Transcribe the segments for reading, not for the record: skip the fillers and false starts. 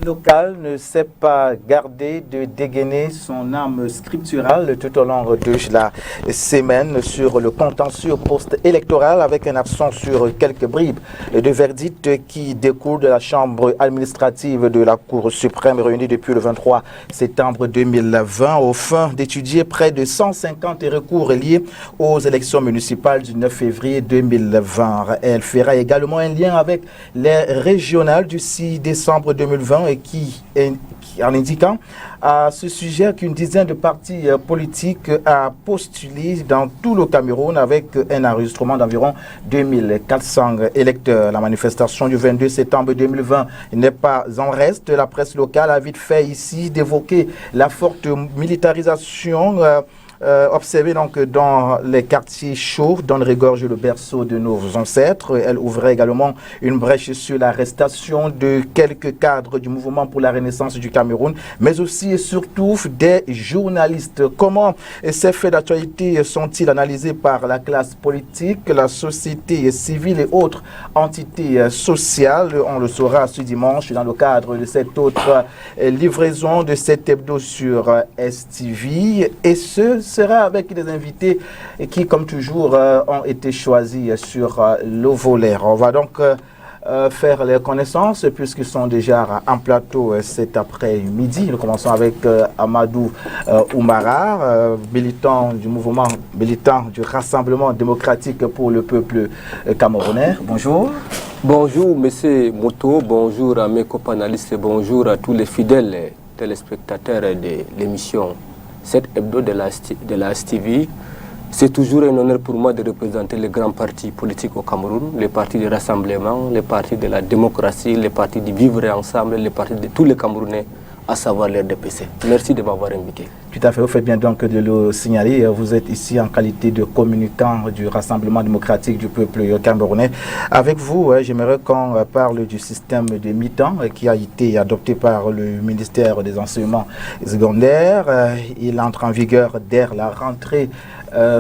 local ne sait pas garder de dégainer son âme scripturale tout au long de la semaine sur le contentieux post-électoral avec un accent sur quelques bribes de verdicts qui découlent de la Chambre administrative de la Cour suprême réunie depuis le 23 septembre 2020 au fin d'étudier près de 150 recours liés aux élections municipales du 9 février 2020. Elle fera également un lien avec les régionales du 6 décembre 2020 et qui en indiquant à ce sujet qu'une dizaine de partis politiques a postulé dans tout le Cameroun avec un enregistrement d'environ 2400 électeurs. La manifestation du 22 septembre 2020 n'est pas en reste. La presse locale a vite fait ici d'évoquer la forte militarisation observée donc dans les quartiers chauds, dont regorge le berceau de nos ancêtres. Elle ouvrait également une brèche sur l'arrestation de quelques cadres du mouvement pour la renaissance du Cameroun, mais aussi et surtout des journalistes. Comment ces faits d'actualité sont-ils analysés par la classe politique, la société civile et autres entités sociales? On le saura ce dimanche dans le cadre de cette autre livraison de cet hebdo sur STV, et ce sera avec des invités qui, comme toujours, ont été choisis sur le volet. On va donc faire les connaissances puisqu'ils sont déjà en plateau cet après-midi. Nous commençons avec Amadou Oumara, militant du mouvement, militant du Rassemblement démocratique pour le peuple camerounais. Bonjour. Bonjour, monsieur Moto. Bonjour à mes copanalistes et bonjour à tous les fidèles téléspectateurs de l'émission 7 hebdo de la STV. C'est toujours un honneur pour moi de représenter les grands partis politiques au Cameroun, les partis de rassemblement, les partis de la démocratie, les partis du vivre ensemble, les partis de tous les Camerounais, à savoir les RDPC. Merci de m'avoir invité. Tout à fait, vous faites bien donc de le signaler. Vous êtes ici en qualité de communicant du Rassemblement démocratique du peuple camerounais. Avec vous, j'aimerais qu'on parle du système de mi-temps qui a été adopté par le ministère des Enseignements secondaires. Il entre en vigueur dès la rentrée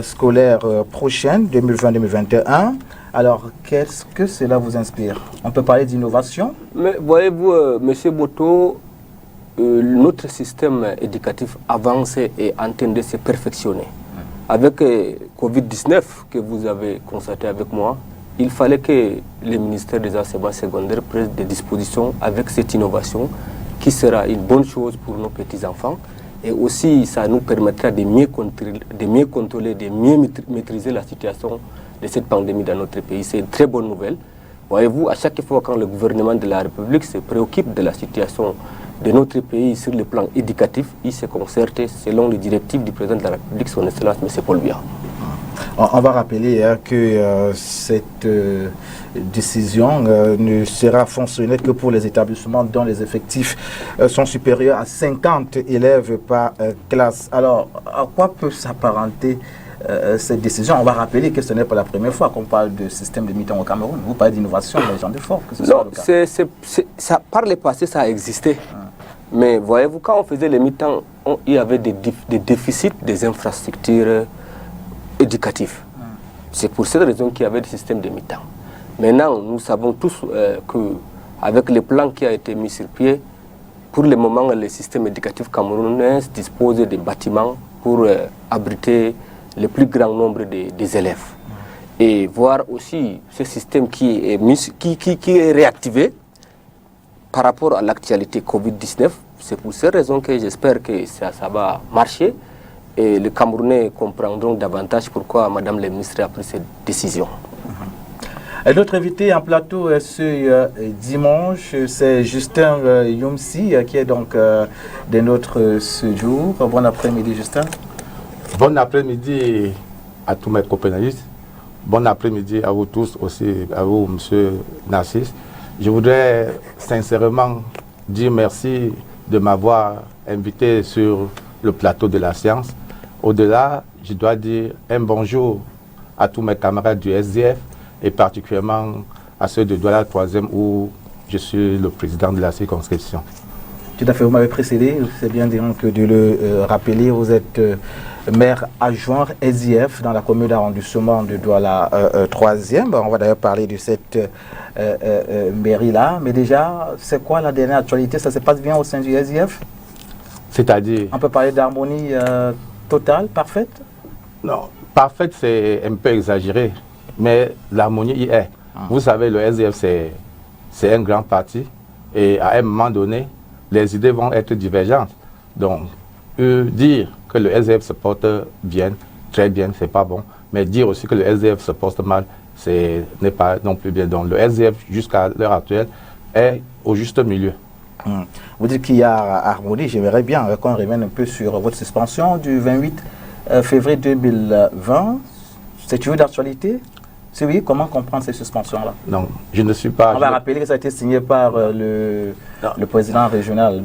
scolaire prochaine, 2020-2021. Alors, qu'est-ce que cela vous inspire? On peut parler d'innovation? Mais voyez-vous, monsieur Boto, notre système éducatif avance et est en train de se perfectionner. Avec Covid-19 que vous avez constaté avec moi, il fallait que le ministère des Enseignements secondaires prenne des dispositions avec cette innovation qui sera une bonne chose pour nos petits-enfants. Et aussi, ça nous permettra de mieux contrôler, de mieux maîtriser la situation de cette pandémie dans notre pays. C'est une très bonne nouvelle. Voyez-vous, à chaque fois quand le gouvernement de la République se préoccupe de la situation de notre pays sur le plan éducatif, il se concerte selon les directives du président de la République, son Excellence M. Paul Biya. On va rappeler que cette décision ne sera fonctionnelle que pour les établissements dont les effectifs sont supérieurs à 50 élèves par classe. Alors, à quoi peut s'apparenter cette décision? On va rappeler que ce n'est pas la première fois qu'on parle de système de mi-temps au Cameroun. Vous parlez d'innovation, mais j'en ai fort que ce soit le cas. Ça, par le passé, ça a existé. Mais voyez-vous, quand on faisait les mi-temps, il y avait des déficits des infrastructures éducatives. C'est pour cette raison qu'il y avait des systèmes de mi-temps. Maintenant, nous savons tous qu'avec le plan qui a été mis sur pied, pour le moment, le système éducatif camerounais dispose de bâtiments pour abriter le plus grand nombre des élèves. Et voir aussi ce système qui est réactivé par rapport à l'actualité Covid-19. C'est pour cette raison que j'espère que ça va marcher et les Camerounais comprendront davantage pourquoi Madame la ministre a pris cette décision. Notre invité en plateau ce dimanche, c'est Justin Youmsi, qui est donc de notre séjour. Bon après-midi, Justin. Bon après-midi à tous mes compagnons. Bon après-midi à vous tous, aussi à vous, monsieur Narcisse. Je voudrais sincèrement dire merci de m'avoir invité sur le plateau de la science. Au-delà, je dois dire un bonjour à tous mes camarades du SDF et particulièrement à ceux de Douala 3e où je suis le président de la circonscription. Tout à fait, vous m'avez précédé, c'est bien de le rappeler, vous êtes maire adjoint SIF dans la commune d'arrondissement de Douala 3e. On va d'ailleurs parler de cette mairie-là. Mais déjà, c'est quoi la dernière actualité? Ça se passe bien au sein du SIF? C'est-à-dire? On peut parler d'harmonie totale, parfaite? Non, parfaite, c'est un peu exagéré. Mais l'harmonie y est. Vous savez, le SIF, c'est un grand parti. Et à un moment donné, les idées vont être divergentes. Donc, dire que le SDF se porte bien, très bien, c'est pas bon. Mais dire aussi que le SDF se porte mal, n'est pas non plus bien. Donc, le SDF, jusqu'à l'heure actuelle, est au juste milieu. Vous dites qu'il y a harmonie. J'aimerais bien qu'on revienne un peu sur votre suspension du 28 février 2020. C'est toujours d'actualité? Si oui, comment comprendre ces suspensions-là? Non, je ne suis pas... On va rappeler que ça a été signé par le président régional,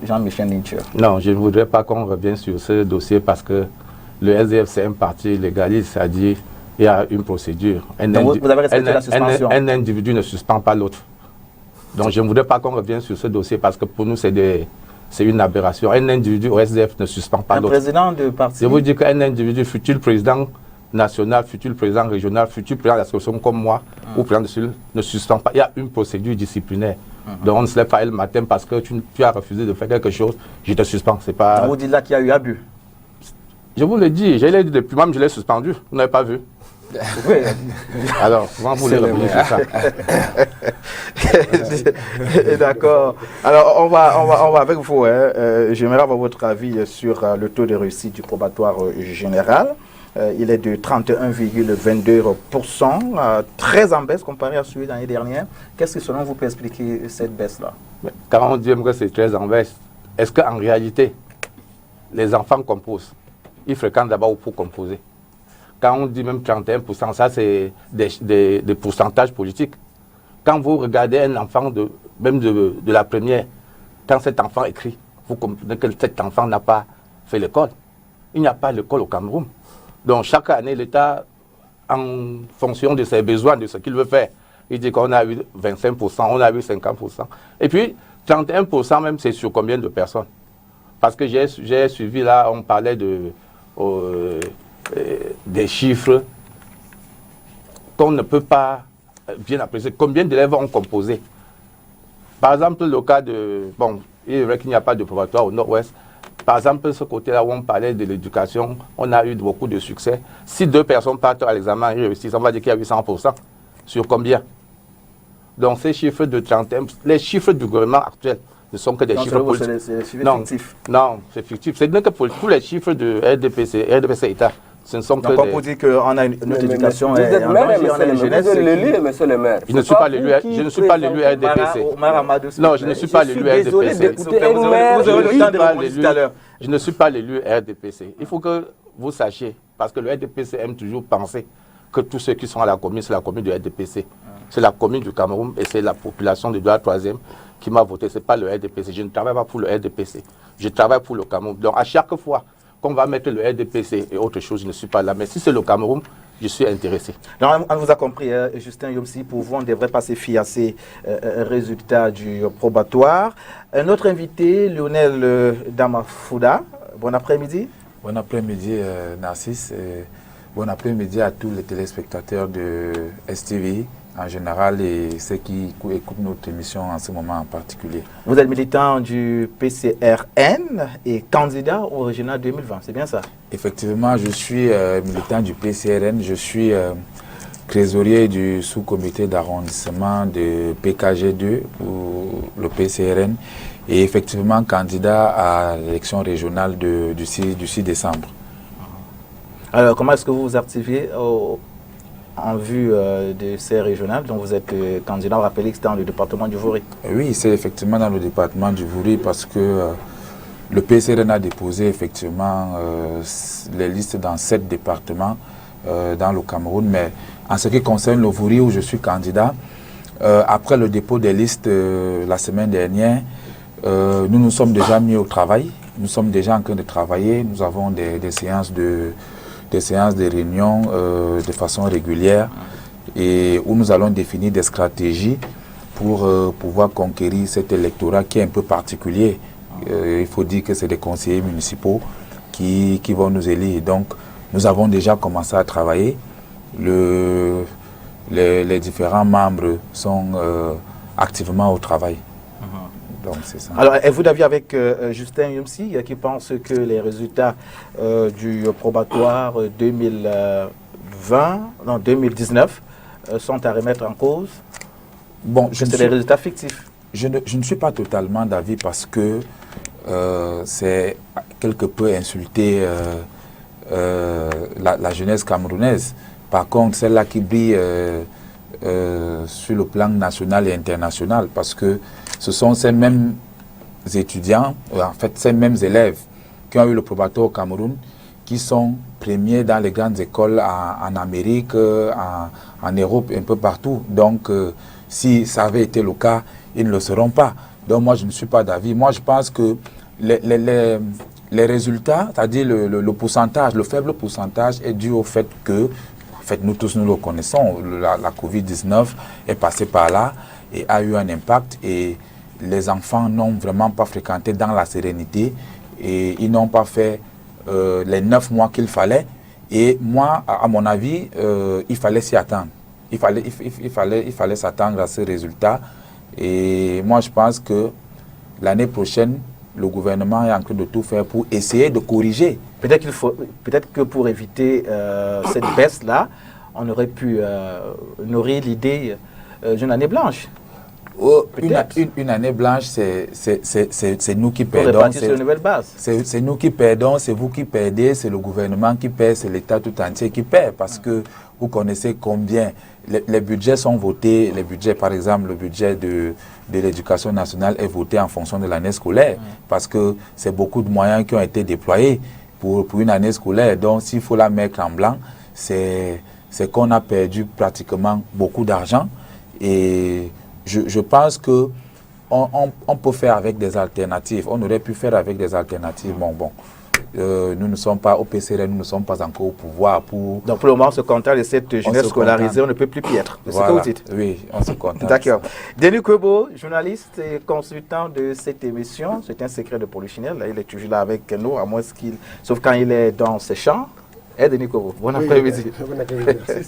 Jean-Michel Nincher. Non, je ne voudrais pas qu'on revienne sur ce dossier parce que le SDF, c'est un parti légaliste, c'est-à-dire il y a une procédure. Donc vous avez respecté la suspension? Un individu ne suspend pas l'autre. Donc je ne voudrais pas qu'on revienne sur ce dossier parce que pour nous, c'est une aberration. Un individu au SDF ne suspend pas l'autre. Un président de parti? Je vous dis qu'un individu, futur président national, futur président régional, futur président de l'association comme moi, ou président de celui ne suspend pas. Il y a une procédure disciplinaire. Donc on ne se lève pas le matin parce que tu as refusé de faire quelque chose, je te suspends. C'est pas... Vous dites là qu'il y a eu abus? Je vous le dis, je l'ai dit depuis même, je l'ai suspendu. Vous n'avez pas vu? Oui. Alors, comment vous voulez revenir sur ça? D'accord. Alors, on va avec vous. J'aimerais avoir votre avis sur le taux de réussite du probatoire général. Il est de 31,22%, très en baisse comparé à celui de l'année dernière. Qu'est-ce que selon vous peut expliquer cette baisse-là? Quand on dit que c'est très en baisse, est-ce qu'en réalité, les enfants composent? Ils fréquentent d'abord pour composer. Quand on dit même 31%, ça c'est des pourcentages politiques. Quand vous regardez un enfant même de la première, quand cet enfant écrit, vous comprenez que cet enfant n'a pas fait l'école. Il n'y a pas l'école au Cameroun. Donc chaque année, l'État, en fonction de ses besoins, de ce qu'il veut faire, il dit qu'on a eu 25%, on a eu 50%. Et puis 31% même, c'est sur combien de personnes? Parce que j'ai suivi là, on parlait des chiffres qu'on ne peut pas bien apprécier. Combien d'élèves ont composé? Par exemple, le cas de... Bon, il est vrai qu'il n'y a pas de probatoire au nord-ouest. Par exemple, ce côté-là où on parlait de l'éducation, on a eu beaucoup de succès. Si 2 personnes partent à l'examen et réussissent, on va dire qu'il y a eu 100%. Sur combien? Donc ces chiffres de 31%, les chiffres du gouvernement actuel ne sont que des chiffres politiques. C'est des chiffres fictifs. Non, c'est fictif. C'est que pour tous les chiffres de RDPC État, ce ne sont que donc on peut dire qu'on a notre éducation est en danger, on a une jeunesse... Monsieur le maire. Je ne suis pas l'élu RDPC. Non, je ne suis pas l'élu RDPC. Je ne suis pas l'élu RDPC. Il faut que vous sachiez, parce que le RDPC aime toujours penser que tous ceux qui sont à la commune, c'est la commune du RDPC. C'est la commune du Cameroun et c'est la population de Douala 3e qui m'a voté. Ce n'est pas le RDPC. Je ne travaille pas pour le RDPC. Je travaille pour le Cameroun. Donc à chaque fois qu'on va mettre le RDPC et autre chose, je ne suis pas là. Mais si c'est le Cameroun, je suis intéressé. Donc, on vous a compris, Justin Yomsi, pour vous, on devrait passer à ces résultats du probatoire. Un autre invité, Lionel Damafouda. Bon après-midi. Bon après-midi, Narcisse. Bon après-midi à tous les téléspectateurs de STV en général et ceux qui écoutent notre émission en ce moment en particulier. Vous êtes militant du PCRN et candidat au régional 2020, c'est bien ça? Effectivement, je suis militant du PCRN, je suis trésorier du sous-comité d'arrondissement de PKG2 pour le PCRN et effectivement candidat à l'élection régionale du 6 décembre. Alors, comment est-ce que vous vous activez en vue de ces régionales dont vous êtes candidat? On rappelle que c'était dans le département du Vouri. Oui, c'est effectivement dans le département du Vouri parce que le PCRN a déposé effectivement les listes dans 7 départements dans le Cameroun. Mais en ce qui concerne le Vouri où je suis candidat, après le dépôt des listes la semaine dernière, nous nous sommes déjà mis au travail. Nous sommes déjà en train de travailler. Nous avons des séances de réunion de façon régulière et où nous allons définir des stratégies pour pouvoir conquérir cet électorat qui est un peu particulier. Il faut dire que c'est des conseillers municipaux qui vont nous élire. Donc, nous avons déjà commencé à travailler. Les différents membres sont activement au travail. Donc, c'est ça. Alors, êtes-vous d'avis avec Justin Yumsi qui pense que les résultats du probatoire 2019 sont à remettre en cause? Bon, c'est des résultats fictifs. Je ne suis pas totalement d'avis parce que c'est quelque peu insulter la jeunesse camerounaise. Par contre, celle-là qui brille sur le plan national et international, parce que ce sont ces mêmes étudiants, en fait ces mêmes élèves qui ont eu le probatoire au Cameroun, qui sont premiers dans les grandes écoles en Amérique, en Europe, un peu partout. Donc, si ça avait été le cas, ils ne le seront pas. Donc, moi, je ne suis pas d'avis. Moi, je pense que les résultats, c'est-à-dire le pourcentage, le faible pourcentage est dû au fait que, en fait, nous tous, nous le connaissons, la Covid-19 est passée par là et a eu un impact, et les enfants n'ont vraiment pas fréquenté dans la sérénité et ils n'ont pas fait les 9 mois qu'il fallait. Et moi, à mon avis, il fallait s'y attendre. Il fallait s'attendre à ce résultat. Et moi, je pense que l'année prochaine, le gouvernement est en train de tout faire pour essayer de corriger. Peut-être que pour éviter cette baisse-là, on aurait pu nourrir l'idée d'une année blanche. Une année blanche, c'est nous qui pour perdons. Sur une nouvelle base. C'est nous qui perdons, c'est vous qui perdez, c'est le gouvernement qui perd, c'est l'État tout entier qui perd. Parce que vous connaissez combien les budgets sont votés. Les budgets, par exemple, le budget de l'éducation nationale est voté en fonction de l'année scolaire. Parce que c'est beaucoup de moyens qui ont été déployés pour une année scolaire. Donc, s'il faut la mettre en blanc, c'est qu'on a perdu pratiquement beaucoup d'argent. Et je pense que on peut faire avec des alternatives. On aurait pu faire avec des alternatives. Nous ne sommes pas au PCRN, nous ne sommes pas encore au pouvoir pour... Donc pour le moment, on se contente de cette jeunesse scolarisée, on ne peut plus y être. Voilà. C'est ce que vous dites? Oui, on se contente. D'accord. Denis Kobo, journaliste et consultant de cette émission. C'est un secret de Polichinelle. Il est toujours là avec nous, à moins qu'il... Sauf quand il est dans ses champs. Denis Kobo, bon après-midi. Bon après-midi, merci.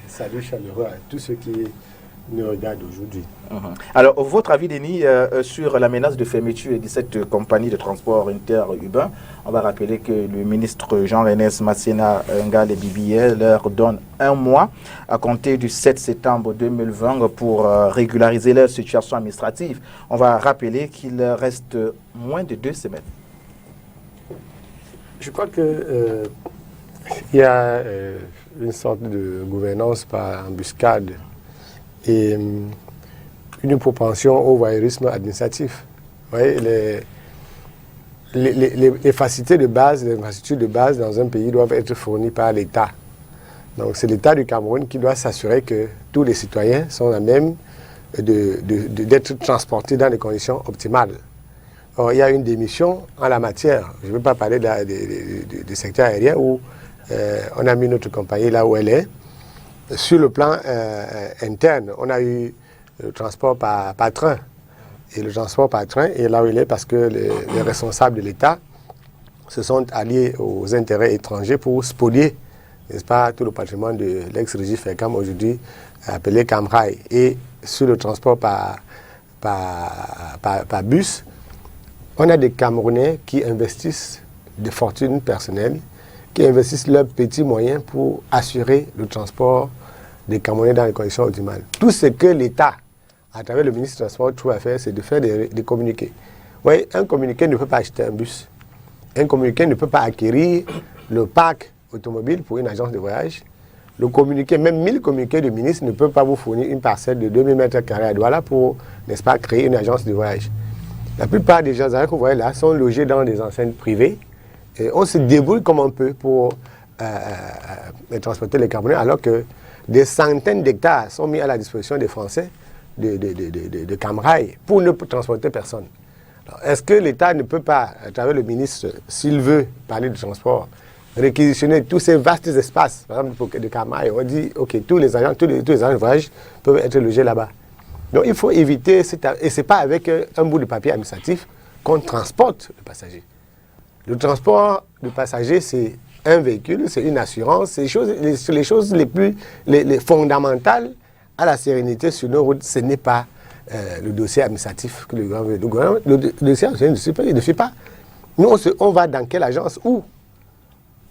Salut chaleureux à tous ceux qui nous regardent aujourd'hui. Alors, votre avis, Denis, sur la menace de fermeture de cette compagnie de transport interurbain? On va rappeler que le ministre Jean-René Masséna Ngal et Bibié leur donne un mois à compter du 7 septembre 2020 pour régulariser leur situation administrative. On va rappeler qu'il reste moins de 2 semaines. Je crois que il y a une sorte de gouvernance par embuscade et une propension au voyeurisme administratif. Vous voyez, les facilités de base, les infrastructures de base dans un pays doivent être fournies par l'État. Donc c'est l'État du Cameroun qui doit s'assurer que tous les citoyens sont à même d'être transportés dans des conditions optimales. Or, il y a une démission en la matière. Je ne veux pas parler du secteur aérien où on a mis notre compagnie là où elle est. Sur le plan interne, on a eu le transport par train. Et le transport par train est là où il est parce que les responsables de l'État se sont alliés aux intérêts étrangers pour spolier, n'est-ce pas, tout le patrimoine de l'ex-Régis Fercam, aujourd'hui appelé Camrail. Et sur le transport par bus, on a des Camerounais qui investissent des fortunes personnelles, qui investissent leurs petits moyens pour assurer le transport des Camerounais dans les conditions optimales. Tout ce que l'État, à travers le ministre du Transport, trouve à faire, c'est de faire des communiqués. Vous voyez, un communiqué ne peut pas acheter un bus. Un communiqué ne peut pas acquérir le parc automobile pour une agence de voyage. Le communiqué, même 1000 communiqués de ministre ne peuvent pas vous fournir une parcelle de 2000 mètres carrés à Douala pour, n'est-ce pas, créer une agence de voyage. La plupart des gens que vous voyez là sont logés dans des enseignes privées. Et on se débrouille comme on peut pour transporter les Camerounais, alors que des centaines d'hectares sont mis à la disposition des Français de Camrail pour ne transporter personne. Est-ce que l'État ne peut pas, à travers le ministre, s'il veut parler de transport, réquisitionner tous ces vastes espaces, par exemple de Camrail? On dit, OK, tous les agents de voyage peuvent être logés là-bas. Donc il faut éviter, et ce n'est pas avec un bout de papier administratif qu'on transporte le passager. Le transport de passagers, c'est un véhicule, c'est une assurance, c'est les choses les plus fondamentales à la sérénité sur nos routes. Ce n'est pas le dossier administratif que le gouvernement, le dossier administratif, il ne fait pas. Nous, on va dans quelle agence? Où?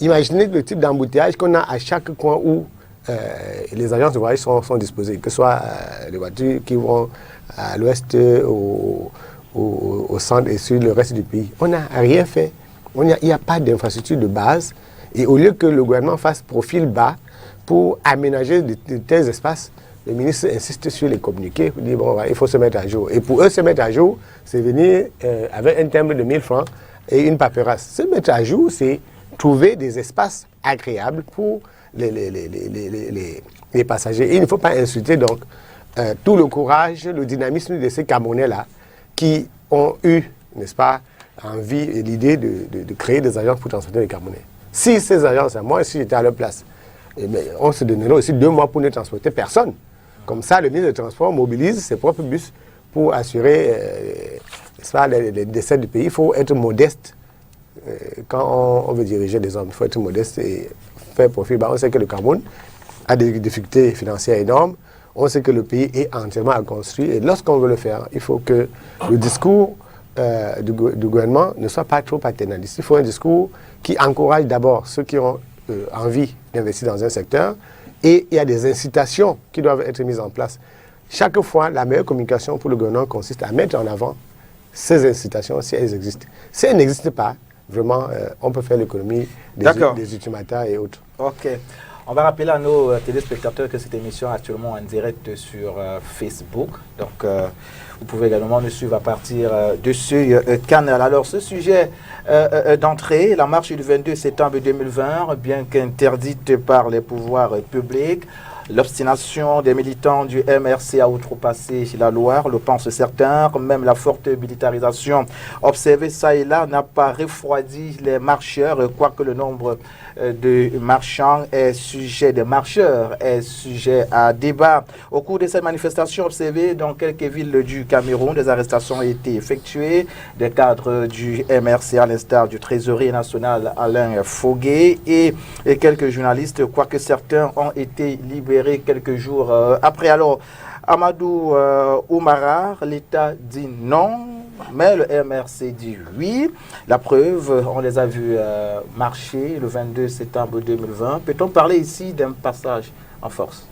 Imaginez le type d'embouteillage qu'on a à chaque coin où les agences de voyage sont disposées, que ce soit les voitures qui vont à l'ouest, au centre et sur le reste du pays. On n'a rien fait. Il n'y a pas d'infrastructure de base. Et au lieu que le gouvernement fasse profil bas pour aménager de tels espaces, le ministre insiste sur les communiqués pour dire bon, il faut se mettre à jour. Et pour eux, se mettre à jour, c'est venir avec un timbre de 1000 francs et une paperasse. Se mettre à jour, c'est trouver des espaces agréables pour les passagers. Et il ne faut pas insulter donc tout le courage, le dynamisme de ces Camerounais-là qui ont eu, n'est-ce pas, envie et l'idée de créer des agences pour transporter les Camerounais. Si ces agences, moi, si j'étais à leur place, on se donnerait aussi 2 mois pour ne transporter personne. Comme ça, le ministre des Transports mobilise ses propres bus pour assurer n'est-ce pas, les desserts du pays. Il faut être modeste quand on veut diriger des hommes. Il faut être modeste et faire profit. On sait que le Cameroun a des difficultés financières énormes. On sait que le pays est entièrement à construire. Et lorsqu'on veut le faire, il faut que le discours du gouvernement ne soit pas trop paternaliste. Il faut un discours qui encourage d'abord ceux qui ont envie d'investir dans un secteur, et il y a des incitations qui doivent être mises en place. Chaque fois, la meilleure communication pour le gouvernement consiste à mettre en avant ces incitations si elles existent. Si elles n'existent pas, vraiment, on peut faire l'économie des ultimatums et autres. Ok. On va rappeler à nos téléspectateurs que cette émission est actuellement en direct sur Facebook. Donc, vous pouvez également nous suivre à partir de ce canal. Alors, ce sujet d'entrée, la marche du 22 septembre 2020, bien qu'interdite par les pouvoirs publics, l'obstination des militants du MRC à outrepasser la loi, le pensent certains, même la forte militarisation observée ça et là n'a pas refroidi les marcheurs, quoique le nombre de marcheurs est sujet à débat. Au cours de cette manifestation observée dans quelques villes du Cameroun, des arrestations ont été effectuées, des cadres du MRC à l'instar du trésorier national Alain Foguet et quelques journalistes, quoique certains ont été libérés quelques jours après. Alors, Amadou Oumarar, l'État dit non, mais le MRC dit oui. La preuve, on les a vus marcher le 22 septembre 2020. Peut-on parler ici d'un passage en force?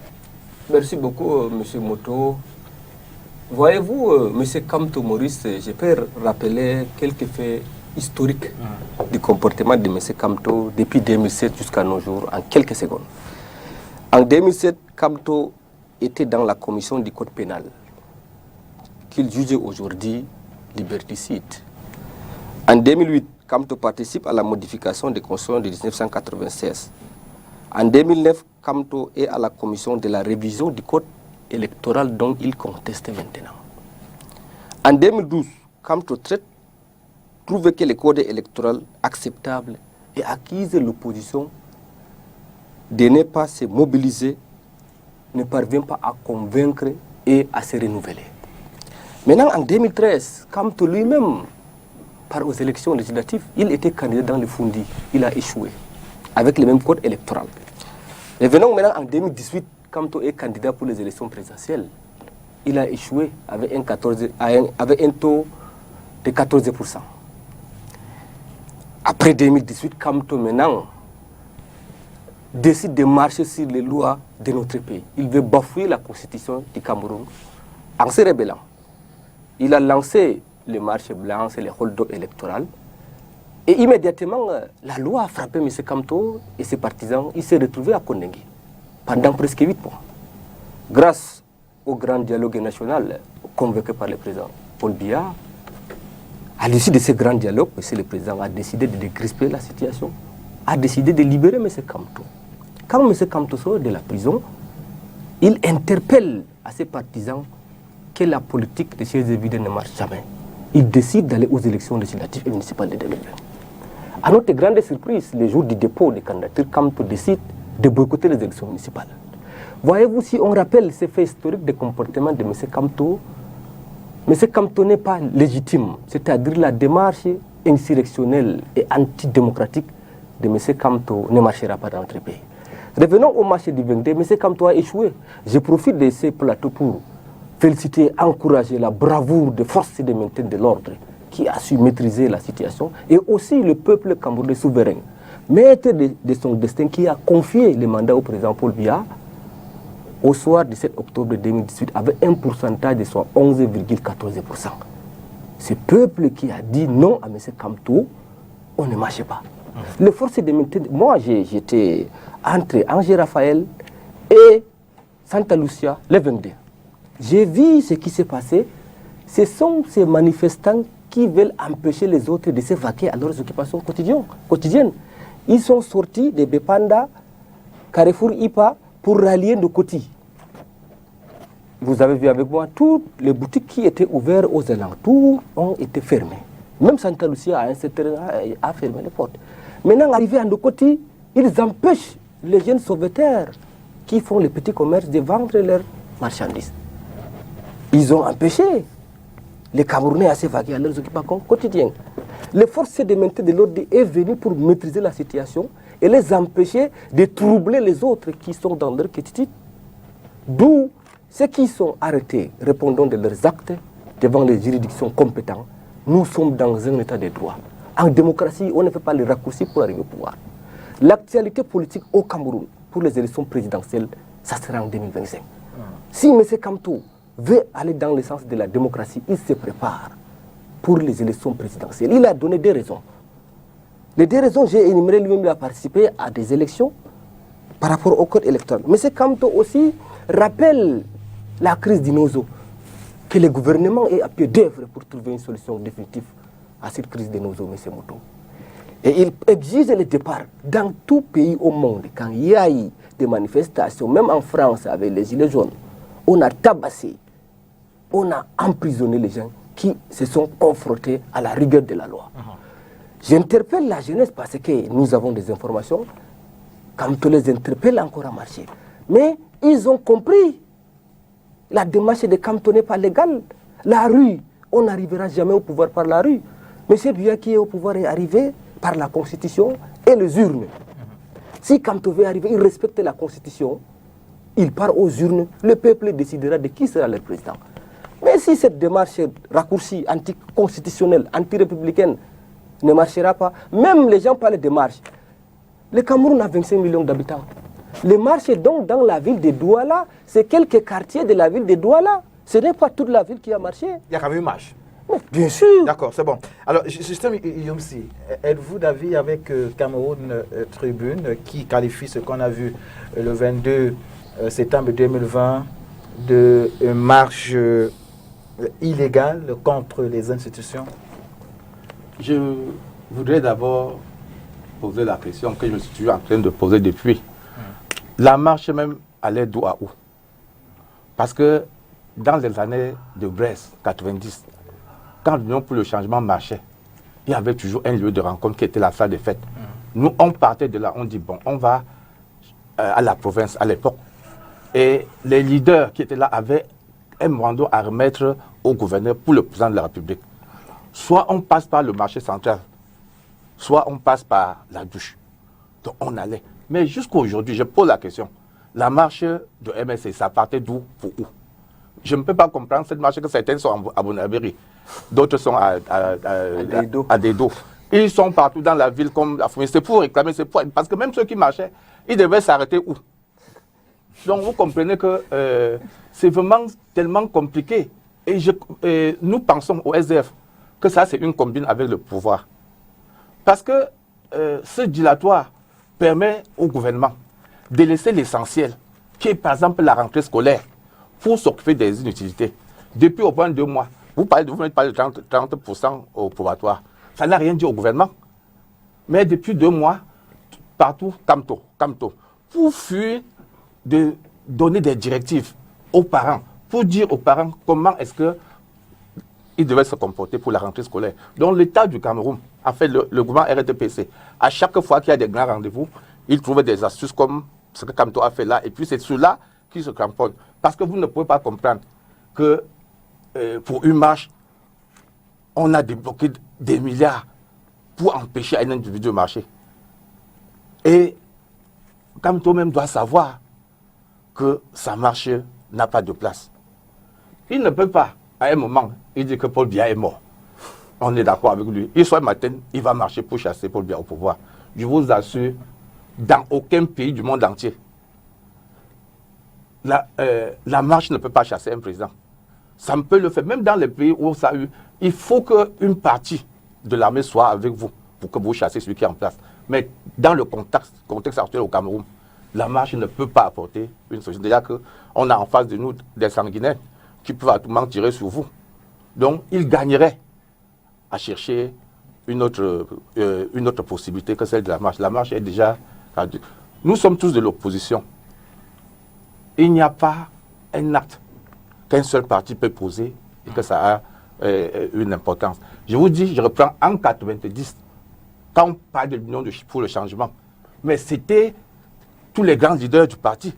Merci beaucoup, M. Moto. Voyez-vous, M. Kamto Maurice, je peux rappeler quelques faits historiques du comportement de M. Kamto depuis 2007 jusqu'à nos jours, en quelques secondes. En 2007, Kamto était dans la commission du code pénal, qu'il jugeait aujourd'hui liberticide. En 2008, Kamto participe à la modification des constitutions de 1996. En 2009, Kamto est à la commission de la révision du code électoral dont il conteste maintenant. En 2012, Kamto trouve que le code électoral acceptable et accuse l'opposition de ne pas se mobiliser, ne parvient pas à convaincre et à se renouveler. Maintenant, en 2013, Kamto lui-même part aux élections législatives, il était candidat dans le Fundi, il a échoué, avec le même code électoral. Et venons maintenant en 2018, Kamto est candidat pour les élections présidentielles. Il a échoué avec un taux de 14%. Après 2018, Kamto maintenant décide de marcher sur les lois de notre pays. Il veut bafouer la constitution du Cameroun en se rébellant. Il a lancé les marches blanches et les hold-up électoraux. Et immédiatement, la loi a frappé M. Kamto et ses partisans. Il s'est retrouvé à Kondengi pendant presque 8 mois. Grâce au grand dialogue national convoqué par le président Paul Biya, à l'issue de ce grand dialogue, M. le président a décidé de décrisper la situation, a décidé de libérer M. Kamto. Quand M. Kamto sort de la prison, il interpelle à ses partisans que la politique de chaises vides ne marche jamais. Il décide d'aller aux élections législatives et municipales de 2020. À notre grande surprise, le jour du dépôt des candidatures, Kamto décide de boycotter les élections municipales. Voyez-vous, si on rappelle ces faits historiques de comportement de M. Kamto n'est pas légitime. C'est-à-dire la démarche insurrectionnelle et antidémocratique de M. Kamto ne marchera pas dans notre pays. Revenons au marché du 22. M. Kamto a échoué. Je profite de ces plateaux pour féliciter, encourager la bravoure des forces de maintien de l'ordre qui a su maîtriser la situation, et aussi le peuple camerounais souverain, maître de son destin, qui a confié le mandat au président Paul Biya au soir du 7 octobre 2018 avec un pourcentage de soit 11,14%. Ce peuple qui a dit non à M. Kamto, on ne marche pas. Les forces de maintien, moi j'étais entre Angers Raphaël et Santa Lucia le 22. J'ai vu ce qui s'est passé. Ce sont ces manifestants qui veulent empêcher les autres de se vaquer à leurs occupations quotidiennes. Ils sont sortis de Bepanda, Carrefour Ipa, pour rallier nos Koti. Vous avez vu avec moi, toutes les boutiques qui étaient ouvertes aux alentours ont été fermées. Même Santa Lucia a fermé les portes. Maintenant, arrivés à Ndokoti, ils empêchent les jeunes sauveteurs qui font les petits commerces de vendre leurs marchandises. Ils ont empêché les Camerounais à s'évacuer à leurs occupations quotidiennes. Les forces de maintien de l'ordre est venue pour maîtriser la situation et les empêcher de troubler les autres qui sont dans leur quiétude. D'où ceux qui sont arrêtés répondant de leurs actes devant les juridictions compétentes. Nous sommes dans un état de droit. En démocratie, on ne fait pas les raccourcis pour arriver au pouvoir. L'actualité politique au Cameroun pour les élections présidentielles, ça sera en 2025. Si M. Kamto veut aller dans le sens de la démocratie, il se prépare pour les élections présidentielles. Il a donné des raisons. Les deux raisons, j'ai énuméré, lui-même a participé à des élections par rapport au code électoral. M. Kamto aussi rappelle la crise d'Inozo, que le gouvernement est à pied d'œuvre pour trouver une solution définitive à cette crise d'Inozo, M. Moto. Et il exige le départ dans tout pays au monde. Quand il y a eu des manifestations, même en France avec les Gilets jaunes, on a tabassé, on a emprisonné les gens qui se sont confrontés à la rigueur de la loi. J'interpelle la jeunesse parce que nous avons des informations, quand on les interpelle encore à marcher. Mais ils ont compris. La démarche de Kamto n'est pas légale. La rue, on n'arrivera jamais au pouvoir par la rue. M. Biya qui est au pouvoir est arrivé par la Constitution et les urnes. Si Kamto veut arriver, il respecte la Constitution, il part aux urnes, le peuple décidera de qui sera le président. Mais si cette démarche raccourcie, anticonstitutionnelle, anti-républicaine ne marchera pas, même les gens parlent de marche. Le Cameroun a 25 millions d'habitants. Les marches donc dans la ville de Douala, c'est quelques quartiers de la ville de Douala. Ce n'est pas toute la ville qui a marché. Il y a quand même une marche. Bien sûr. D'accord, c'est bon. Alors, Justin Yomsi, êtes-vous d'avis avec Cameroun Tribune qui qualifie ce qu'on a vu le 22 septembre 2020 de marche illégale contre les institutions? Je voudrais d'abord poser la question que je me suis toujours en train de poser depuis. La marche même allait d'où à où? Parce que dans les années de Brest, 90, quand l'Union pour le changement marchait, il y avait toujours un lieu de rencontre qui était la salle des fêtes. Nous, on partait de là, on dit, bon, on va à la province à l'époque. Et les leaders qui étaient là avaient un memorandum à remettre au gouverneur pour le président de la République. Soit on passe par le marché central, soit on passe par la douche. Donc on allait. Mais jusqu'à aujourd'hui, je pose la question. La marche de MSC, ça partait d'où pour où? Je ne peux pas comprendre cette marche que certains sont à Bonabéry, d'autres sont à Dedo. Ils sont partout dans la ville comme la famille. C'est pour réclamer, parce que même ceux qui marchaient, ils devaient s'arrêter où? Donc vous comprenez que c'est vraiment tellement compliqué. Et nous pensons au SDF que ça c'est une combine avec le pouvoir. Parce que ce dilatoire permet au gouvernement de laisser l'essentiel, qui est par exemple la rentrée scolaire, pour s'occuper des inutilités. Depuis au moins 2 mois, vous n'avez pas de 30% au probatoire. Ça n'a rien dit au gouvernement. Mais depuis 2 mois, partout, Kamto. Pour fuir de donner des directives aux parents, pour dire aux parents comment est-ce qu'ils devaient se comporter pour la rentrée scolaire. Donc l'État du Cameroun, en fait le gouvernement RDPC, à chaque fois qu'il y a des grands rendez-vous, il trouvait des astuces comme ce que Kamto a fait là, et puis c'est ceux-là qui se cramponnent. Parce que vous ne pouvez pas comprendre que pour une marche, on a débloqué des milliards pour empêcher un individu de marcher. Et Kamto même doit savoir que sa marche n'a pas de place. Il ne peut pas, à un moment, il dit que Paul Biya est mort. On est d'accord avec lui. Il soit matin, il va marcher pour chasser Paul Biya au pouvoir. Je vous assure, dans aucun pays du monde entier, la marche ne peut pas chasser un président. Ça me peut le faire, même dans les pays où ça a eu. Il faut qu'une partie de l'armée soit avec vous pour que vous chassiez celui qui est en place. Mais dans le contexte actuel au Cameroun, la marche ne peut pas apporter une solution. Déjà qu'on a en face de nous des sanguinaires qui peuvent à tout moment tirer sur vous. Donc, il gagnerait à chercher une autre possibilité que celle de la marche. La marche est déjà... Nous sommes tous de l'opposition. Il n'y a pas un acte qu'un seul parti peut poser et que ça a une importance. Je vous dis, je reprends en 90, quand on parle de l'Union pour le changement, mais c'était tous les grands leaders du parti.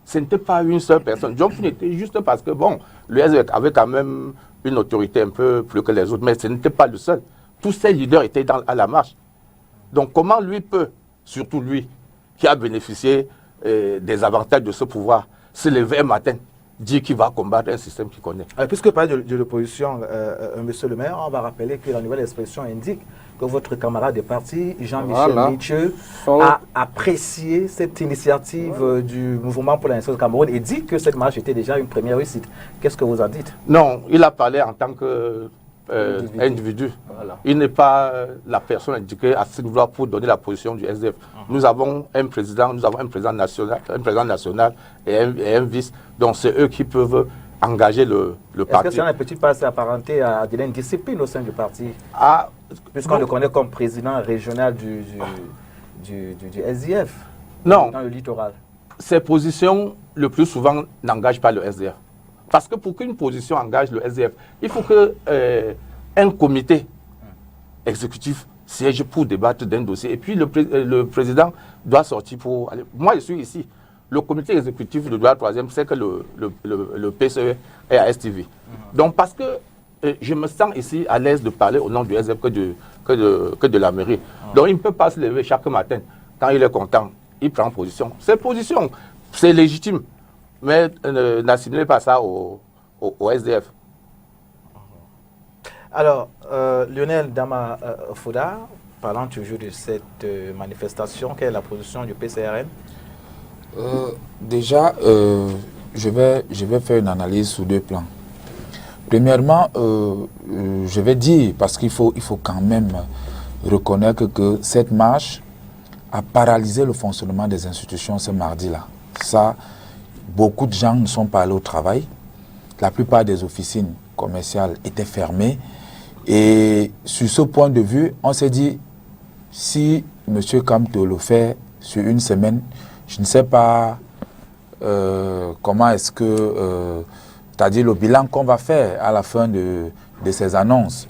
Ce n'était pas une seule personne. John Fune était juste parce que, bon, le SDF avait quand même une autorité un peu plus que les autres, mais ce n'était pas le seul. Tous ces leaders étaient à la marche. Donc comment lui peut, surtout lui, qui a bénéficié des avantages de ce pouvoir, se lever un matin, dire qu'il va combattre un système qu'il connaît? Puisque vous parlez de l'opposition, monsieur le maire, on va rappeler que la nouvelle expression indique que votre camarade de parti, Jean-Michel Mitchell, a apprécié cette initiative du mouvement pour la nation du Cameroun et dit que cette marche était déjà une première réussite. Qu'est-ce que vous en dites? Non, il a parlé en tant qu'individu. Voilà. Il n'est pas la personne indiquée à ce niveau pour donner la position du SDF. Nous avons un président, national et un vice. Donc c'est eux qui peuvent engager le parti. Est-ce que ça ne peut-il pas s'apparenter à de l'indiscipline au sein du parti? Puisqu'on le connaît comme président régional du SDF. Non. Dans le littoral. Ces positions, le plus souvent, n'engagent pas le SDF. Parce que pour qu'une position engage le SDF, il faut qu'un comité exécutif siège pour débattre d'un dossier. Et puis le président doit sortir pour aller. Moi, je suis ici. Le comité exécutif de droit troisième, c'est que le PCE est à STV. Donc, parce que je me sens ici à l'aise de parler au nom du SDF que de la mairie. Donc, il ne peut pas se lever chaque matin. Quand il est content, il prend position. Cette position, c'est légitime. Mais n'assimilez pas ça au SDF. Alors, Lionel Dama Fouda, parlant toujours de cette manifestation, quelle est la position du PCRN? Déjà, je vais faire une analyse sous deux plans. Premièrement, je vais dire, parce qu'il faut quand même reconnaître que cette marche a paralysé le fonctionnement des institutions ce mardi-là. Ça, beaucoup de gens ne sont pas allés au travail. La plupart des officines commerciales étaient fermées. Et sur ce point de vue, on s'est dit, si M. Kamto le fait sur une semaine, je ne sais pas comment est-ce que, c'est-à-dire le bilan qu'on va faire à la fin de ces annonces.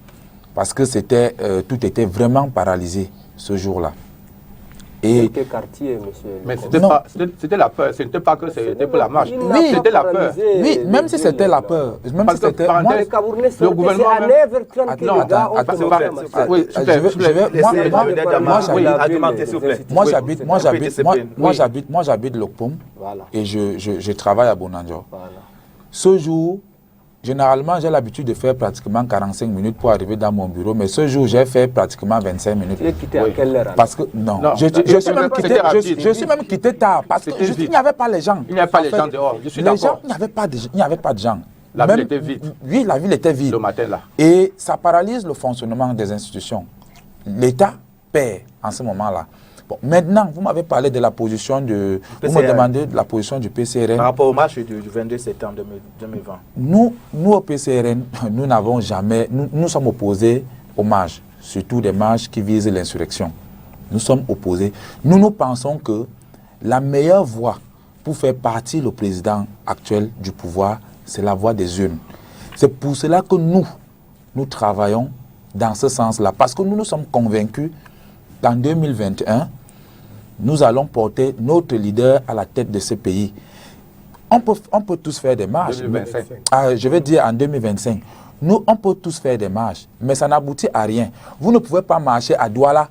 Parce que tout était vraiment paralysé ce jour-là. Et quel quartier, monsieur? Mais c'était la peur, ce n'était pas que c'était pour la marche. Oui, c'était la peur. Oui, même si c'était la peur. Même si c'était... Le gouvernement... C'est à 9h30 que les gars ont commencé. Moi, j'habite Lokpom et je travaille à Bonanjo. Ce jour, généralement, j'ai l'habitude de faire pratiquement 45 minutes pour arriver dans mon bureau, mais ce jour, j'ai fait pratiquement 25 minutes. Tu es quitté à quelle heure? Parce que, non, je suis même quitté tard, parce qu'il n'y avait pas les gens. Il n'y avait pas les gens dehors, je suis d'accord. Il n'y avait pas de gens. La ville était vide. Oui, la ville était vide. Le matin, là. Et ça paralyse le fonctionnement des institutions. L'État perd en ce moment-là. Bon, maintenant, vous m'avez parlé de la position du... Vous me demandez de la position du PCRN. Par rapport au match du 22 septembre 2020. Nous au PCRN, nous n'avons jamais... Nous sommes opposés aux marches, surtout des marches qui visent l'insurrection. Nous sommes opposés. Nous pensons que la meilleure voie pour faire partir le président actuel du pouvoir, c'est la voie des urnes. C'est pour cela que nous travaillons dans ce sens-là. Parce que nous sommes convaincus qu'en 2021, nous allons porter notre leader à la tête de ce pays. On peut tous faire des marches. 2025. Je vais dire en 2025. Nous, on peut tous faire des marches, mais ça n'aboutit à rien. Vous ne pouvez pas marcher à Douala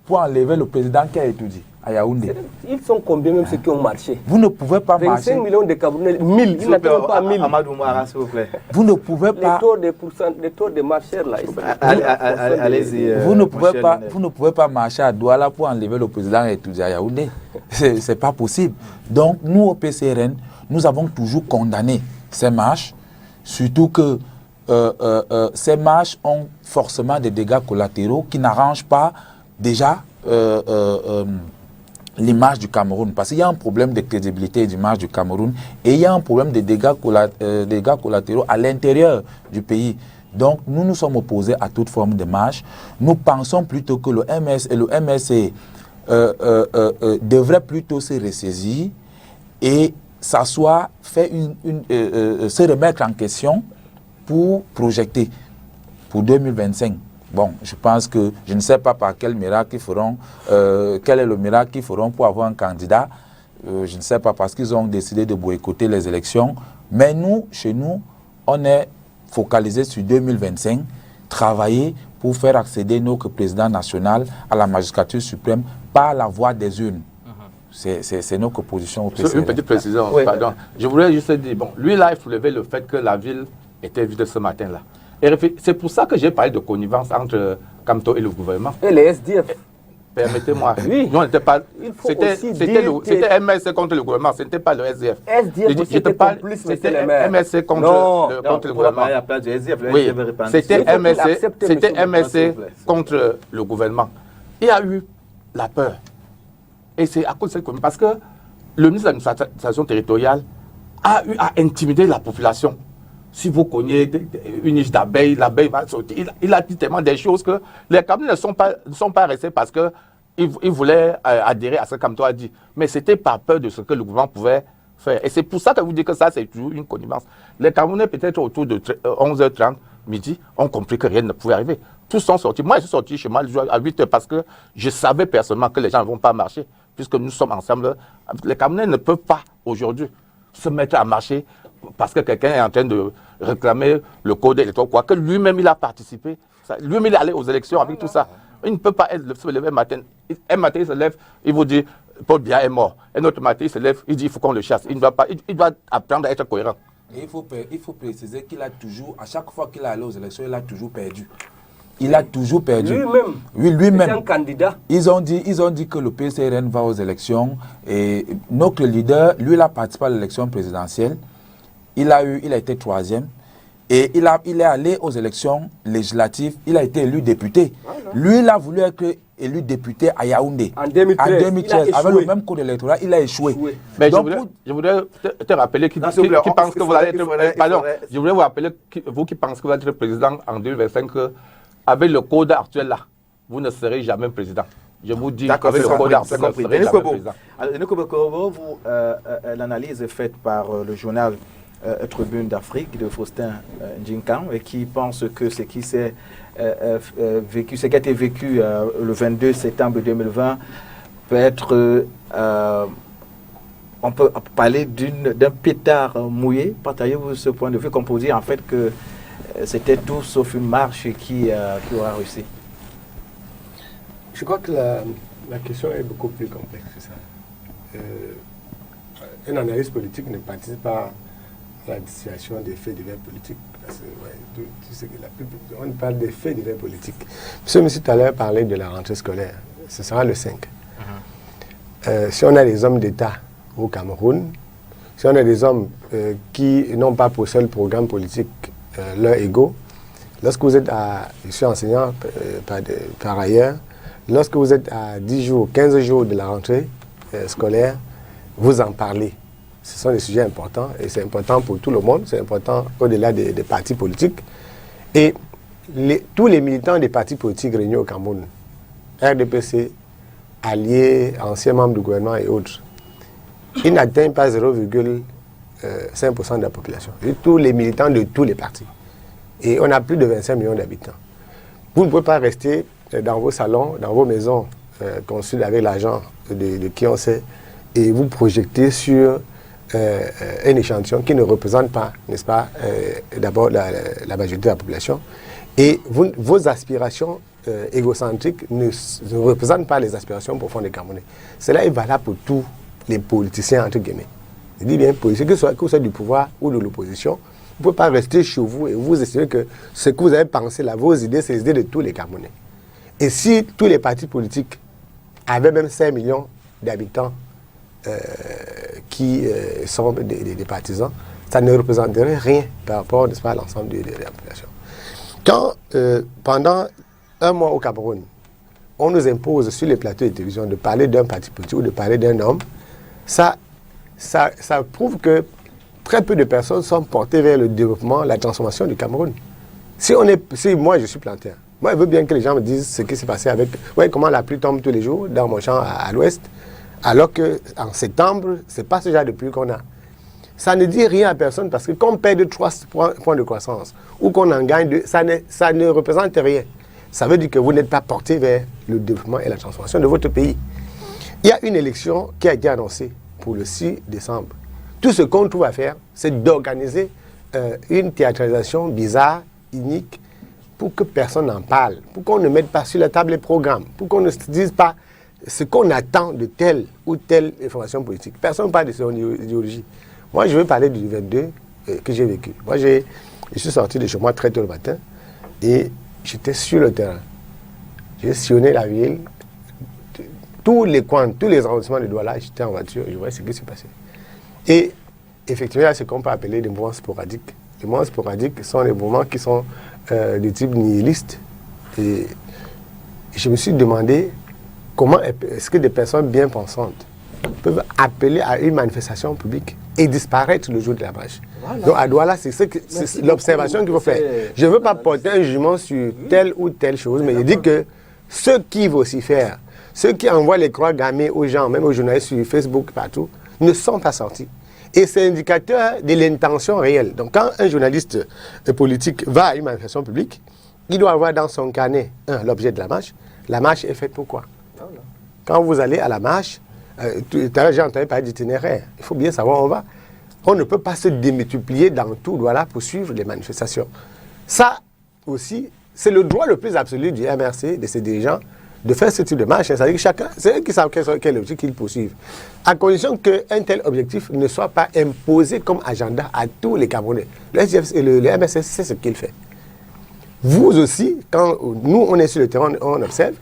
pour enlever le président qui a étudié à Yaoundé. Ils sont combien même ceux qui ont marché? Vous ne pouvez pas 25 marcher. millions de Camerounais, 1000, ils n'attendent pas 1000. Amadou Mouara, s'il vous plaît. Vous ne pouvez pas. Les taux de marcheurs là, Allez-y. Vous ne pouvez pas marcher à Douala pour enlever le président et étudier à Yaoundé. C'est pas possible. Donc nous au PCRN, nous avons toujours condamné ces marches, surtout que ces marches ont forcément des dégâts collatéraux qui n'arrangent pas déjà l'image du Cameroun. Parce qu'il y a un problème de crédibilité d'image du Cameroun et il y a un problème de dégâts collatéraux à l'intérieur du pays. Donc nous nous sommes opposés à toute forme de marche. Nous pensons plutôt que le MS et le MSC devraient plutôt se ressaisir et s'asseoir, se remettre en question pour projeter pour 2025. Bon, je pense que je ne sais pas par quel miracle ils feront, quel est le miracle qu'ils feront pour avoir un candidat. Je ne sais pas parce qu'ils ont décidé de boycotter les élections. Mais nous, chez nous, on est focalisé sur 2025, travailler pour faire accéder notre président national à la magistrature suprême par la voie des urnes. C'est notre position au PCRN. Une petite précision, pardon. Je voulais juste dire, bon, lui là, il soulevait le fait que la ville était vide ce matin-là. Et c'est pour ça que j'ai parlé de connivence entre Kamto et le gouvernement. Et les SDF. Permettez-moi. Oui. Nous, on n'était pas. C'était MSC contre le gouvernement, ce n'était pas le SDF. SDF, c'était complice, c'était MSC contre le gouvernement. Oui, c'était MSC contre le gouvernement. Il y a eu la peur. Et c'est à cause de cette commune. Parce que le ministre de l'administration territoriale a eu à intimider la population. Si vous connaissez une niche d'abeilles, l'abeille va sortir. Il a dit tellement des choses que les Camerounais ne sont pas restés parce qu'ils voulaient adhérer à ce que Kamto a dit. Mais c'était par peur de ce que le gouvernement pouvait faire. Et c'est pour ça que vous dites que ça, c'est toujours une connivence. Les Camerounais, peut-être autour de 11h30, midi, ont compris que rien ne pouvait arriver. Tous sont sortis. Moi, je suis sorti chez moi à 8h parce que je savais personnellement que les gens ne vont pas marcher, puisque nous sommes ensemble. Les Camerounais ne peuvent pas, aujourd'hui, se mettre à marcher parce que quelqu'un est en train de réclamer le code électoral, quoique lui-même il a participé, lui-même il est allé aux élections avec tout ça. Il ne peut pas se lever un matin, il se lève, il vous dit Paul Biya est mort. Un autre matin il se lève, il dit il faut qu'on le chasse. Il doit apprendre à être cohérent. Et il faut préciser qu'il a toujours, à chaque fois qu'il est allé aux élections, il a toujours perdu. Il a toujours perdu. Lui-même. Oui, lui-même. C'est un candidat. Ils ont dit que le PCRN va aux élections et notre leader, lui, il a participé à l'élection présidentielle. Il a été 3e et il est allé aux élections législatives. Il a été élu député. Lui, il a voulu être élu député à Yaoundé. En 2013, avec le même code électoral, il a échoué. Mais donc, je voudrais te rappeler qui pense que vous allez être... Pardon, je voudrais vous rappeler, vous qui pensez que vous allez être président en 2025, avec le code actuel là, vous ne serez jamais président. Je vous dis qu'avec le code actuel, vous ne serez jamais président. Alors, l'analyse faite par le journal Tribune d'Afrique de Faustin Ndjinkan et qui pense que ce qui s'est vécu, ce qui a été vécu le 22 septembre 2020 peut être, on peut parler d'un pétard mouillé. Partagez-vous ce point de vue qu'on peut dire en fait que c'était tout sauf une marche qui aura réussi. Je crois que la question est beaucoup plus complexe que ça. Un analyste politique ne participe pas à la situation des faits divers politiques. Parce que, on parle des faits divers politiques. Monsieur tout à l'heure parlait de la rentrée scolaire. Ce sera le 5. Si on a des hommes d'État au Cameroun, si on a des hommes qui n'ont pas pour seul programme politique leur ego, lorsque vous êtes je suis enseignant par ailleurs, lorsque vous êtes à 10 jours, 15 jours de la rentrée scolaire, vous en parlez. Ce sont des sujets importants et c'est important pour tout le monde, c'est important au-delà des partis politiques. Et tous les militants des partis politiques réunis au Cameroun, RDPC, alliés, anciens membres du gouvernement et autres, ils n'atteignent pas 0,5% de la population. Et tous les militants de tous les partis. Et on a plus de 25 millions d'habitants. Vous ne pouvez pas rester dans vos salons, dans vos maisons conçues avec l'argent de qui on sait, et vous projeter sur un échantillon qui ne représente pas, n'est-ce pas, d'abord la majorité de la population. Et vos aspirations égocentriques ne représentent pas les aspirations profondes des Camerounais. Cela est valable pour tous les politiciens, entre guillemets. Je dis bien politiciens, que ce soit du pouvoir ou de l'opposition. Vous ne pouvez pas rester chez vous et vous estimer que ce que vous avez pensé là, vos idées, c'est les idées de tous les Camerounais. Et si tous les partis politiques avaient même 5 millions d'habitants qui sont des partisans, ça ne représenterait rien par rapport, n'est-ce pas, à l'ensemble de la population. Quand, pendant un mois au Cameroun, on nous impose sur les plateaux de télévision de parler d'un parti politique ou de parler d'un homme, ça prouve que très peu de personnes sont portées vers le développement, la transformation du Cameroun. Si moi je suis planteur, moi je veux bien que les gens me disent ce qui s'est passé avec, comment la pluie tombe tous les jours dans mon champ à l'ouest, alors qu'en septembre, ce n'est pas ce genre de pluie qu'on a. Ça ne dit rien à personne parce que qu'on perd 3 points de croissance ou qu'on en gagne 2, ça ne représente rien. Ça veut dire que vous n'êtes pas porté vers le développement et la transformation de votre pays. Il y a une élection qui a été annoncée pour le 6 décembre. Tout ce qu'on trouve à faire, c'est d'organiser une théâtralisation bizarre, unique, pour que personne n'en parle, pour qu'on ne mette pas sur la table les programmes, pour qu'on ne se dise pas ce qu'on attend de telle ou telle information politique. Personne ne parle de son idéologie. Moi, je veux parler du 22 que j'ai vécu. Moi, je suis sorti de chez moi très tôt le matin et j'étais sur le terrain. J'ai sillonné la ville, tous les coins, tous les arrondissements de Douala, j'étais en voiture, je voyais ce qui se passait. Et effectivement, il y a ce qu'on peut appeler des mouvements sporadiques. Les mouvements sporadiques sont des mouvements qui sont de type nihiliste. Et je me suis demandé comment est-ce que des personnes bien pensantes peuvent appeler à une manifestation publique et disparaître le jour de la marche. Voilà. Donc à Douala, c'est l'observation qu'il faut faire. Je ne veux pas porter un jugement sur telle ou telle chose, mais je dis que ceux qui vocifèrent, ceux qui envoient les croix gammées aux gens, même aux journalistes sur Facebook, partout, ne sont pas sortis. Et c'est indicateur de l'intention réelle. Donc quand un journaliste politique va à une manifestation publique, il doit avoir dans son carnet, l'objet de la marche. La marche est faite pour quoi? Quand vous allez à la marche, tout à l'heure j'ai entendu parler d'itinéraire. Il faut bien savoir où on va. On ne peut pas se démultiplier dans tout Douala pour suivre les manifestations. Ça aussi, c'est le droit le plus absolu du MRC, de ses dirigeants, de faire ce type de marche. C'est-à-dire que chacun, c'est eux qui savent quel objectif qu'ils poursuivent. À condition qu'un tel objectif ne soit pas imposé comme agenda à tous les Camerounais. Le SGF et le MRC, c'est ce qu'il fait. Vous aussi, quand nous on est sur le terrain, on observe,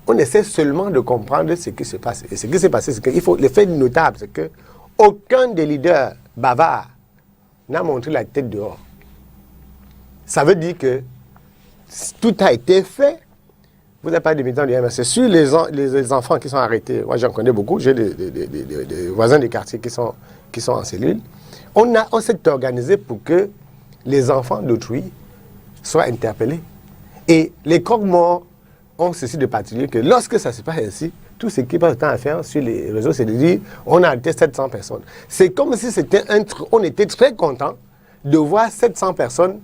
on essaie seulement de comprendre ce qui se passe. Et ce qui s'est passé, c'est qu'il faut, le fait notable, c'est que aucun des leaders bavards n'a montré la tête dehors. Ça veut dire que tout a été fait. Vous n'avez pas de militants du MRC. Sur les enfants qui sont arrêtés, moi j'en connais beaucoup, j'ai des voisins des quartiers qui sont en cellule. On s'est organisé pour que les enfants d'autrui soient interpellés. Et les croque-morts ont ceci de particulier que lorsque ça se passe ainsi, tout ce qui passe le temps à faire sur les réseaux, c'est de dire on a arrêté 700 personnes. C'est comme si on était très content de voir 700 personnes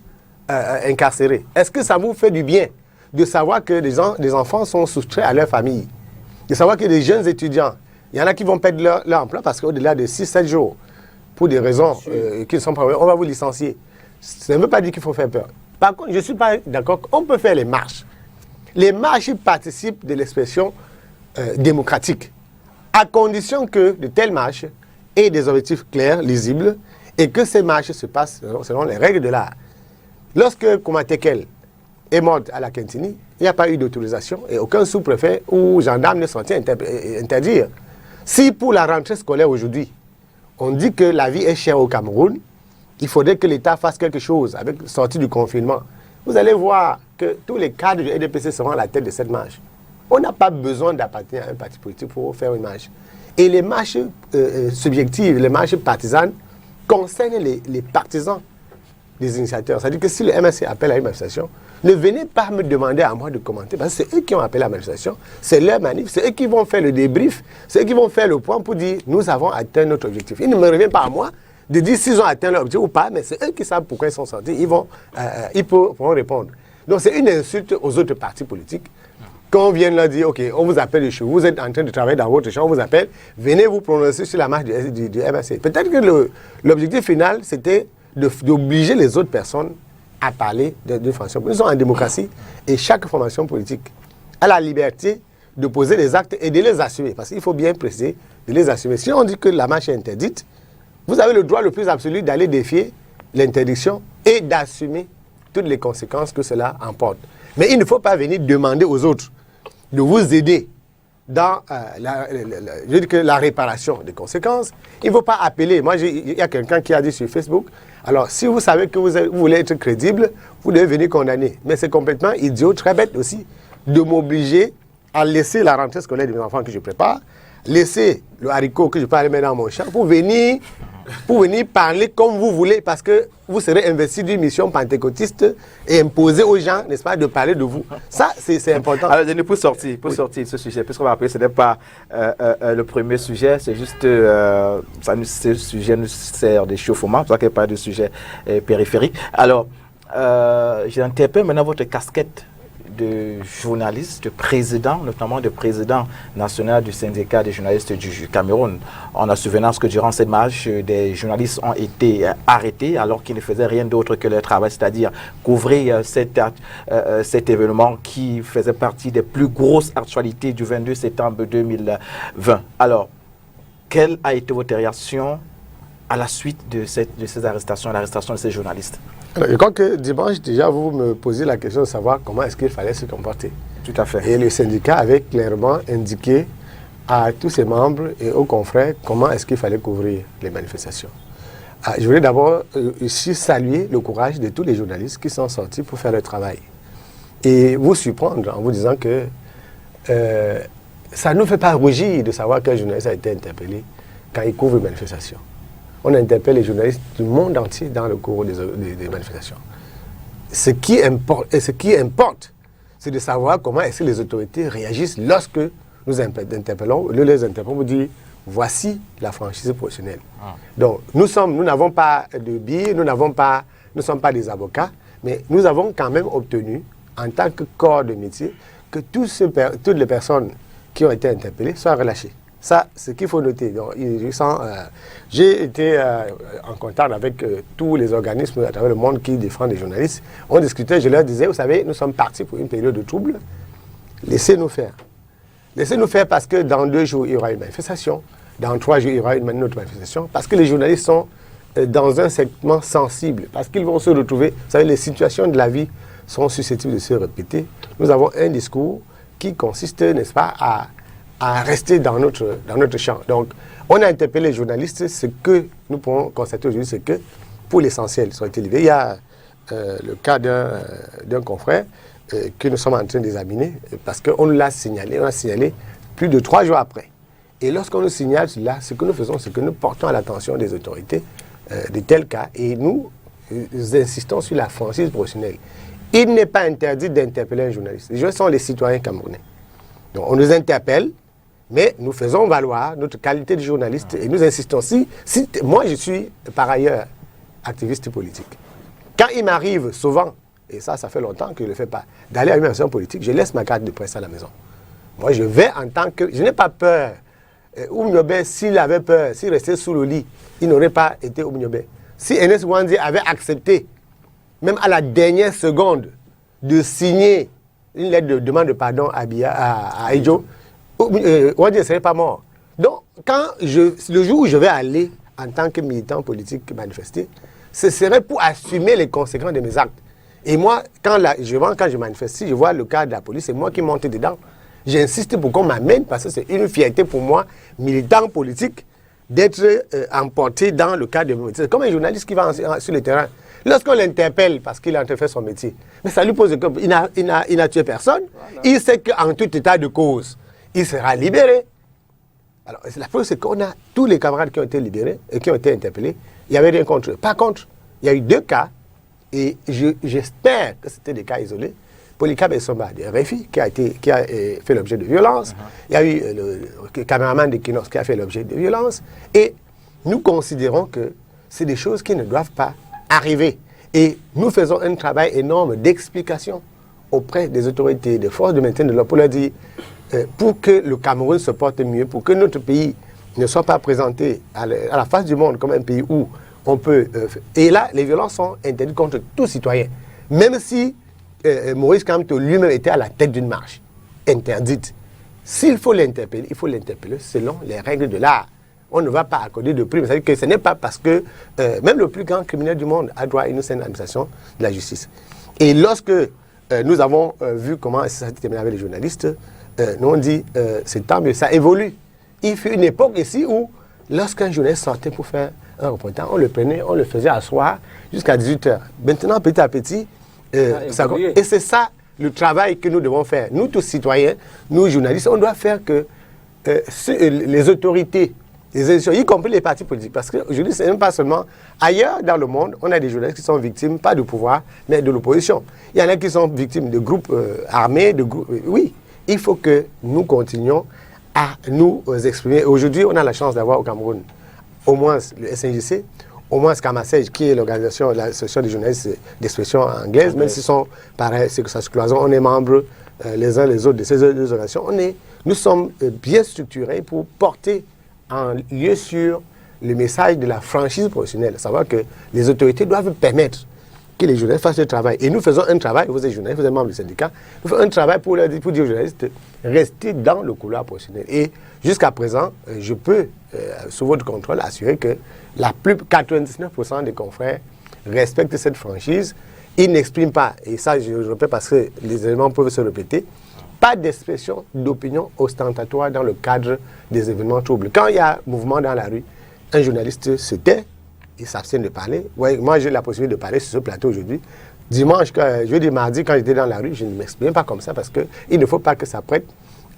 incarcérées. Est-ce que ça vous fait du bien de savoir que des enfants sont soustraits à leur famille, de savoir que des jeunes étudiants, il y en a qui vont perdre leur emploi parce qu'au-delà de 6-7 jours, pour des raisons qui ne sont pas vraies, on va vous licencier. Ça ne veut pas dire qu'il faut faire peur. Par contre, je ne suis pas d'accord qu'on peut faire les marches. Les marches participent de l'expression démocratique, à condition que de telles marches aient des objectifs clairs, lisibles, et que ces marches se passent selon les règles de l'art. Lorsque Kouma Tekel est morte à la Kentini, il n'y a pas eu d'autorisation et aucun sous-préfet ou gendarme ne sortit interdire. Si pour la rentrée scolaire aujourd'hui, on dit que la vie est chère au Cameroun, il faudrait que l'État fasse quelque chose avec la sortie du confinement. Vous allez voir que tous les cadres du NDPC seront à la tête de cette marche. On n'a pas besoin d'appartenir à un parti politique pour faire une marche. Et les marches subjectives, les marches partisanes, concernent les partisans des initiateurs. C'est-à-dire que si le MSC appelle à une manifestation, ne venez pas me demander à moi de commenter, parce que c'est eux qui ont appelé à la manifestation, c'est leur manif, c'est eux qui vont faire le débrief, c'est eux qui vont faire le point pour dire nous avons atteint notre objectif. Il ne me revient pas à moi de dire s'ils ont atteint leur objectif ou pas, mais c'est eux qui savent pourquoi ils sont sortis, ils pourront répondre. Donc c'est une insulte aux autres partis politiques qu'on vienne leur dire, OK, on vous appelle de chez vous, vous êtes en train de travailler dans votre champ, on vous appelle, venez vous prononcer sur la marche du MRC. Peut-être que l'objectif final, c'était d'obliger les autres personnes à parler de formation. Nous sommes en démocratie et chaque formation politique a la liberté de poser des actes et de les assumer. Parce qu'il faut bien préciser, de les assumer. Si on dit que la marche est interdite, vous avez le droit le plus absolu d'aller défier l'interdiction et d'assumer toutes les conséquences que cela emporte. Mais il ne faut pas venir demander aux autres de vous aider dans la réparation des conséquences. Il ne faut pas appeler. Moi, il y a quelqu'un qui a dit sur Facebook, alors si vous savez que vous voulez être crédible, vous devez venir condamner. Mais c'est complètement idiot, très bête aussi, de m'obliger à laisser la rentrée scolaire de mes enfants que je prépare, laisser le haricot que je peux aller mettre dans mon champ pour venir parler comme vous voulez, parce que vous serez investi d'une mission pentecôtiste et imposer aux gens, n'est-ce pas, de parler de vous. Ça, c'est important. Alors, pour sortir de ce sujet, puisqu'on va rappeler, ce n'est pas le premier sujet, c'est juste, ce sujet nous sert d'échauffement, c'est pour ça qu'il n'y a pas de sujet périphérique. Alors, j'interpelle maintenant votre casquette de journaliste, de président, notamment de président national du syndicat des journalistes du Cameroun. On a souvenance que durant cette marche, des journalistes ont été arrêtés alors qu'ils ne faisaient rien d'autre que leur travail, c'est-à-dire couvrir cet événement qui faisait partie des plus grosses actualités du 22 septembre 2020. Alors, quelle a été votre réaction à la suite de ces arrestations, l'arrestation de ces journalistes? Alors, je crois que dimanche, déjà, vous me posez la question de savoir comment est-ce qu'il fallait se comporter. Tout à fait. Et le syndicat avait clairement indiqué à tous ses membres et aux confrères comment est-ce qu'il fallait couvrir les manifestations. Je voulais d'abord ici saluer le courage de tous les journalistes qui sont sortis pour faire leur travail. Et vous surprendre en vous disant que ça ne nous fait pas rougir de savoir qu'un journaliste a été interpellé quand il couvre une manifestation. On interpelle les journalistes du monde entier dans le cours des manifestations. Ce qui importe, c'est de savoir comment est-ce que les autorités réagissent lorsque nous interpellons, pour dire voici la franchise professionnelle. Donc nous n'avons pas de billes, nous ne sommes pas des avocats, mais nous avons quand même obtenu, en tant que corps de métier, que toutes les personnes qui ont été interpellées soient relâchées. Ça, c'est ce qu'il faut noter. Donc, j'ai été en contact avec tous les organismes à travers le monde qui défendent les journalistes. On discutait, je leur disais, vous savez, nous sommes partis pour une période de trouble. Laissez-nous faire. Laissez-nous faire parce que dans 2 jours, il y aura une manifestation. Dans 3 jours, il y aura une autre manifestation. Parce que les journalistes sont dans un segment sensible. Parce qu'ils vont se retrouver. Vous savez, les situations de la vie sont susceptibles de se répéter. Nous avons un discours qui consiste, n'est-ce pas, à rester dans notre champ. Donc, on a interpellé les journalistes. Ce que nous pouvons constater aujourd'hui, c'est que, pour l'essentiel, ils sont été livrés. Il y a le cas d'un confrère que nous sommes en train d'examiner parce qu'on l'a signalé. On a signalé plus de 3 jours après. Et lorsqu'on nous signale cela, ce que nous faisons, c'est que nous portons à l'attention des autorités de tels cas et nous insistons sur la franchise professionnelle. Il n'est pas interdit d'interpeller un journaliste. Les journalistes sont les citoyens camerounais. Donc, on nous interpelle, mais nous faisons valoir notre qualité de journaliste et nous insistons. Moi, je suis par ailleurs activiste politique. Quand il m'arrive souvent, et ça fait longtemps que je ne le fais pas, d'aller à une action politique, je laisse ma carte de presse à la maison. Moi, je vais en tant que... Je n'ai pas peur. Oumniobé, s'il avait peur, s'il restait sous le lit, il n'aurait pas été Oumniobé. Si Ernest Ouandji avait accepté, même à la dernière seconde, de signer une lettre de demande de pardon à Aïdjo, Ouandji ne serait pas mort. Donc, le jour où je vais aller en tant que militant politique manifester, ce serait pour assumer les conséquences de mes actes. Et moi, quand je manifeste, si je vois le cas de la police, c'est moi qui monte dedans. J'insiste pour qu'on m'amène parce que c'est une fierté pour moi, militant politique, d'être emporté dans le cadre de mon métier. C'est comme un journaliste qui va sur le terrain. Lorsqu'on l'interpelle parce qu'il a fait son métier, mais ça lui pose le problème. Il n'a tué personne. Voilà. Il sait qu'en tout état de cause, il sera libéré. Alors, la preuve, c'est qu'on a tous les camarades qui ont été libérés et qui ont été interpellés. Il n'y avait rien contre eux. Par contre, il y a eu 2 cas, et j'espère que c'était des cas isolés. Polycarpe Essomba de RFI qui a fait l'objet de violences. Il y a eu le caméraman de Kinos qui a fait l'objet de violences. Et nous considérons que c'est des choses qui ne doivent pas arriver. Et nous faisons un travail énorme d'explication auprès des autorités, des forces de maintien de l'ordre pour leur dire, pour que le Cameroun se porte mieux, pour que notre pays ne soit pas présenté à la face du monde comme un pays où on peut... et là, les violences sont interdites contre tout citoyen. Même si Maurice Kamto lui-même était à la tête d'une marche interdite. S'il faut l'interpeller, il faut l'interpeller selon les règles de l'art. On ne va pas accorder de prime. C'est-à-dire que ce n'est pas parce que même le plus grand criminel du monde a droit à une saine administration de la justice. Et lorsque nous avons vu comment ça s'est terminé avec les journalistes, nous on dit c'est tant mieux, ça évolue. Il fut une époque ici où lorsqu'un journaliste sortait pour faire un reportage, on le prenait, on le faisait asseoir jusqu'à 18h. Maintenant, petit à petit, et c'est ça le travail que nous devons faire. Nous tous citoyens, nous journalistes, on doit faire que les autorités, les institutions, y compris les partis politiques, parce qu'aujourd'hui, ce n'est pas seulement ailleurs dans le monde, on a des journalistes qui sont victimes, pas du pouvoir, mais de l'opposition. Il y en a qui sont victimes de groupes armés, de groupes... oui, il faut que nous continuions à nous exprimer. Aujourd'hui, on a la chance d'avoir au Cameroun au moins le SNJC, au moins Kamasej, qui est l'organisation, l'association des journalistes d'expression anglaise, même s'ils sont pareils, c'est que ça se cloisonne, on est membres les uns les autres de ces deux organisations. Nous sommes bien structurés pour porter en lieu sûr le message de la franchise professionnelle, à savoir que les autorités doivent permettre que les journalistes fassent le travail. Et nous faisons un travail, vous êtes journalistes, vous êtes membres du syndicat, nous faisons un travail pour dire aux journalistes, restez dans le couloir professionnel. Et jusqu'à présent, je peux, sous votre contrôle, assurer que 99% des confrères respectent cette franchise. Ils n'expriment pas, et ça je le répète parce que les éléments peuvent se répéter, pas d'expression d'opinion ostentatoire dans le cadre des événements troubles. Quand il y a mouvement dans la rue, un journaliste se tait, il s'abstient de parler. Ouais, moi, j'ai la possibilité de parler sur ce plateau aujourd'hui. Dimanche, jeudi, mardi, quand j'étais dans la rue, je ne m'exprime pas comme ça parce qu'il ne faut pas que ça prête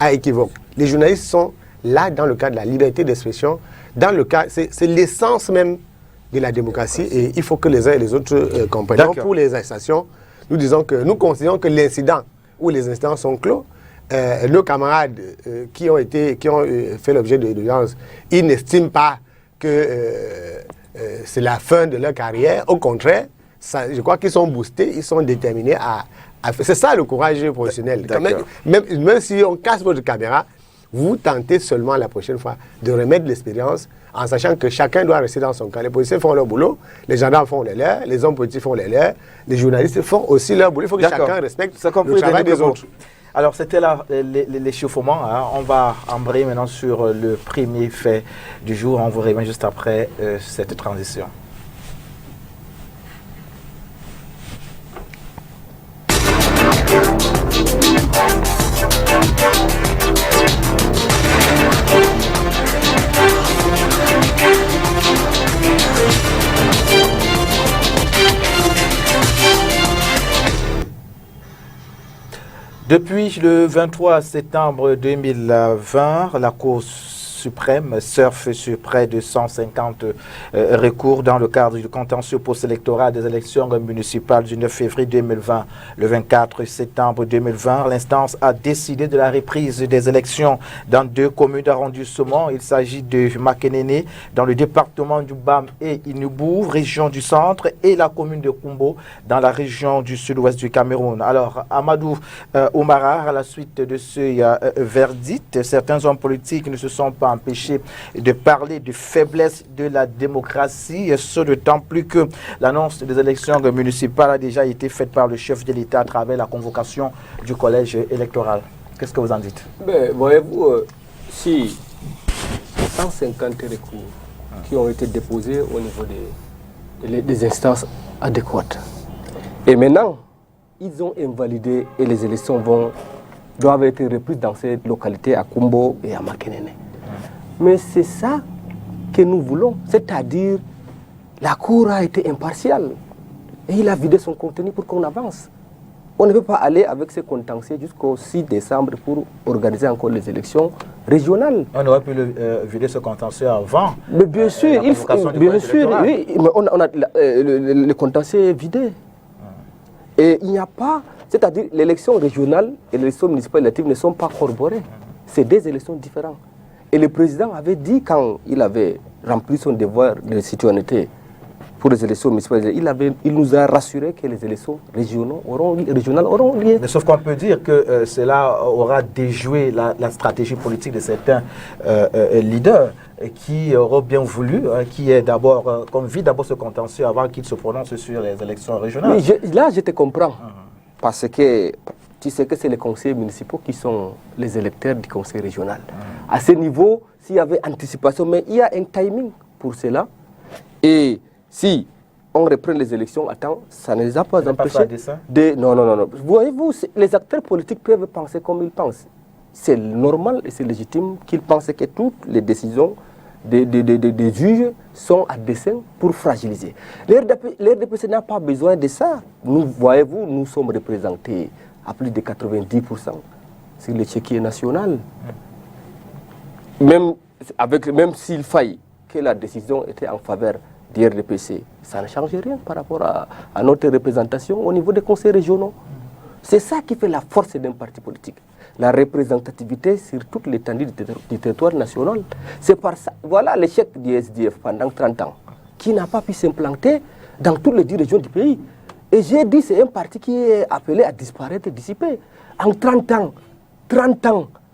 à équivoque. Les journalistes sont là dans le cadre de la liberté d'expression. Dans le cas, c'est l'essence même de la démocratie et il faut que les uns et les autres comprennent. Donc, pour les arrestations, nous considérons que l'incident où les incidents sont clos, nos camarades qui ont fait l'objet de violence, ils n'estiment pas que c'est la fin de leur carrière. Au contraire, je crois qu'ils sont boostés, ils sont déterminés à faire. C'est ça le courage professionnel. Même si on casse votre caméra, vous tentez seulement la prochaine fois de remettre l'expérience en sachant que chacun doit rester dans son camp. Les policiers font leur boulot, les gendarmes font les leurs, les hommes politiques font les leurs, les journalistes font aussi leur boulot. Il faut que chacun respecte le travail des autres. Alors, c'était l'échauffement. Hein. On va embrayer maintenant sur le premier fait du jour. On vous revient juste après cette transition. Depuis le 23 septembre 2020, la Cour suprême surfe sur près de 150 recours dans le cadre du contentieux post-électoral des élections municipales du 9 février 2020. Le 24 septembre 2020, l'instance a décidé de la reprise des élections dans 2 communes d'arrondissement. Il s'agit de Makenene, dans le département du BAM et Inubu, région du centre, et la commune de Kumbo, dans la région du sud-ouest du Cameroun. Alors, Amadou Oumara, à la suite de ce verdict, certains hommes politiques ne se sont pas empêchés de parler de faiblesse de la démocratie, et ce d'autant plus que l'annonce des élections municipales a déjà été faite par le chef de l'État à travers la convocation du collège électoral. Qu'est-ce que vous en dites? Voyez-vous, si 150 recours qui ont été déposés au niveau des instances adéquates, et maintenant, ils ont invalidé et les élections doivent être reprises dans ces localités à Kumbo et à Makenene. Mais c'est ça que nous voulons, c'est-à-dire la Cour a été impartiale et il a vidé son contenu pour qu'on avance. On ne peut pas aller avec ces contentieux jusqu'au 6 décembre pour organiser encore les élections régionales. On aurait pu vider ce contentieux avant. Mais bien sûr, oui, mais on a le contentieux est vidé. Et il n'y a pas, c'est-à-dire l'élection régionale et l'élection municipale élective ne sont pas corroborées. C'est 2 élections différentes. Et le président avait dit, quand il avait rempli son devoir de citoyenneté pour les élections municipales. Il nous a rassuré que les élections régionales auront lieu. Mais sauf qu'on peut dire que cela aura déjoué la stratégie politique de certains leaders qui auraient bien voulu, qui est d'abord, qu'on vit d'abord ce contentieux avant qu'il se prononce sur les élections régionales. Oui, là, je te comprends. Parce que tu sais que c'est les conseillers municipaux qui sont les électeurs du conseil régional. À ce niveau, s'il y avait anticipation, mais il y a un timing pour cela. Et si on reprend les élections à temps, ça ne les a pas empêchés de... Non. Voyez-vous, les acteurs politiques peuvent penser comme ils pensent. C'est normal et c'est légitime qu'ils pensent que toutes les décisions des juges sont à dessein pour fragiliser. L'RDPC n'a pas besoin de ça. Voyez-vous, nous sommes représentés à plus de 90% sur l'échiquier national. Même s'il faille que la décision était en faveur du RDPC, ça ne change rien par rapport à notre représentation au niveau des conseils régionaux. C'est ça qui fait la force d'un parti politique. La représentativité sur toute l'étendue du territoire national. C'est par ça. Voilà l'échec du SDF pendant 30 ans, qui n'a pas pu s'implanter dans toutes les 10 régions du pays. Et j'ai dit, c'est un parti qui est appelé à disparaître et dissiper. En 30 ans,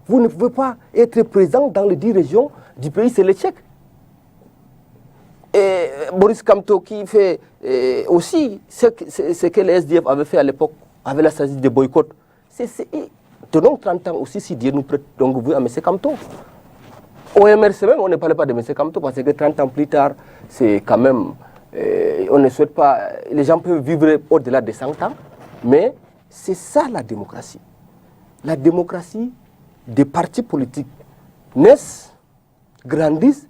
vous ne pouvez pas être présent dans les 10 régions du pays, c'est l'échec. Et Boris Kamto qui fait aussi ce que les SDF avaient fait à l'époque, avec la stratégie de boycott. Tenons 30 ans aussi si Dieu nous prête donc vous à M. Kamto. Au MRC même, on ne parlait pas de M. Kamto parce que 30 ans plus tard, c'est quand même... on ne souhaite pas... Les gens peuvent vivre au-delà de 100 ans, mais c'est ça la démocratie. La démocratie des partis politiques naissent, grandissent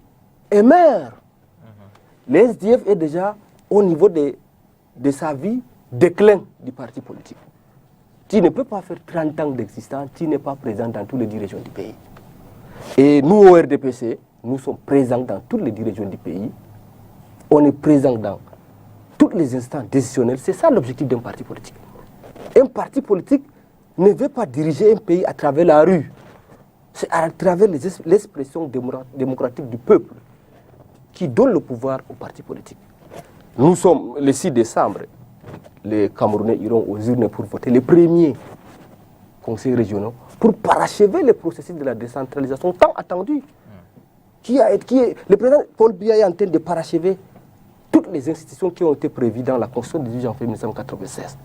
et meurent. Le SDF est déjà au niveau de sa vie déclin du parti politique. Tu ne peux pas faire 30 ans d'existence, tu n'es pas présent dans toutes les 10 régions du pays. Et nous, au RDPC, nous sommes présents dans toutes les 10 régions du pays. On est présent dans tous les instants décisionnels. C'est ça l'objectif d'un parti politique. Un parti politique ne veut pas diriger un pays à travers la rue. C'est à travers l'expression démocratique du peuple qui donne le pouvoir au parti politique. Nous sommes le 6 décembre. Les Camerounais iront aux urnes pour voter les premiers conseils régionaux pour parachever le processus de la décentralisation tant attendu. Le président Paul Biya est en train de parachever toutes les institutions qui ont été prévues dans la Constitution du 18 janvier 1996.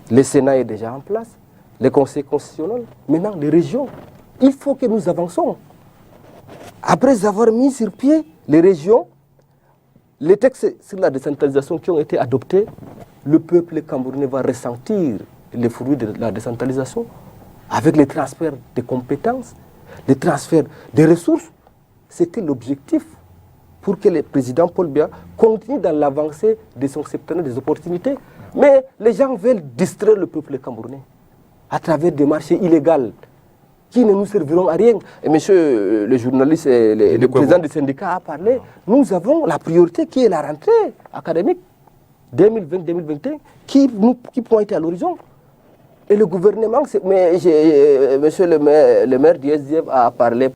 Le Sénat est déjà en place, le Conseil constitutionnel, maintenant les régions. Il faut que nous avançons. Après avoir mis sur pied les régions, les textes sur la décentralisation qui ont été adoptés, le peuple camerounais va ressentir les fruits de la décentralisation avec les transferts de compétences, les transferts de ressources. C'était l'objectif pour que le président Paul Biya continue dans l'avancée de son septennat des opportunités. Mais les gens veulent distraire le peuple camerounais à travers des marchés illégaux qui ne nous serviront à rien. Et monsieur le journaliste et le président du syndicat a parlé. Nous avons la priorité qui est la rentrée académique 2020-2021 qui pointe à l'horizon. Et le gouvernement, monsieur le maire du SDF a parlé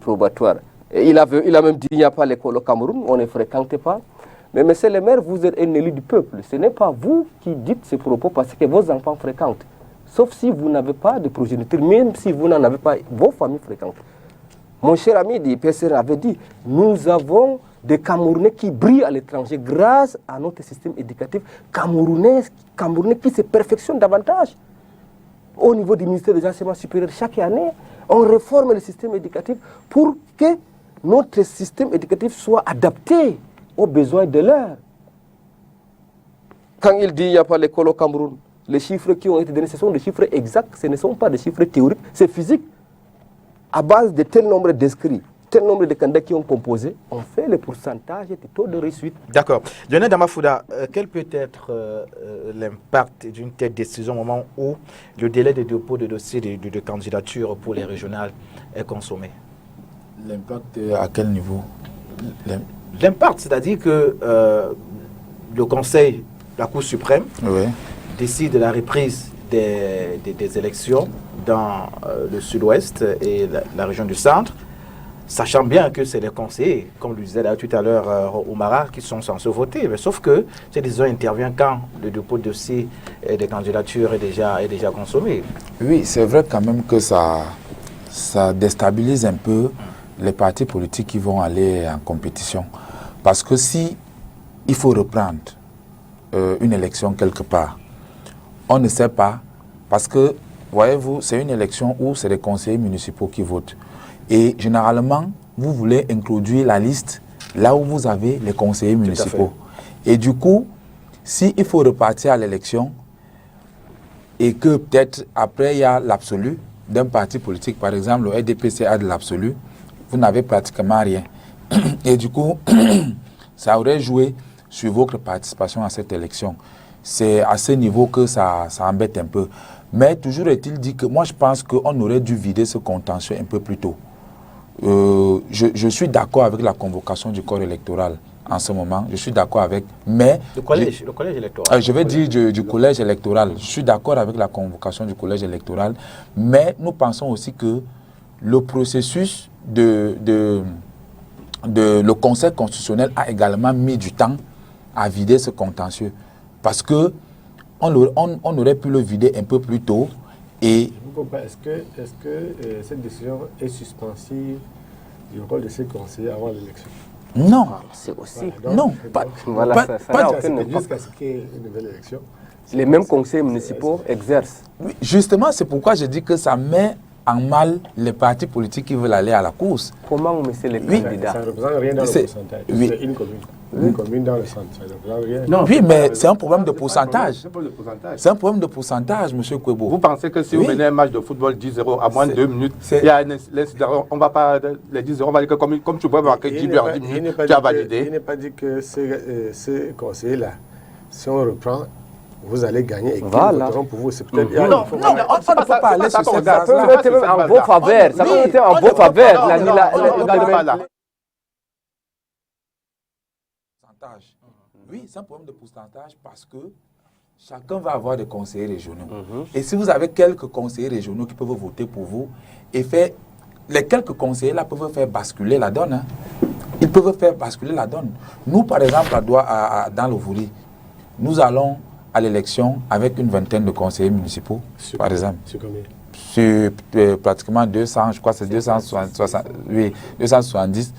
probatoire. Et il a même dit qu'il n'y a pas l'école au Cameroun, on ne fréquente pas. Mais monsieur le maire, vous êtes un élu du peuple. Ce n'est pas vous qui dites ces propos parce que vos enfants fréquentent. Sauf si vous n'avez pas de progéniture, même si vous n'en avez pas, vos familles fréquentent. Mon cher ami du PSR avait dit, nous avons des Camerounais qui brillent à l'étranger grâce à notre système éducatif camerounais qui se perfectionne davantage. Au niveau du ministère des Enseignements supérieurs, chaque année, on réforme le système éducatif pour que notre système éducatif soit adapté aux besoins de l'heure. Quand il dit qu'il n'y a pas l'école au Cameroun, les chiffres qui ont été donnés, ce sont des chiffres exacts, ce ne sont pas des chiffres théoriques, c'est physique. À base de tel nombre d'inscrits, tel nombre de candidats qui ont composé, on fait le pourcentage du taux de réussite. D'accord. Lionel Damafouda, quel peut être l'impact d'une telle décision au moment où le délai de dépôt de dossier de candidature pour les régionales est consommé? L'impact à quel niveau? L'impact, c'est-à-dire que le Conseil, la Cour suprême, décide de la reprise des élections dans le sud-ouest et la région du centre. sachant bien que c'est les conseillers, comme le disait tout à l'heure Oumara, qui sont censés voter. Mais sauf que cette décision intervient quand le dépôt de dossier des candidatures est déjà consommé. Oui, c'est vrai quand même que ça déstabilise un peu les partis politiques qui vont aller en compétition. Parce que si il faut reprendre une élection quelque part, on ne sait pas, parce que, voyez-vous, c'est une élection où c'est les conseillers municipaux qui votent. Et généralement, vous voulez introduire la liste là où vous avez les conseillers municipaux. Et du coup, s'il faut repartir à l'élection et que peut-être après il y a l'absolu d'un parti politique, par exemple le RDPC a de l'absolu, vous n'avez pratiquement rien. Et du coup, ça aurait joué sur votre participation à cette élection. C'est à ce niveau que ça embête un peu. Mais toujours est-il dit que moi je pense qu'on aurait dû vider ce contentieux un peu plus tôt. Je suis d'accord avec la convocation du corps électoral en ce moment, je suis d'accord avec, mais... Le collège électoral. Je vais dire du collège électoral. Je suis d'accord avec la convocation du collège électoral, mais nous pensons aussi que le processus le Conseil constitutionnel a également mis du temps à vider ce contentieux. Parce que on aurait pu le vider un peu plus tôt et... Est-ce que cette décision est suspensive du rôle de ces conseillers avant l'élection? Non. C'est aussi. Voilà, Non, jusqu'à ce qu'il y ait une nouvelle élection. Les mêmes conseils municipaux exercent. Oui, justement, c'est pourquoi je dis que ça met en mal les partis politiques qui veulent aller à la course. Comment on met les Oui. candidats? Ça ne représente rien dans le pourcentage. Oui. C'est une commune. Une commune dans le centre. Ça ne représente rien. Non, Oui, mais c'est un problème de c'est pas pourcentage. C'est pas le pourcentage. C'est un problème de pourcentage, M. Kwebo. Vous pensez que si Oui. vous menez un match de football 10-0 à moins de C'est- 2 minutes, c'est- il y a l'incident, on ne va pas, les 10-0, on va dire que comme tu peux marquer 10 buts en 10 minutes, tu as validé. Il n'est pas dit que ces conseillers-là, si on reprend, vous allez gagner et qu'ils Voilà. voteront pour vous. C'est peut-être... Non, on ne peut pas aller sur cette Ça peut base-là. être même en vos faveurs. Ça peut être en vos faveurs. Oui, c'est un problème de pourcentage parce que chacun va avoir des conseillers régionaux. Et si vous avez quelques conseillers régionaux qui peuvent voter pour vous, et les quelques conseillers-là peuvent faire basculer la donne. Hein. Ils peuvent faire basculer la donne. Nous, par exemple, dans le Vouri, nous allons à l'élection avec une vingtaine de conseillers municipaux, par exemple. C'est combien? Sur pratiquement 200, je crois que c'est 270.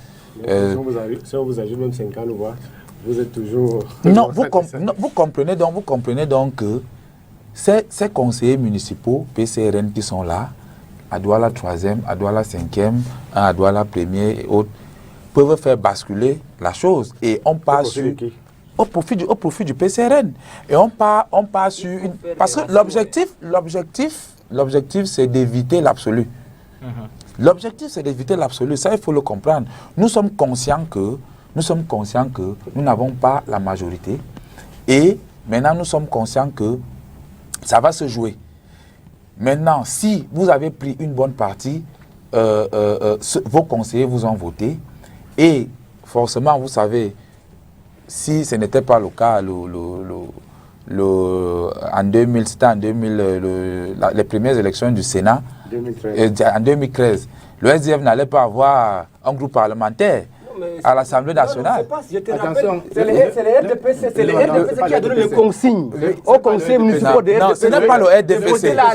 Si on vous ajoute même 50, on voit, vous êtes toujours... Non, vous comprenez donc que ces conseillers municipaux, PCRN qui sont là, à Douala 3e, à Douala 5e, à Douala 1er et autres, peuvent faire basculer la chose. Et on passe sur... Au profit du PCRN. Et on part sur une... Parce que l'objectif, c'est d'éviter l'absolu. L'objectif, c'est d'éviter l'absolu. Ça, il faut le comprendre. Nous sommes conscients que nous n'avons pas la majorité. Et maintenant, nous sommes conscients que ça va se jouer. Maintenant, si vous avez pris une bonne partie, vos conseillers vous ont voté. Et forcément, vous savez, si ce n'était pas le cas, en 2000, c'était en 2000, les premières élections du Sénat, 2013. En 2013, le SDF n'allait pas avoir un groupe parlementaire à l'Assemblée nationale. Attention, C'est les RDPC qui a donné les consignes au conseil municipal de RDPC. Non, ce n'est pas le RDPC. La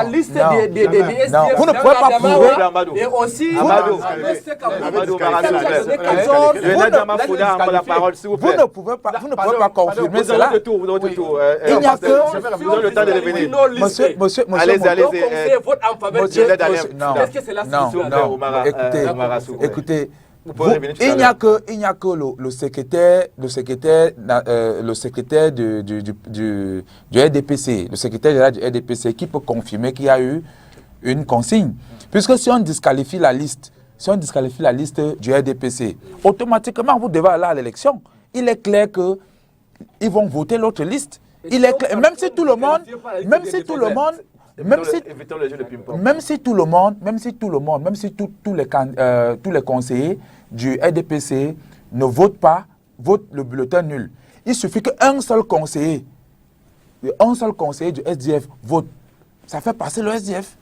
liste des SDF. Non, vous ne pouvez pas prouver. Et aussi, Vous ne pouvez pas confirmer cela. Il n'y a que... Monsieur, écoutez, il n'y a que le secrétaire du RDPC, le secrétaire général du RDPC qui peut confirmer qu'il y a eu une consigne. Puisque si on disqualifie la liste du RDPC, automatiquement vous devez aller à l'élection. Il est clair qu'ils vont voter l'autre liste. Il est clair, même si tout le monde, tous les conseillers du RDPC ne votent pas, votent le bulletin nul. Il suffit qu'un seul conseiller du SDF vote. Ça fait passer le SDF.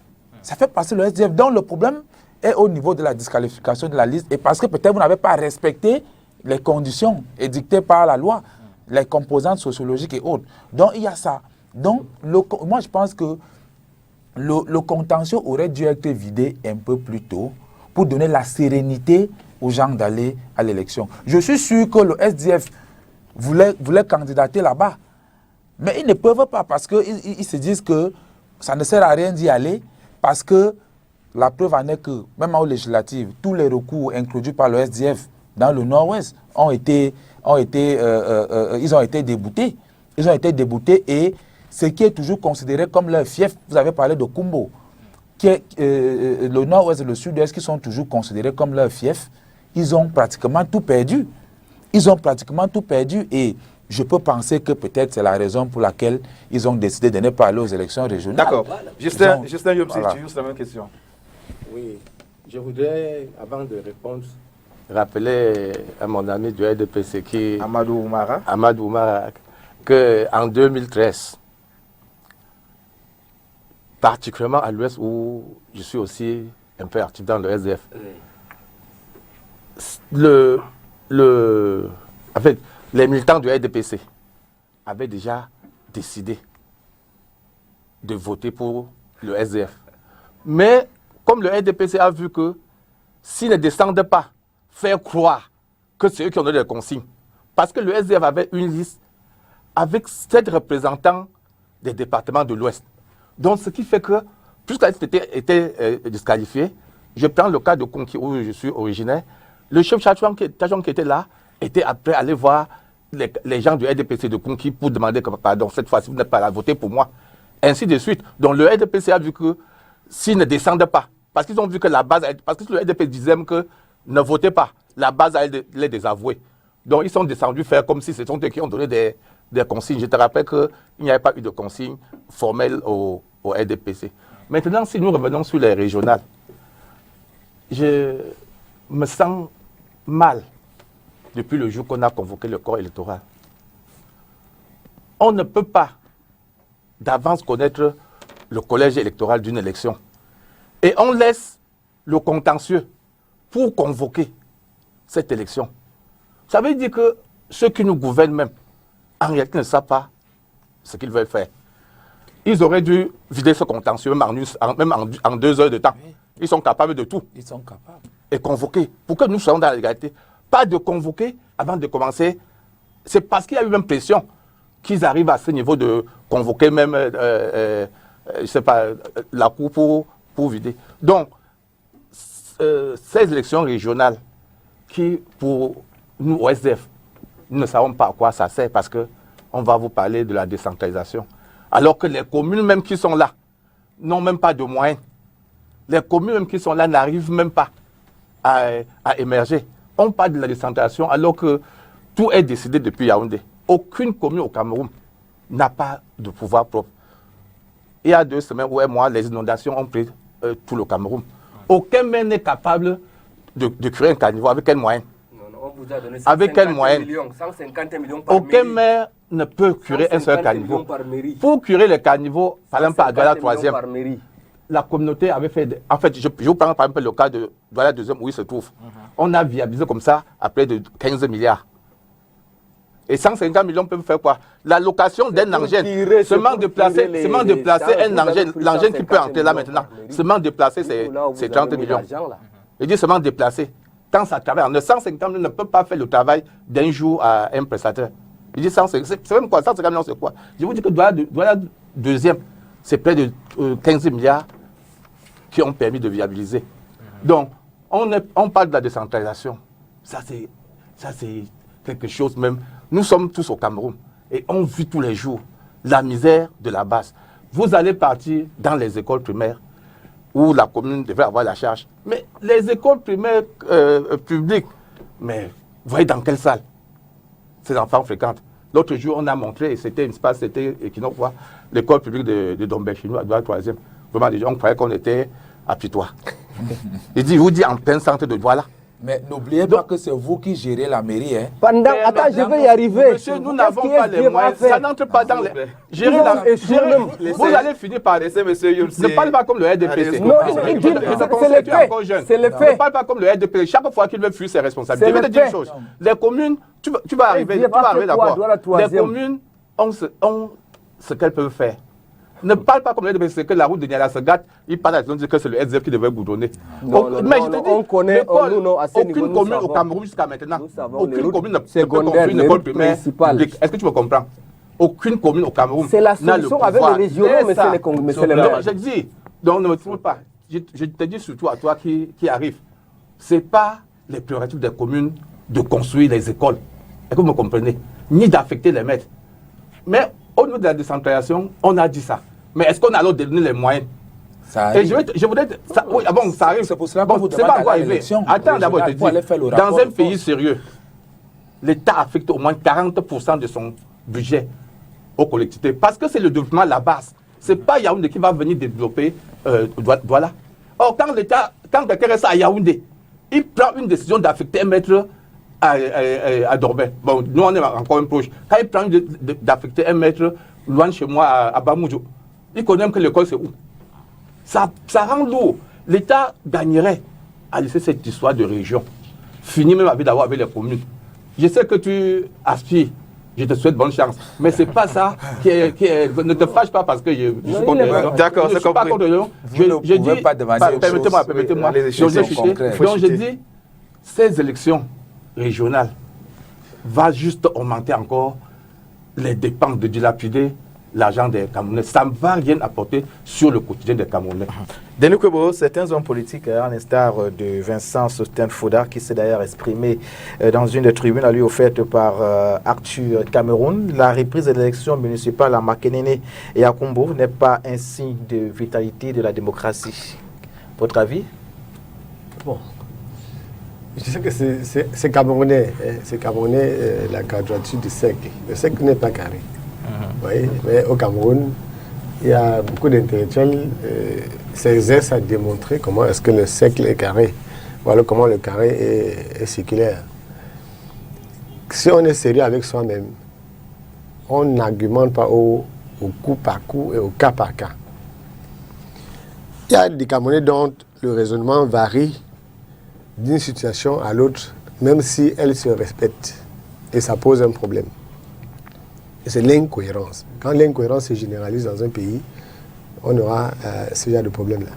Donc le problème est au niveau de la disqualification de la liste et parce que peut-être vous n'avez pas respecté les conditions édictées par la loi, les composantes sociologiques et autres. Donc, il y a ça. Donc, moi, je pense que le contentieux aurait dû être vidé un peu plus tôt pour donner la sérénité aux gens d'aller à l'élection. Je suis sûr que le SDF voulait candidater là-bas, mais ils ne peuvent pas parce qu'ils se disent que ça ne sert à rien d'y aller parce que la preuve en est que, même aux législatives, tous les recours introduits par le SDF dans le Nord-Ouest ont été déboutés. Ils ont été déboutés et ce qui est toujours considéré comme leur fief, vous avez parlé de Kumbo, qui est, le Nord-Ouest et le Sud-Ouest qui sont toujours considérés comme leur fief, ils ont pratiquement tout perdu. Ils ont pratiquement tout perdu et je peux penser que peut-être c'est la raison pour laquelle ils ont décidé de ne pas aller aux élections régionales. D'accord. Justin Yomsi, Voilà. tu uses la même question. Oui, je voudrais, avant de répondre, rappeler à mon ami du RDPC qui Amadou Oumara. Amadou Oumara, qu'en 2013, particulièrement à l'Ouest où je suis aussi un peu actif dans le SDF, en fait, les militants du RDPC avaient déjà décidé de voter pour le SDF. Mais comme le RDPC a vu que s'ils ne descendent pas, faire croire que c'est eux qui ont donné les consignes, parce que le SDF avait une liste avec 7 représentants des départements de l'Ouest. Donc, ce qui fait que, puisqu'elle était disqualifiée, je prends le cas de Konki où je suis originaire, le chef Tachouan qui était là était après aller voir les gens du RDPC de Konki pour demander que, pardon, cette fois-ci, vous n'êtes pas là, votez pour moi. Ainsi de suite. Donc, le RDPC a vu que s'ils ne descendent pas, parce qu'ils ont vu que la base, parce que le RDPC disait que ne votez pas, la base allait les désavouer. Donc, ils sont descendus faire comme si ce sont eux qui ont donné des consignes. Je te rappelle qu'il n'y avait pas eu de consignes formelles au RDPC. Maintenant, si nous revenons sur les régionales, je me sens mal depuis le jour qu'on a convoqué le corps électoral. On ne peut pas d'avance connaître le collège électoral d'une élection. Et on laisse le contentieux pour convoquer cette élection. Ça veut dire que ceux qui nous gouvernent même, en réalité, ne savent pas ce qu'ils veulent faire. Ils auraient dû vider ce contentieux même en 2 heures de temps. Ils sont capables de tout. Ils sont capables. Et convoquer. Pour que nous soyons dans la légalité. Pas de convoquer avant de commencer. C'est parce qu'il y a eu une pression qu'ils arrivent à ce niveau de convoquer même, je sais pas, la Cour pour vider. Donc, ces élections régionales qui, pour nous, au SDF, nous ne savons pas à quoi ça sert parce qu'on va vous parler de la décentralisation. Alors que les communes même qui sont là n'ont même pas de moyens. Les communes même qui sont là n'arrivent même pas à émerger. On parle de la décentralisation alors que tout est décidé depuis Yaoundé. Aucune commune au Cameroun n'a pas de pouvoir propre. Il y a 2 semaines ou un mois, les inondations ont pris tout le Cameroun. Aucun maire n'est capable de créer un caniveau. Avec quel moyen? On vous a donné Avec quel moyen? 150 millions par Aucun mairie. maire ne peut curer un seul 150 caniveau. millions par mairie. Pour curer les caniveaux, par exemple à Douala 150 millions 3e, par mairie. la communauté avait fait... En fait, je vous prends par exemple le cas de Douala 2e où il se trouve. On a viabilisé comme ça à près de 15 milliards. Et 150 millions peuvent faire quoi? La location d'un engin, seulement déplacer un engin, l'engin qui peut entrer là maintenant, seulement déplacer c'est 30 millions. Je dis seulement déplacer. Quand ça travaille, 150 millions ne peut pas faire le travail d'un jour à un prestataire. Je dis 150, c'est même quoi? 150 millions c'est quoi? Je vous dis que Douala 2e, c'est près de 15 milliards qui ont permis de viabiliser. Donc, on parle de la décentralisation. Ça c'est quelque chose même. Nous sommes tous au Cameroun et on vit tous les jours la misère de la base. Vous allez partir dans les écoles primaires où la commune devrait avoir la charge. Mais les écoles primaires publiques, mais vous voyez dans quelle salle ces enfants fréquentent? L'autre jour, on a montré, et c'était Equinox, l'école publique de Dombé-Chinois, à 3e. Vraiment, on croyait qu'on était à Pitois. Il dit, vous dites en plein centre de Douala. Mais n'oubliez pas que c'est vous qui gérez la mairie. Hein. Attends, je vais y arriver. Monsieur, nous n'avons pas les moyens. Ça n'entre pas dans les... Gérer la... Vous allez finir par laisser monsieur Youlsi. Ne parle pas comme le RDPC. Non, c'est le fait. C'est le fait. Ne parle pas comme le RDPC. Chaque fois qu'il veut fuir ses responsabilités. Je vais te dire une chose. Les communes, tu vas arriver d'accord. Les communes ont ce qu'elles peuvent faire. Ne parle pas comme le RDPC, que la route de Niala se gâte, il parle à la dire que c'est le SDF qui devait goudronner. Mais je te dis, on connaît, aucune commune au Cameroun jusqu'à maintenant, aucune commune ne peut construire une école primaire publique. Est-ce que tu me comprends? Aucune commune au Cameroun n'a le pouvoir. C'est la solution avec les régionaux, mais c'est les mêmes. Je dis, donc ne me trompe pas. Je te dis surtout à toi qui arrive, ce n'est pas les prérogatives des communes de construire les écoles. Est-ce que vous me comprenez? Ni d'affecter les maîtres. Mais au niveau de la décentralisation, on a dit ça. Mais est-ce qu'on a alors donné les moyens? Ça arrive. Et je voudrais... oui, bon, ça arrive. C'est pour cela bon, c'est pas quoi arriver. Attends, d'abord, je te dis, dans un pays sérieux, l'État affecte au moins 40% de son budget aux collectivités. Parce que c'est le développement à la base. Ce n'est pas Yaoundé qui va venir développer Douala. Or, quand quelqu'un reste à Yaoundé, il prend une décision d'affecter un maître à Dorben. Bon, nous, on est encore un proche. Quand il prend d'affecter un maître loin de chez moi à Bamoujo, il connaît même que l'école, c'est où. Ça rend lourd. L'État gagnerait à laisser cette histoire de région. Fini même d'avoir avec les communes. Je sais que tu aspires. Je te souhaite bonne chance. Mais ce n'est pas ça qui est... Ne te fâche pas parce que je suis contre les gens. D'accord, c'est compris. Je dis... Permettez-moi. Donc je dis, ces élections régionales va juste augmenter encore les dépenses de dilapider l'argent des Camerounais. Ça ne va rien apporter sur le quotidien des Camerounais. Denis Kwebo, certains hommes politiques, à l'instar de Vincent Sosten-Fouda, qui s'est d'ailleurs exprimé dans une des tribunes à lui offerte par Arthur Cameroun, la reprise de l'élection municipale à Makenene et à Kombo n'est pas un signe de vitalité de la démocratie. Votre avis? Bon. Je sais que c'est Camerounais. C'est Camerounais, la quadrature du cercle. Le cercle n'est pas carré. Oui, mais au Cameroun, il y a beaucoup d'intellectuels qui s'exercent à démontrer comment est-ce que le cercle est carré. Voilà comment le carré est circulaire. Si on est sérieux avec soi-même, on n'argumente pas au coup par coup et au cas par cas. Il y a des Camerounais dont le raisonnement varie d'une situation à l'autre, même si elle se respecte. Et ça pose un problème. Et c'est l'incohérence. Quand l'incohérence se généralise dans un pays, on aura ce genre de problème-là.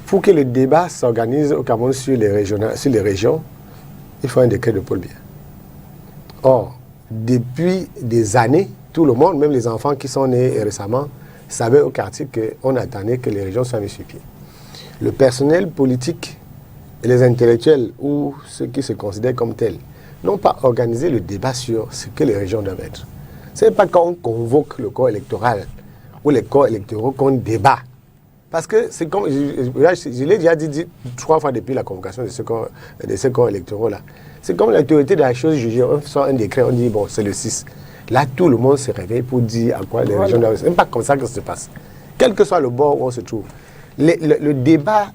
Pour que le débat s'organise au Cameroun sur les régions, il faut un décret de Paul Biya. Or, depuis des années, tout le monde, même les enfants qui sont nés récemment, savaient au quartier qu'on attendait que les régions soient mises sur pied. Le personnel politique et les intellectuels ou ceux qui se considèrent comme tels n'ont pas organisé le débat sur ce que les régions doivent être. Ce n'est pas quand on convoque le corps électoral ou les corps électoraux qu'on débat. Parce que c'est comme, je l'ai déjà dit 3 fois depuis la convocation de ces corps électoraux-là. C'est comme l'autorité de la chose jugée, on sort un décret, on dit bon, c'est le 6. Là, tout le monde se réveille pour dire à quoi les régions doivent être. Ce n'est pas comme ça que ça se passe. Quel que soit le bord où on se trouve. Le débat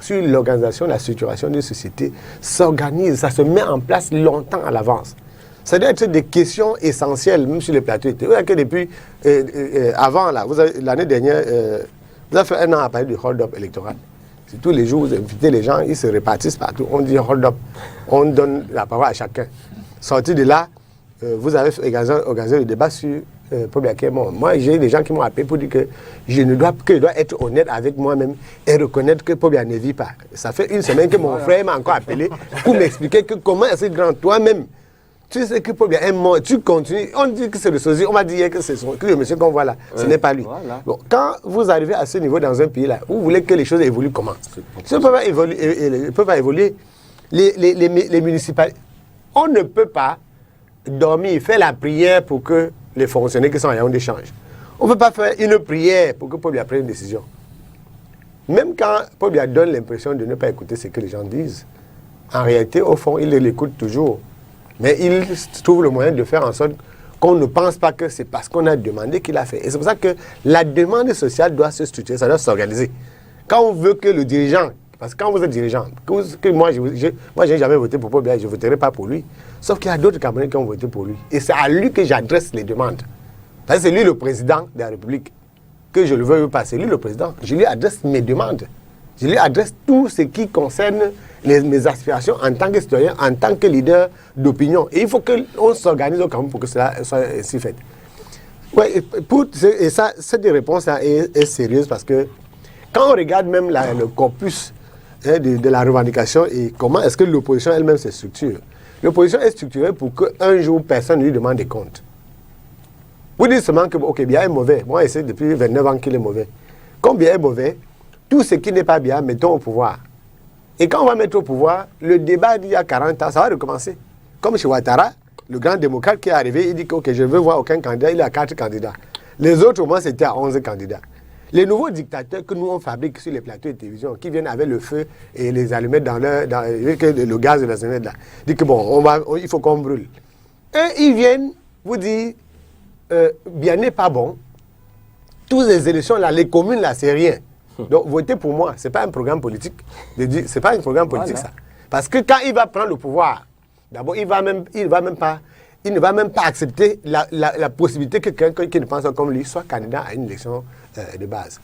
sur l'organisation, la structuration des sociétés s'organise, ça se met en place longtemps à l'avance. Ça doit être des questions essentielles, même sur les plateaux. Vous voyez que depuis, avant, l'année dernière, vous avez fait 1 an à parler du hold-up électoral. C'est tous les jours, vous invitez les gens, ils se répartissent partout. On dit hold-up, on donne la parole à chacun. Sorti de là, vous avez organisé le débat sur Paul Biya. Moi, j'ai des gens qui m'ont appelé pour dire que je dois être honnête avec moi-même et reconnaître que Paul Biya ne vit pas. Ça fait 1 semaine que mon frère m'a encore appelé pour m'expliquer que comment est-ce que toi-même, tu sais que Paul Biya est mort, tu continues. On dit que c'est le sosie, on m'a dit que c'est le monsieur qu'on voit là. Ce n'est pas lui. Voilà. Bon, quand vous arrivez à ce niveau dans un pays là, vous voulez que les choses évoluent comment? Ça ne peut pas évoluer. Les municipalités, on ne peut pas dormir, faire la prière pour que les fonctionnaires qui sont à Yaoundé changent. On ne peut pas faire une prière pour que Paul Biya prenne une décision. Même quand Paul Biya donne l'impression de ne pas écouter ce que les gens disent, en réalité, au fond, il l'écoute toujours. Mais il trouve le moyen de faire en sorte qu'on ne pense pas que c'est parce qu'on a demandé qu'il a fait. Et c'est pour ça que la demande sociale doit se structurer, ça doit s'organiser. Quand on veut que le dirigeant Parce que quand vous êtes dirigeant, moi, je n'ai jamais voté pour Paul Biya, je ne voterai pas pour lui. Sauf qu'il y a d'autres Camerounais qui ont voté pour lui. Et c'est à lui que j'adresse les demandes. Parce que c'est lui le président de la République. Que je le veuille ou pas, c'est lui le président. Je lui adresse mes demandes. Je lui adresse tout ce qui concerne mes aspirations en tant que citoyen, en tant que leader d'opinion. Et il faut qu'on s'organise au Cameroun pour que cela soit ainsi fait. Ouais, et ça, cette réponse-là est sérieuse parce que quand on regarde même le corpus de la revendication et comment est-ce que l'opposition elle-même se structure, l'opposition est structurée pour qu'un jour personne ne lui demande des comptes. Vous dites seulement que ok, Biya est mauvais. Moi, c'est depuis 29 ans qu'il est mauvais. Comme Biya est mauvais, tout ce qui n'est pas bien, mettons au pouvoir. Et quand on va mettre au pouvoir, le débat d'il y a 40 ans, ça va recommencer. Comme chez Ouattara, le grand démocrate qui est arrivé, il dit que ok, je ne veux voir aucun candidat, il a 4 candidats. Les autres, au moins, c'était à 11 candidats. Les nouveaux dictateurs que nous, on fabrique sur les plateaux de télévision, qui viennent avec le feu et les allumettes le gaz de la allumette là, disent que bon, il faut qu'on brûle. Et ils viennent vous dire, bien n'est pas bon. Toutes les élections là, les communes là, c'est rien. Donc votez pour moi, c'est pas un programme politique. C'est pas un programme politique ça. Parce que quand il va prendre le pouvoir, d'abord il ne va même pas accepter la possibilité que quelqu'un qui ne pense pas comme lui soit candidat à une élection de base.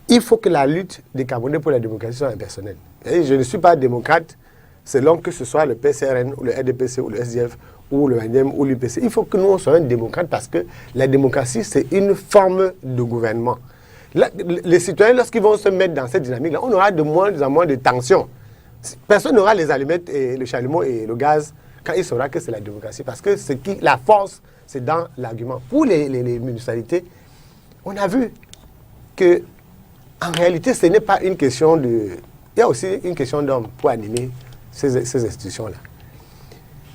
Il faut que la lutte des Camerounais pour la démocratie soit impersonnelle. Et je ne suis pas démocrate selon que ce soit le PCRN ou le RDPC ou le SDF ou le NDM ou l'UPC. Il faut que nous soyons démocrates parce que la démocratie c'est une forme de gouvernement. Là, les citoyens, lorsqu'ils vont se mettre dans cette dynamique-là, on aura de moins en moins de tensions. Personne n'aura les allumettes et le chalumeau et le gaz quand il saura que c'est la démocratie. Parce que la force, c'est dans l'argument. Pour les municipalités, on a vu que en réalité, ce n'est pas une question de... Il y a aussi une question d'homme pour animer ces institutions-là.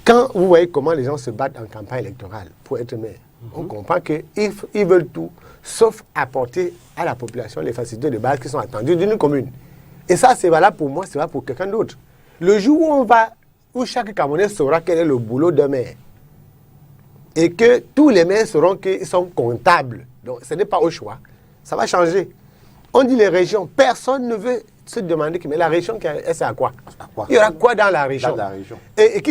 Quand vous voyez comment les gens se battent en campagne électorale pour être maire, on comprend qu'ils veulent tout, sauf apporter à la population les facilités de base qui sont attendues d'une commune. Et ça, c'est valable pour moi, c'est valable pour quelqu'un d'autre. Le jour où chaque Camerounais saura quel est le boulot d'un maire, et que tous les maires sauront qu'ils sont comptables, donc ce n'est pas au choix, ça va changer. On dit les régions, personne ne veut se demander, mais la région, c'est à quoi? Il y aura quoi dans la région? Et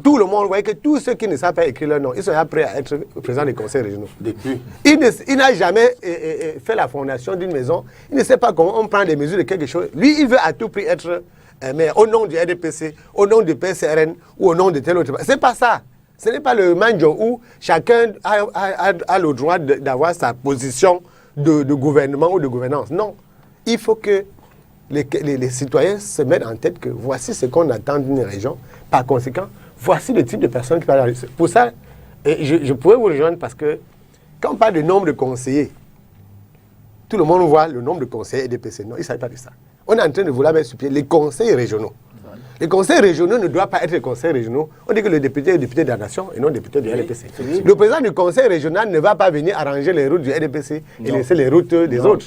tout le monde, vous voyez que tous ceux qui ne savent pas écrire leur nom, ils sont prêts à être présidents des conseils régionaux. Il n'a jamais fait la fondation d'une maison, il ne sait pas comment on prend des mesures de quelque chose. Lui, il veut à tout prix être maire, au nom du RDPC, au nom du PCRN ou au nom de tel autre. C'est pas ça. Ce n'est pas le manjo où chacun a le droit d'avoir sa position de gouvernement ou de gouvernance. Non. Il faut que les citoyens se mettent en tête que voici ce qu'on attend d'une région. Par conséquent, voici le type de personnes qui parlent. Pour ça, je pourrais vous rejoindre parce que quand on parle de nombre de conseillers, tout le monde voit le nombre de conseillers EDPC. Non, il ne s'agit pas de ça. On est en train de vouloir mettre sur pied les conseils régionaux. Les conseils régionaux ne doivent pas être les conseils régionaux. On dit que le député est le député de la nation et non le député du RDPC. Le président du conseil régional ne va pas venir arranger les routes du RDPC et laisser les routes des autres.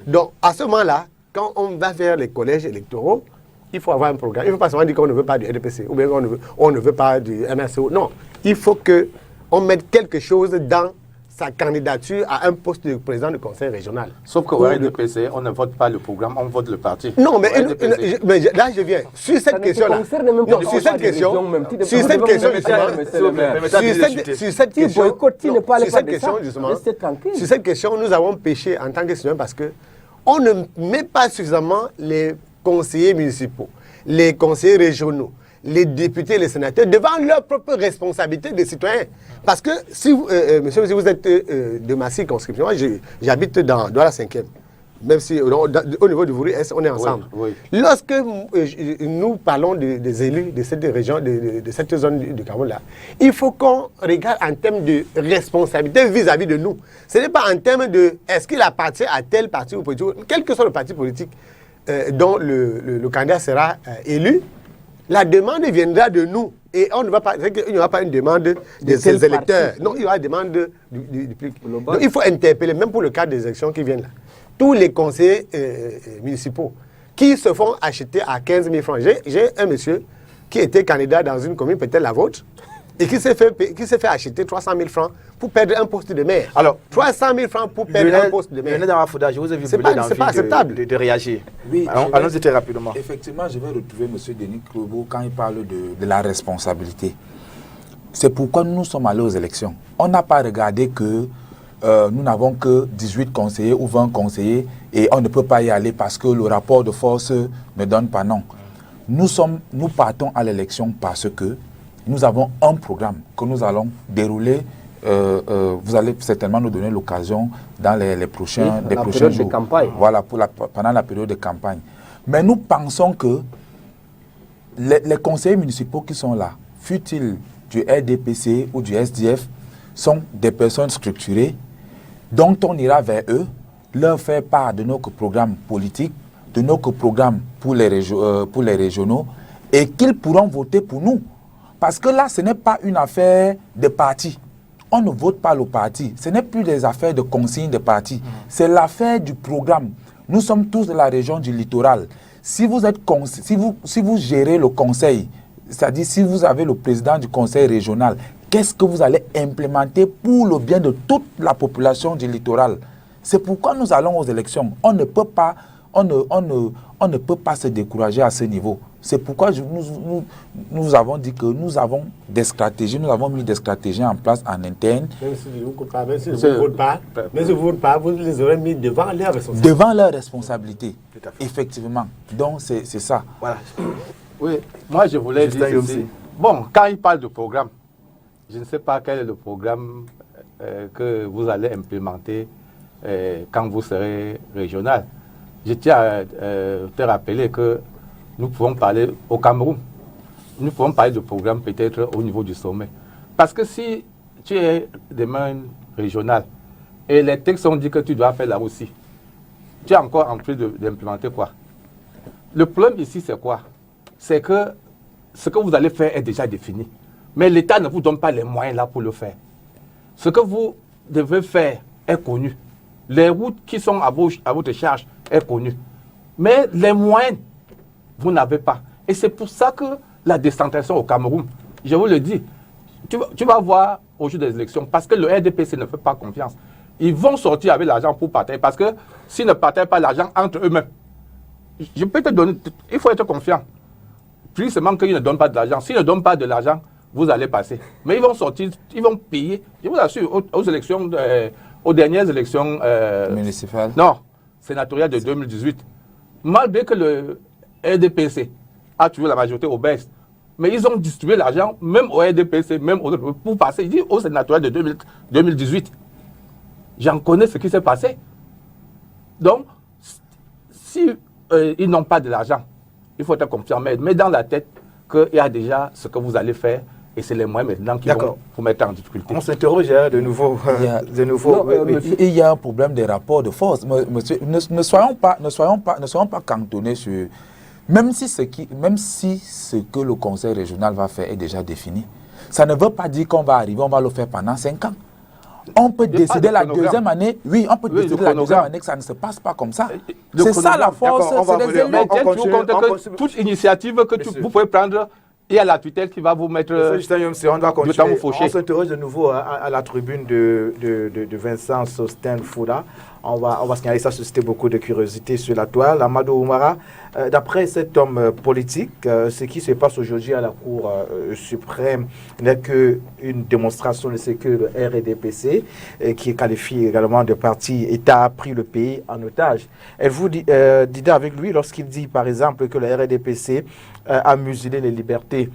Donc, à ce moment-là, quand on va faire les collèges électoraux, il faut avoir un programme. Il ne faut pas seulement dire qu'on ne veut pas du RDPC ou bien qu'on ne veut pas du MRCO. Non, il faut qu'on mette quelque chose dans sa candidature à un poste de président du conseil régional. Sauf qu'au RDPC, on ne vote pas le programme, on vote le parti. Non, mais là je viens. Sur cette question-là. Non, sur cette question. Sur cette question, justement. Sur cette question, nous avons péché en tant que citoyens parce que on ne met pas suffisamment les conseillers municipaux, les conseillers régionaux, les députés, les sénateurs, devant leurs propres responsabilités de citoyens. Parce que, monsieur, si vous êtes de ma circonscription, moi j'habite dans la 5e, même si au niveau du Vouri-Est, on est ensemble. Oui, oui. Lorsque nous parlons des élus de cette région, de cette zone du Cameroun-là, il faut qu'on regarde en termes de responsabilité vis-à-vis de nous. Ce n'est pas en termes de est-ce qu'il appartient à tel parti ou politique, quel que soit le parti politique dont le candidat sera élu. La demande viendra de nous et on ne va pas, il n'y aura pas une demande de ses électeurs. Non, il y aura une demande du public. Donc il faut interpeller, même pour le cas des élections qui viennent là, tous les conseillers municipaux qui se font acheter à 15 000 francs. J'ai un monsieur qui était candidat dans une commune, peut-être la vôtre, et qui s'est fait acheter 300 000 francs pour perdre un poste de maire. Alors, 300 000 francs pour perdre un poste de maire. Lionel Damafouda, je vous ai vu C'est brûler pas d'envie acceptable. de réagir. Oui, Allons-y très rapidement. Effectivement, je vais retrouver M. Denis Krobo quand il parle de la responsabilité. C'est pourquoi nous sommes allés aux élections. On n'a pas regardé que nous n'avons que 18 conseillers ou 20 conseillers et on ne peut pas y aller parce que le rapport de force ne donne pas non. Nous partons à l'élection parce que nous avons un programme que nous allons dérouler. Vous allez certainement nous donner l'occasion dans les prochains jours. De campagne. Voilà, pendant la période de campagne. Mais nous pensons que les conseillers municipaux qui sont là, fut-il du RDPC ou du SDF, sont des personnes structurées dont on ira vers eux, leur faire part de nos programmes politiques, de nos programmes pour les régionaux, et qu'ils pourront voter pour nous. Parce que là, ce n'est pas une affaire de parti. On ne vote pas le parti. Ce n'est plus des affaires de consignes de parti. C'est l'affaire du programme. Nous sommes tous de la région du littoral. Si vous gérez le conseil, c'est-à-dire si vous avez le président du conseil régional, qu'est-ce que vous allez implémenter pour le bien de toute la population du littoral? C'est pourquoi nous allons aux élections. On ne peut pas se décourager à ce niveau. C'est pourquoi nous avons dit que nous avons des stratégies, nous avons mis des stratégies en place en interne. Même si vous ne votent pas, vous les aurez mis devant leurs responsabilités. Devant leurs responsabilités, effectivement. Donc c'est ça. Voilà. Oui, moi je voulais dire ceci. Bon, quand il parle de programme, je ne sais pas quel est le programme que vous allez implémenter quand vous serez régional. Je tiens à te rappeler que nous pouvons parler au Cameroun. Nous pouvons parler de programme peut-être au niveau du sommet. Parce que si tu es demain régional et les textes ont dit que tu dois faire là aussi, tu es encore en train d'implémenter quoi? Le problème ici, c'est quoi? C'est que ce que vous allez faire est déjà défini. Mais l'État ne vous donne pas les moyens là pour le faire. Ce que vous devez faire est connu. Les routes qui sont à votre charge est connu. Mais les moyens, vous n'avez pas. Et c'est pour ça que la décentralisation au Cameroun, je vous le dis, tu vas voir au jour des élections, parce que le RDPC ne fait pas confiance. Ils vont sortir avec l'argent pour partager, parce que s'ils ne partagent pas l'argent entre eux-mêmes, je peux te donner, il faut être confiant. Plus seulement qu'ils ne donnent pas de l'argent. S'ils ne donnent pas de l'argent, vous allez passer. Mais ils vont sortir, ils vont payer. Je vous assure, aux élections, aux dernières élections municipales. Non, sénatoriales de 2018. Malgré que le RDPC a toujours la majorité au BES, mais ils ont distribué l'argent, même au RDPC, même aux autres, pour passer. Il dit au sénatorial de 2018. J'en connais ce qui s'est passé. Donc, si ils n'ont pas de l'argent, il faut être confiant, mais dans la tête qu'il y a déjà ce que vous allez faire et c'est les moyens maintenant qui vont vous mettre en difficulté. On s'interroge de nouveau. Il y a un problème des rapports de force. Monsieur, ne soyons pas cantonnés sur... Même si ce que le conseil régional va faire est déjà défini, ça ne veut pas dire qu'on va arriver, on va le faire pendant 5 ans. On peut décider la deuxième année, décider la deuxième année que ça ne se passe pas comme ça. C'est ça la force, c'est les élus. Mais tiens-tu compte que toute initiative que vous pouvez prendre, il y a la tutelle qui va vous mettre... on doit continuer. On s'interroge de nouveau à la tribune de Vincent Sostin Fouda. On va signaler ça, susciter beaucoup de curiosité sur la toile. Amadou Oumara, d'après cet homme politique, ce qui se passe aujourd'hui à la Cour suprême n'est qu'une démonstration de ce que le RDPC, qui est qualifié également de parti État, a pris le pays en otage. Êtes-vous d'idée avec lui lorsqu'il dit, par exemple, que le RDPC a muselé les libertés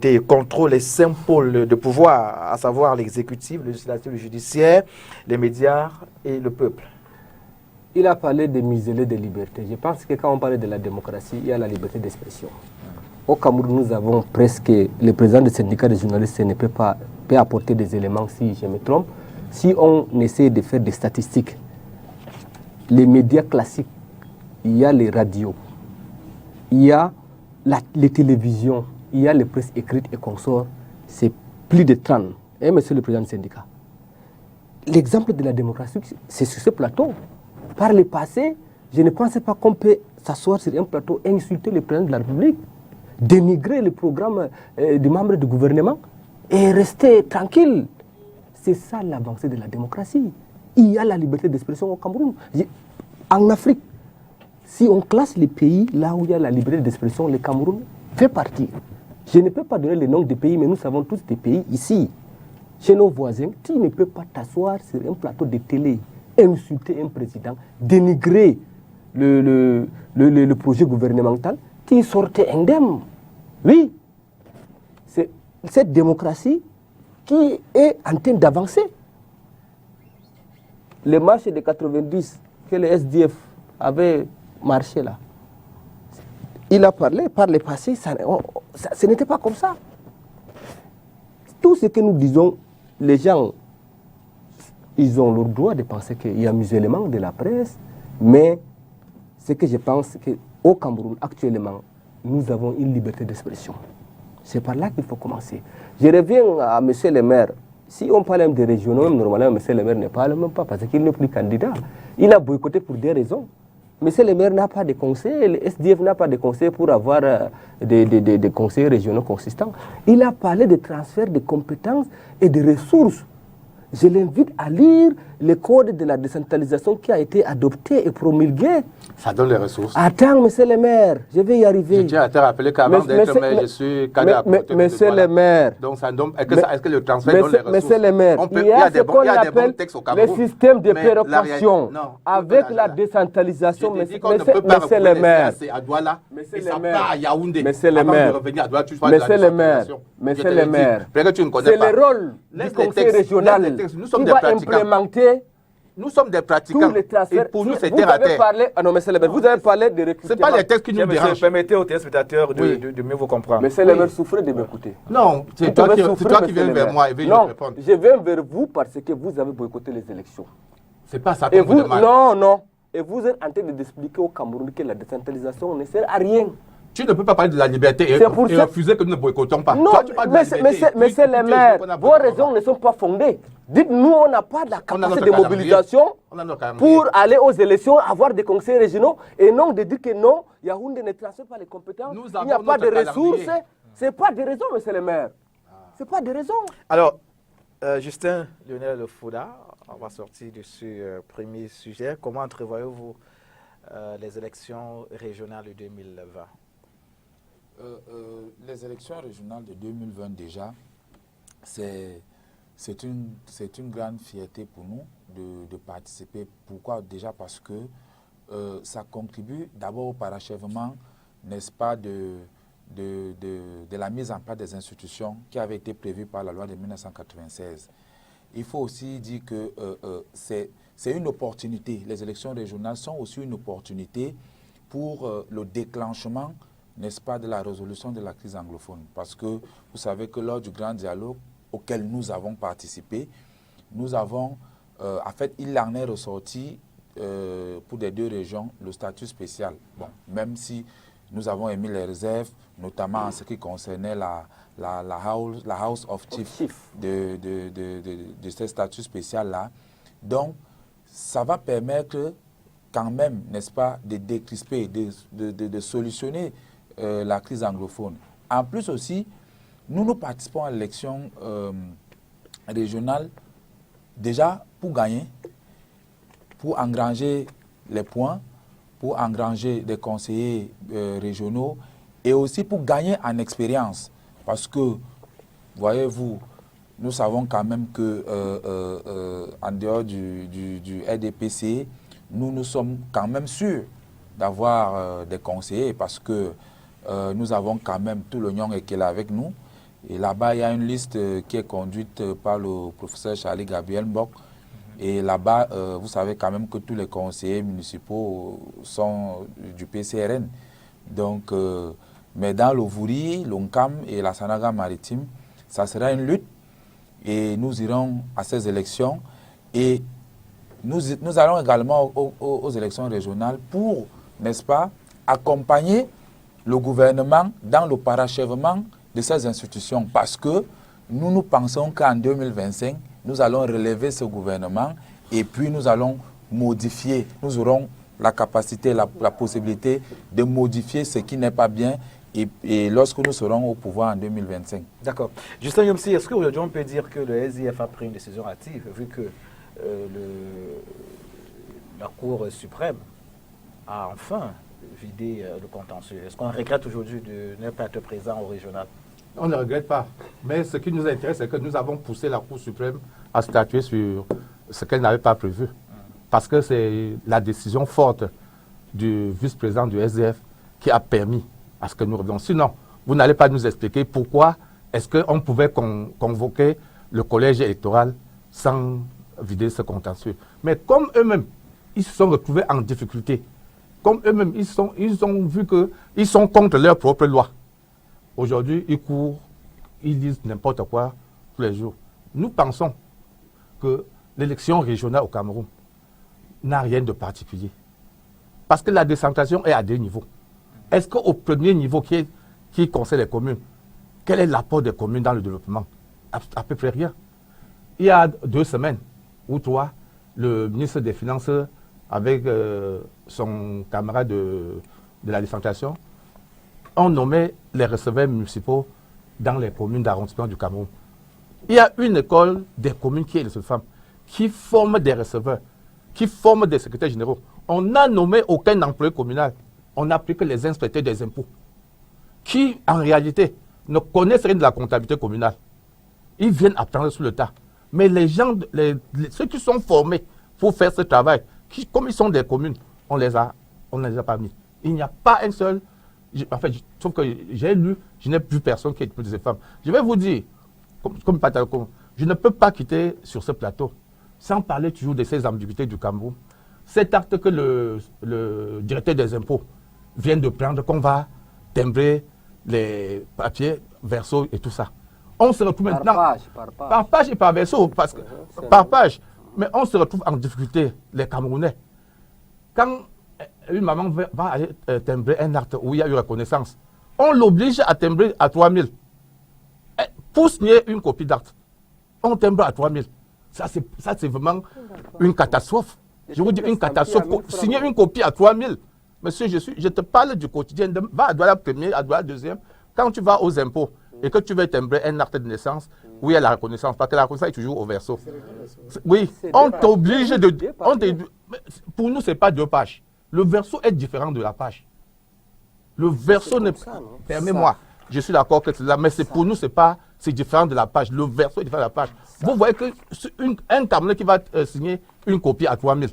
et contrôle les 5 pôles de pouvoir, à savoir l'exécutif, le législatif, le judiciaire, les médias et le peuple? Il a parlé de museler des libertés. Je pense que quand on parle de la démocratie, il y a la liberté d'expression. Au Cameroun, nous avons presque... Le président du syndicat des journalistes peut apporter des éléments, si je me trompe. Si on essaie de faire des statistiques, les médias classiques, il y a les radios, il y a les télévisions, il y a les presses écrites et consorts, c'est plus de 30. Et monsieur le président du syndicat, l'exemple de la démocratie, c'est sur ce plateau. Par le passé, je ne pensais pas qu'on peut s'asseoir sur un plateau et insulter le président de la République, dénigrer le programme des membres du gouvernement. et rester tranquille. C'est ça l'avancée de la démocratie. Il y a la liberté d'expression au Cameroun. En Afrique, si on classe les pays là où il y a la liberté d'expression, le Cameroun fait partie. Je ne peux pas donner les noms des pays, mais nous savons tous des pays ici, chez nos voisins. Tu ne peux pas t'asseoir sur un plateau de télé, insulter un président, dénigrer le projet gouvernemental, tu sortais indemne. Oui, c'est cette démocratie qui est en train d'avancer. Les marches de 90 que le SDF avait marché là, il a parlé par le passé, ce n'était pas comme ça. Tout ce que nous disons, les gens, ils ont le droit de penser qu'il y a musulman de la presse, mais ce que je pense qu'au Cameroun, actuellement, nous avons une liberté d'expression. C'est par là qu'il faut commencer. Je reviens à M. le maire. Si on parle même des régionaux, même normalement, M. le maire ne parle même pas parce qu'il n'est plus candidat. Il a boycotté pour des raisons. M. le maire n'a pas de conseil, le SDF n'a pas de conseil pour avoir des conseils régionaux consistants. Il a parlé de transfert de compétences et de ressources. Je l'invite à lire le code de la décentralisation qui a été adopté et promulgué. Ça donne les ressources. Attends, monsieur le maire, je vais y arriver. Je tiens à te rappeler qu'avant d'être maire, je suis cadre à côté. Monsieur le maire. Donc, est-ce que le transfert donne les ressources? Monsieur le maire, il y a ce qu'on appelle le système de péréquation. Avec la décentralisation, monsieur le maire. C'est à Douala, et ça part à Yaoundé. Monsieur le maire. Monsieur le maire. Monsieur le maire. C'est le rôle du conseil régional qui va implémenter. Nous sommes des pratiquants. Et pour nous, c'est terre à terre. Non, monsieur le maire, vous avez parlé de recrutement. Ce n'est pas les textes qui nous dérangent. Permettez aux téléspectateurs de mieux vous comprendre. Monsieur le maire, souffrez de m'écouter. Non, c'est toi qui viens vers moi et je répondre. Je viens vers vous parce que vous avez boycotté les élections. C'est pas ça qu'on vous demande. Non. Et vous êtes en train d'expliquer au Cameroun que la décentralisation ne sert à rien. Tu ne peux pas parler de la liberté et refuser que nous ne boycottons pas. Non, monsieur le maire, vos raisons ne sont pas fondées. Dites-nous, on n'a pas la capacité de mobilisation pour aller aux élections, avoir des conseils régionaux, et non de dire que non, Yaoundé ne transfère pas les compétences, il n'y a pas de ressources. Ce n'est pas des raisons, monsieur le maire. Ce n'est pas des raisons. Alors, Justin Lionel Fouda, on va sortir de ce premier sujet. Comment entrevoyez-vous les élections régionales de 2020? Les élections régionales de 2020 déjà, c'est une grande fierté pour nous de participer. Pourquoi? Déjà parce que ça contribue d'abord au parachèvement, n'est-ce pas, de la mise en place des institutions qui avait été prévue par la loi de 1996. Il faut aussi dire que c'est une opportunité. Les élections régionales sont aussi une opportunité pour le déclenchement, n'est-ce pas, de la résolution de la crise anglophone. Parce que vous savez que lors du grand dialogue auquel nous avons participé, nous avons, en fait, il en est ressorti pour les deux régions le statut spécial. Bon, même si nous avons émis les réserves, notamment en ce qui concernait la House of Chief de ce statut spécial-là. Donc, ça va permettre quand même, n'est-ce pas, de décrisper, de solutionner la crise anglophone. En plus aussi, nous participons à l'élection régionale déjà pour gagner, pour engranger les points, pour engranger des conseillers régionaux et aussi pour gagner en expérience. Parce que, voyez-vous, nous savons quand même que en dehors du RDPC, nous sommes quand même sûrs d'avoir des conseillers parce que nous avons quand même tout l'Union qui est là avec nous. Et là-bas, il y a une liste qui est conduite par le professeur Charlie Gabriel Mbok. Et là-bas, vous savez quand même que tous les conseillers municipaux sont du PCRN. Donc, mais dans l'Ovouri, l'Onkam et la Sanaga maritime, ça sera une lutte. Et nous irons à ces élections. Et nous allons également aux élections régionales pour, n'est-ce pas, accompagner le gouvernement dans le parachèvement de ces institutions. Parce que nous pensons qu'en 2025, nous allons relever ce gouvernement et puis nous allons modifier. Nous aurons la capacité, la possibilité de modifier ce qui n'est pas bien et lorsque nous serons au pouvoir en 2025. D'accord. Justin Yomsi, est-ce qu'aujourd'hui on peut dire que le SDF a pris une décision hâtive, vu que la Cour suprême a enfin vidé le contentieux? Est-ce qu'on regrette aujourd'hui de ne pas être présent au régional? On ne regrette pas. Mais ce qui nous intéresse, c'est que nous avons poussé la Cour suprême à statuer sur ce qu'elle n'avait pas prévu. Parce que c'est la décision forte du vice-président du SDF qui a permis à ce que nous revenions. Sinon, vous n'allez pas nous expliquer pourquoi est-ce qu'on pouvait convoquer le collège électoral sans vider ce contentieux. Mais comme eux-mêmes, ils se sont retrouvés en difficulté, comme eux-mêmes, ils ont vu qu'ils sont contre leur propre loi. Aujourd'hui, ils courent, ils disent n'importe quoi tous les jours. Nous pensons que l'élection régionale au Cameroun n'a rien de particulier. Parce que la décentralisation est à deux niveaux. Est-ce qu'au premier niveau qui concerne les communes, quel est l'apport des communes dans le développement? À peu près rien. Il y a 2 semaines ou 3, le ministre des Finances, avec son camarade de la décentralisation, ont nommé les receveurs municipaux dans les communes d'arrondissement du Cameroun. Il y a une école des communes qui est de cette femme, qui forme des receveurs, qui forme des secrétaires généraux. On n'a nommé aucun employé communal. On n'a pris que les inspecteurs des impôts, qui en réalité ne connaissent rien de la comptabilité communale. Ils viennent apprendre sur le tas. Mais les gens, ceux qui sont formés pour faire ce travail, comme ils sont des communes, on ne les a pas mis. Il n'y a pas un seul. En fait, sauf que j'ai lu, je n'ai plus personne qui est plus de ces femmes. Je vais vous dire, je ne peux pas quitter sur ce plateau sans parler toujours de ces ambiguïtés du Cameroun. Cet acte que le directeur des impôts vient de prendre, qu'on va timbrer les papiers, verso et tout ça. On se retrouve maintenant par page et par verso, parce que, par page. Mais on se retrouve en difficulté, les Camerounais. Quand une maman va aller timbrer un acte où il y a eu reconnaissance, on l'oblige à timbrer à 3 000. Pour signer une copie d'acte, on timbre à 3 000. Ça, c'est vraiment une catastrophe. Je vous dis une catastrophe. Signer une copie à 3 000. Monsieur, je te parle du quotidien. Va à Douala première, à Douala deuxième. Quand tu vas aux impôts et que tu veux timbrer un acte de naissance, où il y a la reconnaissance, parce que la reconnaissance est toujours au verso. Oui, on t'oblige de... Pour nous, ce n'est pas 2 pages. Le verso est différent de la page. Le verso ne... Permets-moi, je suis d'accord que c'est là, mais pour nous, c'est différent de la page. Le verso est différent de la page. Vous voyez qu'un Camerounais qui va signer une copie à 3 000,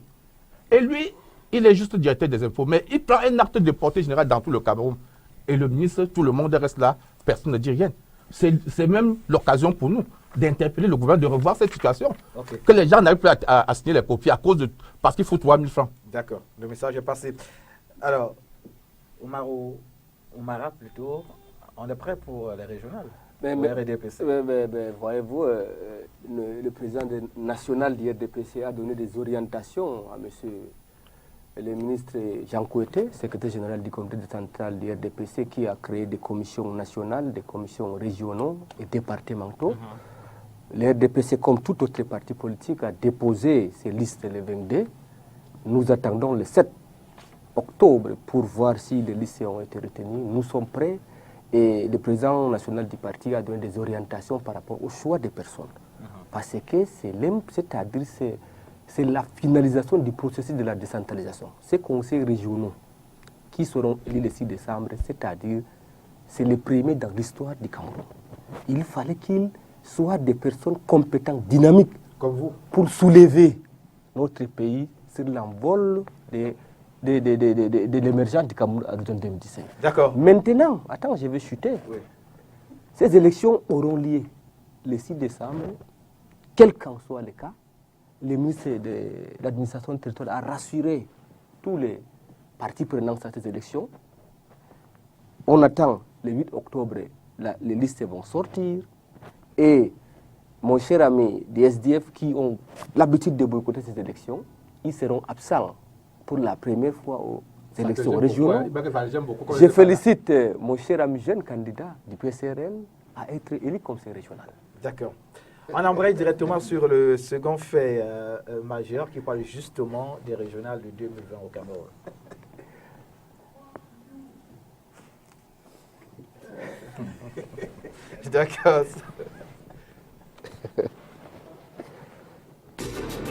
et lui, il est juste directeur des impôts, mais il prend un acte de portée générale dans tout le Cameroun. Et le ministre, tout le monde reste là, personne ne dit rien. C'est même l'occasion pour nous d'interpeller le gouvernement, de revoir cette situation. Okay. Que les gens n'arrivent plus à signer les copies parce qu'il faut 3 000 francs. D'accord, le message est passé. Alors, Oumara plutôt, on est prêt pour les régionales, pour les RDPC. Voyez-vous, le président national du RDPC a donné des orientations à monsieur le ministre Jean Kouété, secrétaire général du comité central du RDPC, qui a créé des commissions nationales, des commissions régionaux et départementaux. Le RDPC, comme tout autre parti politique, a déposé ses listes le 22. Nous attendons le 7 octobre pour voir si les listes ont été retenues. Nous sommes prêts et le président national du parti a donné des orientations par rapport au choix des personnes. Parce que c'est la finalisation du processus de la décentralisation. Ces conseils régionaux qui seront élus le 6 décembre, c'est-à-dire, c'est le premier dans l'histoire du Cameroun. Il fallait qu'ils soient des personnes compétentes, dynamiques, comme vous, pour soulever notre pays sur l'envol de l'émergence du Cameroun en 2017. D'accord. Maintenant, attends, je vais chuter. Oui. Ces élections auront lieu le 6 décembre, quel qu'en soit le cas. Le ministre de l'administration territoriale a rassuré tous les partis prenants à ces élections. On attend le 8 octobre, les listes vont sortir. Et mon cher ami des SDF qui ont l'habitude de boycotter ces élections, ils seront absents pour la première fois aux élections régionales. Je félicite mon cher ami jeune candidat du PCRL à être élu conseiller régional. D'accord. On embraye directement sur le second fait majeur qui parle justement des régionales de 2020 au Cameroun. D'accord.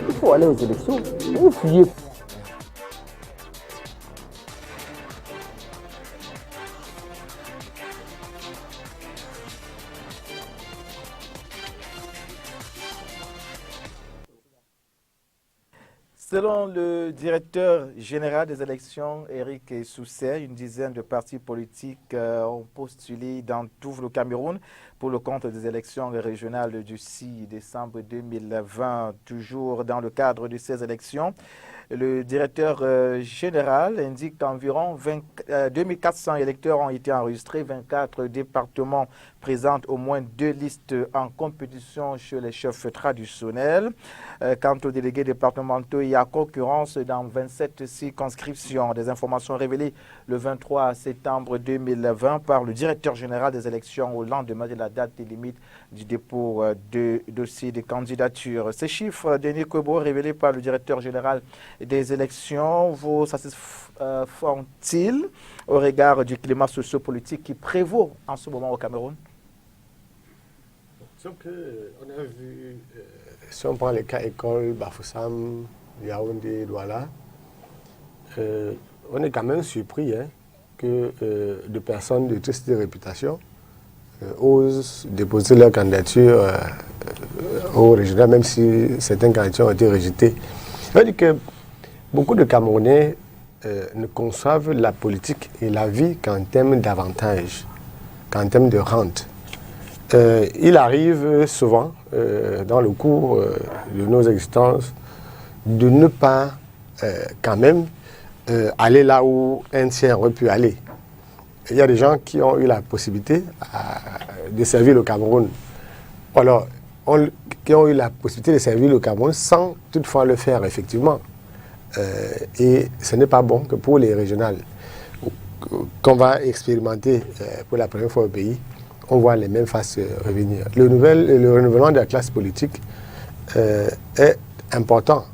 Il faut aller aux élections. Vous fuyez. Selon le directeur général des élections, Éric Sousset, une dizaine de partis politiques ont postulé dans tout le Cameroun pour le compte des élections régionales du 6 décembre 2020, toujours dans le cadre de ces élections. Le directeur général indique qu'environ 2400 électeurs ont été enregistrés. 24 départements présentent au moins 2 listes en compétition chez les chefs traditionnels. Quant aux délégués départementaux, il y a concurrence dans 27 circonscriptions. Des informations révélées le 23 septembre 2020 par le directeur général des élections au lendemain de la date limite du dépôt de dossier de candidature. Ces chiffres, Denis Kobo, révélés par le directeur général des élections, vous satisfont-ils au regard du climat sociopolitique qui prévaut en ce moment au Cameroun? On a vu, si on prend les cas école, Bafoussam, Yaoundé, Douala, on est quand même surpris que de personnes de triste réputation osent déposer leur candidature au régional, même si certaines candidatures ont été rejetées. Je veux dire que beaucoup de Camerounais ne conçoivent la politique et la vie qu'en termes d'avantages, qu'en termes de rente. Il arrive souvent, dans le cours de nos existences, de ne pas quand même aller là où un tiers aurait pu aller. Il y a des gens qui ont eu la possibilité de servir le Cameroun. Alors, qui ont eu la possibilité de servir le Cameroun sans toutefois le faire effectivement. Et ce n'est pas bon que pour les régionales qu'on va expérimenter pour la première fois au pays, on voit les mêmes faces revenir. Le renouvellement de la classe politique est important.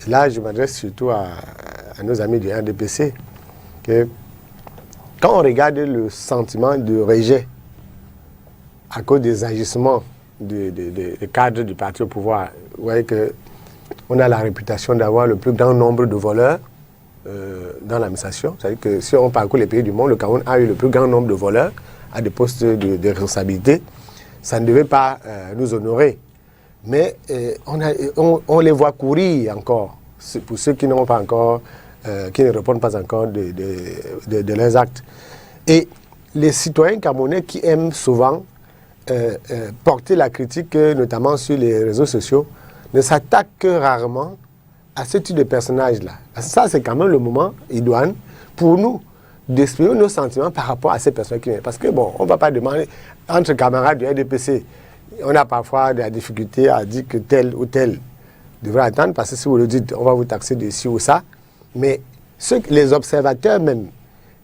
Là, je m'adresse surtout à nos amis du RDPC, que quand on regarde le sentiment de rejet à cause des agissements des cadres du parti au pouvoir, vous voyez qu'on a la réputation d'avoir le plus grand nombre de voleurs dans l'administration. C'est-à-dire que si on parcourt les pays du monde, le Cameroun a eu le plus grand nombre de voleurs à des postes de responsabilité. Ça ne devait pas nous honorer. Mais on les voit courir encore, pour ceux qui n'ont pas encore, qui ne répondent pas encore de leurs actes. Et les citoyens camerounais qui aiment souvent porter la critique, notamment sur les réseaux sociaux, ne s'attaquent que rarement à ce type de personnage-là. Ça, c'est quand même le moment idoine pour nous d'exprimer nos sentiments par rapport à ces personnes qui viennent. Parce que, bon, on ne va pas demander, entre camarades du RDPC, on a parfois de la difficulté à dire que tel ou tel devrait attendre, parce que si vous le dites, on va vous taxer de ci ou ça. Mais les observateurs même,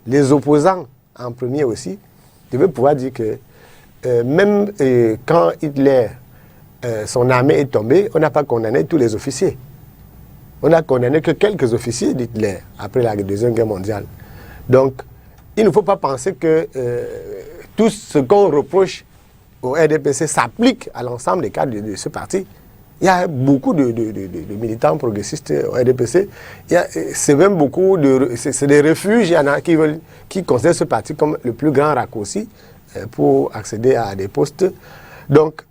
les opposants en premier aussi, devaient pouvoir dire que même quand Hitler, son armée est tombée, on n'a pas condamné tous les officiers. On n'a condamné que quelques officiers d'Hitler après la Deuxième Guerre mondiale. Donc, il ne faut pas penser que tout ce qu'on reproche au RDPC s'applique à l'ensemble des cadres de ce parti. Il y a beaucoup de militants progressistes au RDPC. C'est même beaucoup c'est des refuges. Il y en a qui considèrent ce parti comme le plus grand raccourci pour accéder à des postes. Donc,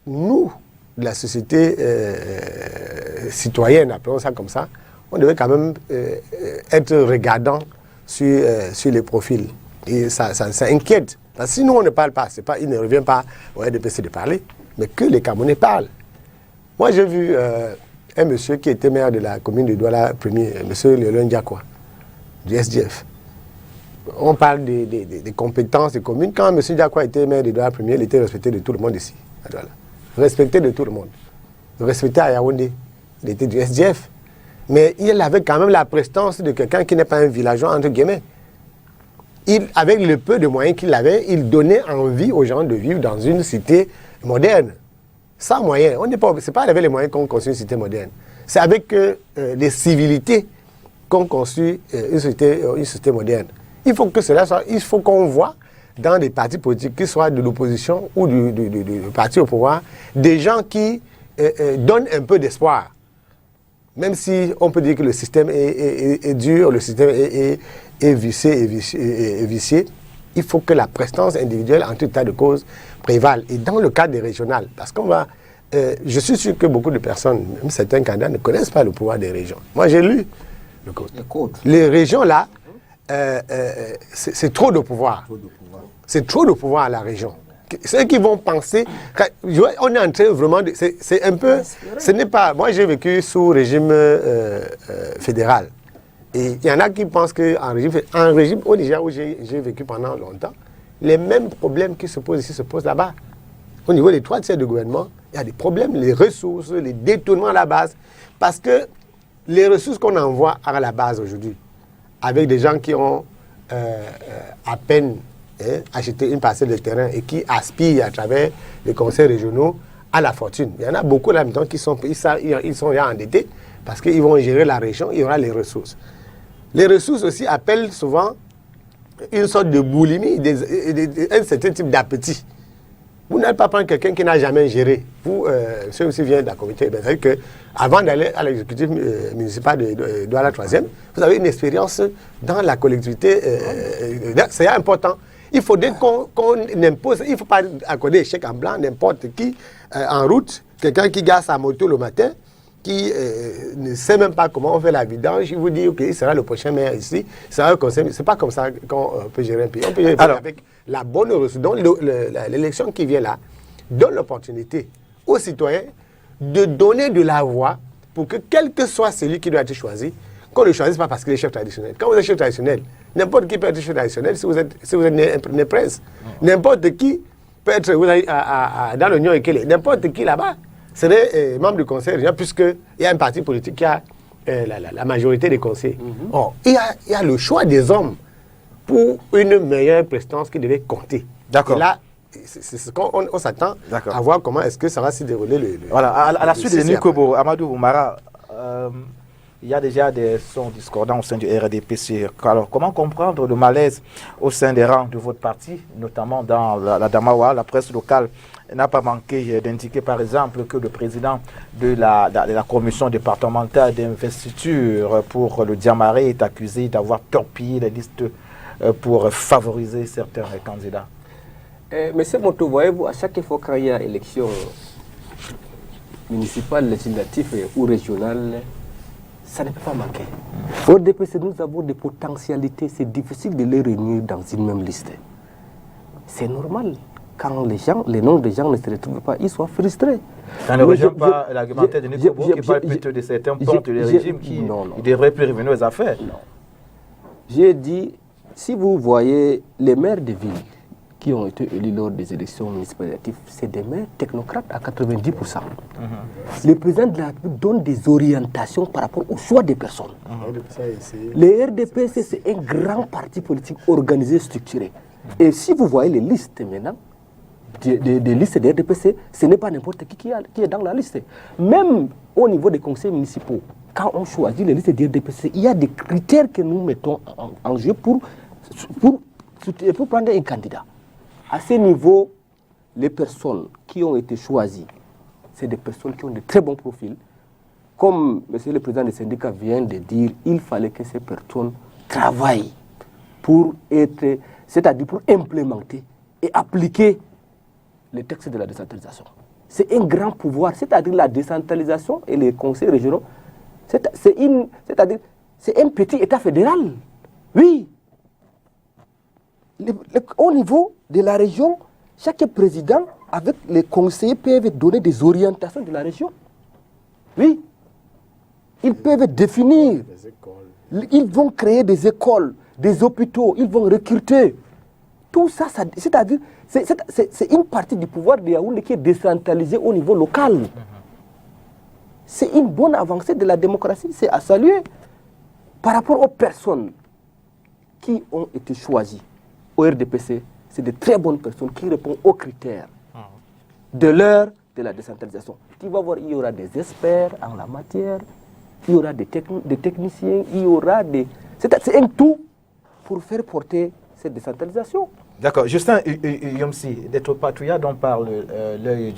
nous, de la société citoyenne, appelons ça comme ça, on devait quand même être regardant sur les profils. Et ça inquiète. Parce que si nous, on ne parle pas, il ne revient pas au RDPC de parler, mais que les Camerounais parlent. Moi, j'ai vu un monsieur qui était maire de la commune de Douala premier, monsieur Léolin Diakwa, du SDF. On parle des compétences des communes. Quand monsieur Diakwa était maire de Douala premier, il était respecté de tout le monde ici, à Douala. Respecté de tout le monde. Respecté à Yaoundé. Il était du SDF. Mais il avait quand même la prestance de quelqu'un qui n'est pas un villageois, entre guillemets. Avec le peu de moyens qu'il avait, il donnait envie aux gens de vivre dans une cité moderne. Sans moyens. C'est pas avec les moyens qu'on construit une cité moderne. C'est avec les civilités qu'on construit une société moderne. Il faut que cela soit, il faut qu'on voit dans des partis politiques, qu'ils soient de l'opposition ou du parti au pouvoir, des gens qui donnent un peu d'espoir. Même si on peut dire que le système est dur, le système est vicié, il faut que la prestance individuelle en tout état de cause prévale. Et dans le cadre des régionales, parce qu'on va... je suis sûr que beaucoup de personnes, même certains candidats, ne connaissent pas le pouvoir des régions. Moi, j'ai lu le code. Les régions, là, c'est trop de pouvoir. C'est trop de pouvoir à la région. Ceux qui vont penser... On est en train vraiment... C'est un peu... Ce n'est pas... Moi, j'ai vécu sous régime fédéral. Et il y en a qui pensent qu'en régime au Niger, où j'ai vécu pendant longtemps, les mêmes problèmes qui se posent ici se posent là-bas. Au niveau des 3 tiers de gouvernement, il y a des problèmes, les ressources, les détournements à la base. Parce que les ressources qu'on envoie à la base aujourd'hui, avec des gens qui ont à peine acheté une parcelle de terrain et qui aspirent à travers les conseils régionaux à la fortune. Il y en a beaucoup là maintenant qui sont déjà endettés parce qu'ils vont gérer la région, il y aura les ressources. Les ressources aussi appellent souvent une sorte de boulimie, un certain type d'appétit. Vous n'allez pas prendre quelqu'un qui n'a jamais géré. Vous, ceux aussi viennent de la communauté, c'est-à-dire qu'avant d'aller à l'exécutif municipal de Douala 3e, vous avez une expérience dans la collectivité. C'est important. Il faudrait qu'on impose, il ne faut pas accorder chèque en blanc n'importe qui en route, quelqu'un qui gare sa moto le matin, qui ne sait même pas comment on fait la vidange, il vous dit ok, il sera le prochain maire ici, c'est pas comme ça qu'on peut gérer un pays. On peut gérer un pays avec la bonne ressource. Donc l'élection qui vient là donne l'opportunité aux citoyens de donner de la voix pour que quel que soit celui qui doit être choisi, qu'on ne le choisisse pas parce qu'il est chef traditionnel. Quand vous êtes chef traditionnel, n'importe qui peut être chef traditionnel si vous êtes né prince. N'importe qui peut être dans l'Union Ekele, n'importe qui là-bas serait membre du conseil régional puisqu'il y a un parti politique qui a la majorité des conseillers. Or, il y a le choix des hommes pour une meilleure prestance qui devait compter. D'accord. Et là, c'est ce qu'on s'attend à voir comment est-ce que ça va se dérouler. Voilà, à la suite de Nikobo, Amadou Boumara, il y a déjà des sons discordants au sein du RDPC. Alors, comment comprendre le malaise au sein des rangs de votre parti, notamment dans la Damawa, la presse locale n'a pas manqué d'indiquer, par exemple, que le président de la commission départementale d'investiture pour le Diamaré est accusé d'avoir torpillé les listes pour favoriser certains candidats. Monsieur Moto, voyez-vous, à chaque fois qu'il y a élection municipale, législative ou régionale, ça ne peut pas manquer. Au DPC, nous avons des potentialités, c'est difficile de les réunir dans une même liste. C'est normal. Quand les noms des gens ne se retrouvent pas, ils soient frustrés. Ça ne rejoint pas l'argumentaire de Nikobo qui parle plutôt de certains pontes du régime qui ne devraient plus revenir aux affaires. Non. J'ai dit, si vous voyez les maires de villes qui ont été élus lors des élections municipales, c'est des maires technocrates à 90%. Le président de la République donne des orientations par rapport au choix des personnes. Le RDPC, c'est un grand parti politique organisé, structuré. Et si vous voyez les listes maintenant, des listes de RDPC, ce n'est pas n'importe qui est dans la liste. Même au niveau des conseils municipaux, quand on choisit les listes de RDPC, il y a des critères que nous mettons en jeu pour prendre un candidat. À ce niveau, les personnes qui ont été choisies, c'est des personnes qui ont de très bons profils. Comme monsieur le président du syndicat vient de dire, il fallait que ces personnes travaillent pour être, c'est-à-dire pour implémenter et appliquer les textes de la décentralisation. C'est un grand pouvoir, c'est-à-dire la décentralisation et les conseils régionaux, c'est-à-dire c'est un petit État fédéral. Oui. Au niveau de la région, chaque président, avec les conseillers, peuvent donner des orientations de la région. Oui. Ils peuvent définir. Ils vont créer des écoles, des hôpitaux, ils vont recruter. Tout ça, c'est-à-dire, c'est une partie du pouvoir de Yaoundé qui est décentralisée au niveau local. C'est une bonne avancée de la démocratie, c'est à saluer. Par rapport aux personnes qui ont été choisies au RDPC, c'est de très bonnes personnes qui répondent aux critères de l'heure de la décentralisation. Tu vas voir, il y aura des experts en la matière, il y aura des techniciens, il y aura des... C'est un tout pour faire porter cette décentralisation. D'accord. Justin Yomsi, d'être patriote dont parle l'œil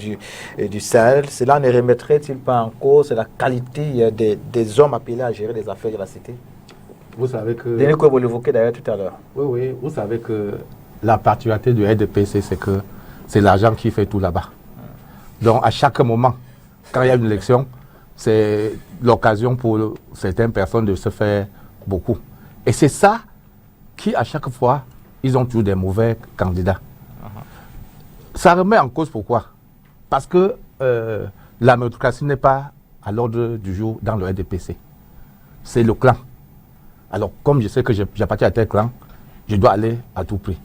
du Sahel, cela ne remettrait-il pas en cause la qualité des hommes appelés à gérer les affaires de la cité? Vous savez que... Denis Koué, vous l'évoquez d'ailleurs tout à l'heure. Oui, vous savez que la particularité du RDPC, c'est que c'est l'argent qui fait tout là-bas. Donc à chaque moment, quand il y a une élection, c'est l'occasion pour certaines personnes de se faire beaucoup. Et c'est ça qui, à chaque fois, ils ont toujours des mauvais candidats. Ça remet en cause pourquoi? Parce que la méritocratie n'est pas à l'ordre du jour dans le RDPC. C'est le clan. Alors, comme je sais que j'appartiens à tel clan, je dois aller à tout prix.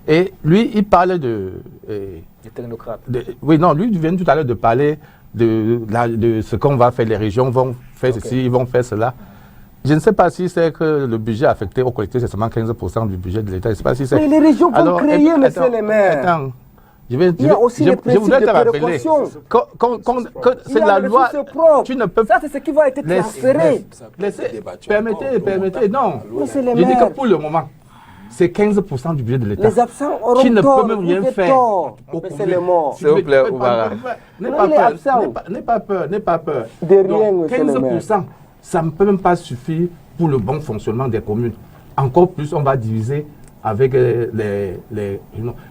Et lui, il parle de... Les technocrates. Oui, non, lui, il vient tout à l'heure de parler de ce qu'on va faire. Les régions vont faire ceci, ils vont faire cela. Je ne sais pas si c'est que le budget affecté aux collectivités, c'est seulement 15% du budget de l'État. Je ne sais pas si c'est... Mais les régions vont créer, monsieur le maire. Attends, il y a aussi les principes de péréquation. C'est la loi. Tu ne peux Ça, c'est ce qui va être transféré. Permettez, non. Monsieur le Je dis que maire, pour le moment, c'est 15% du budget de l'État. les absents auront Qui ne tort, peut même rien vous êtes faire. tort. C'est les morts. S'il vous plaît, Oubara. N'aie Non, il est absent. pas peur. De rien, Donc, monsieur le maire. 15%, ça ne peut même pas suffire pour le bon fonctionnement des communes. Encore plus, on va diviser avec les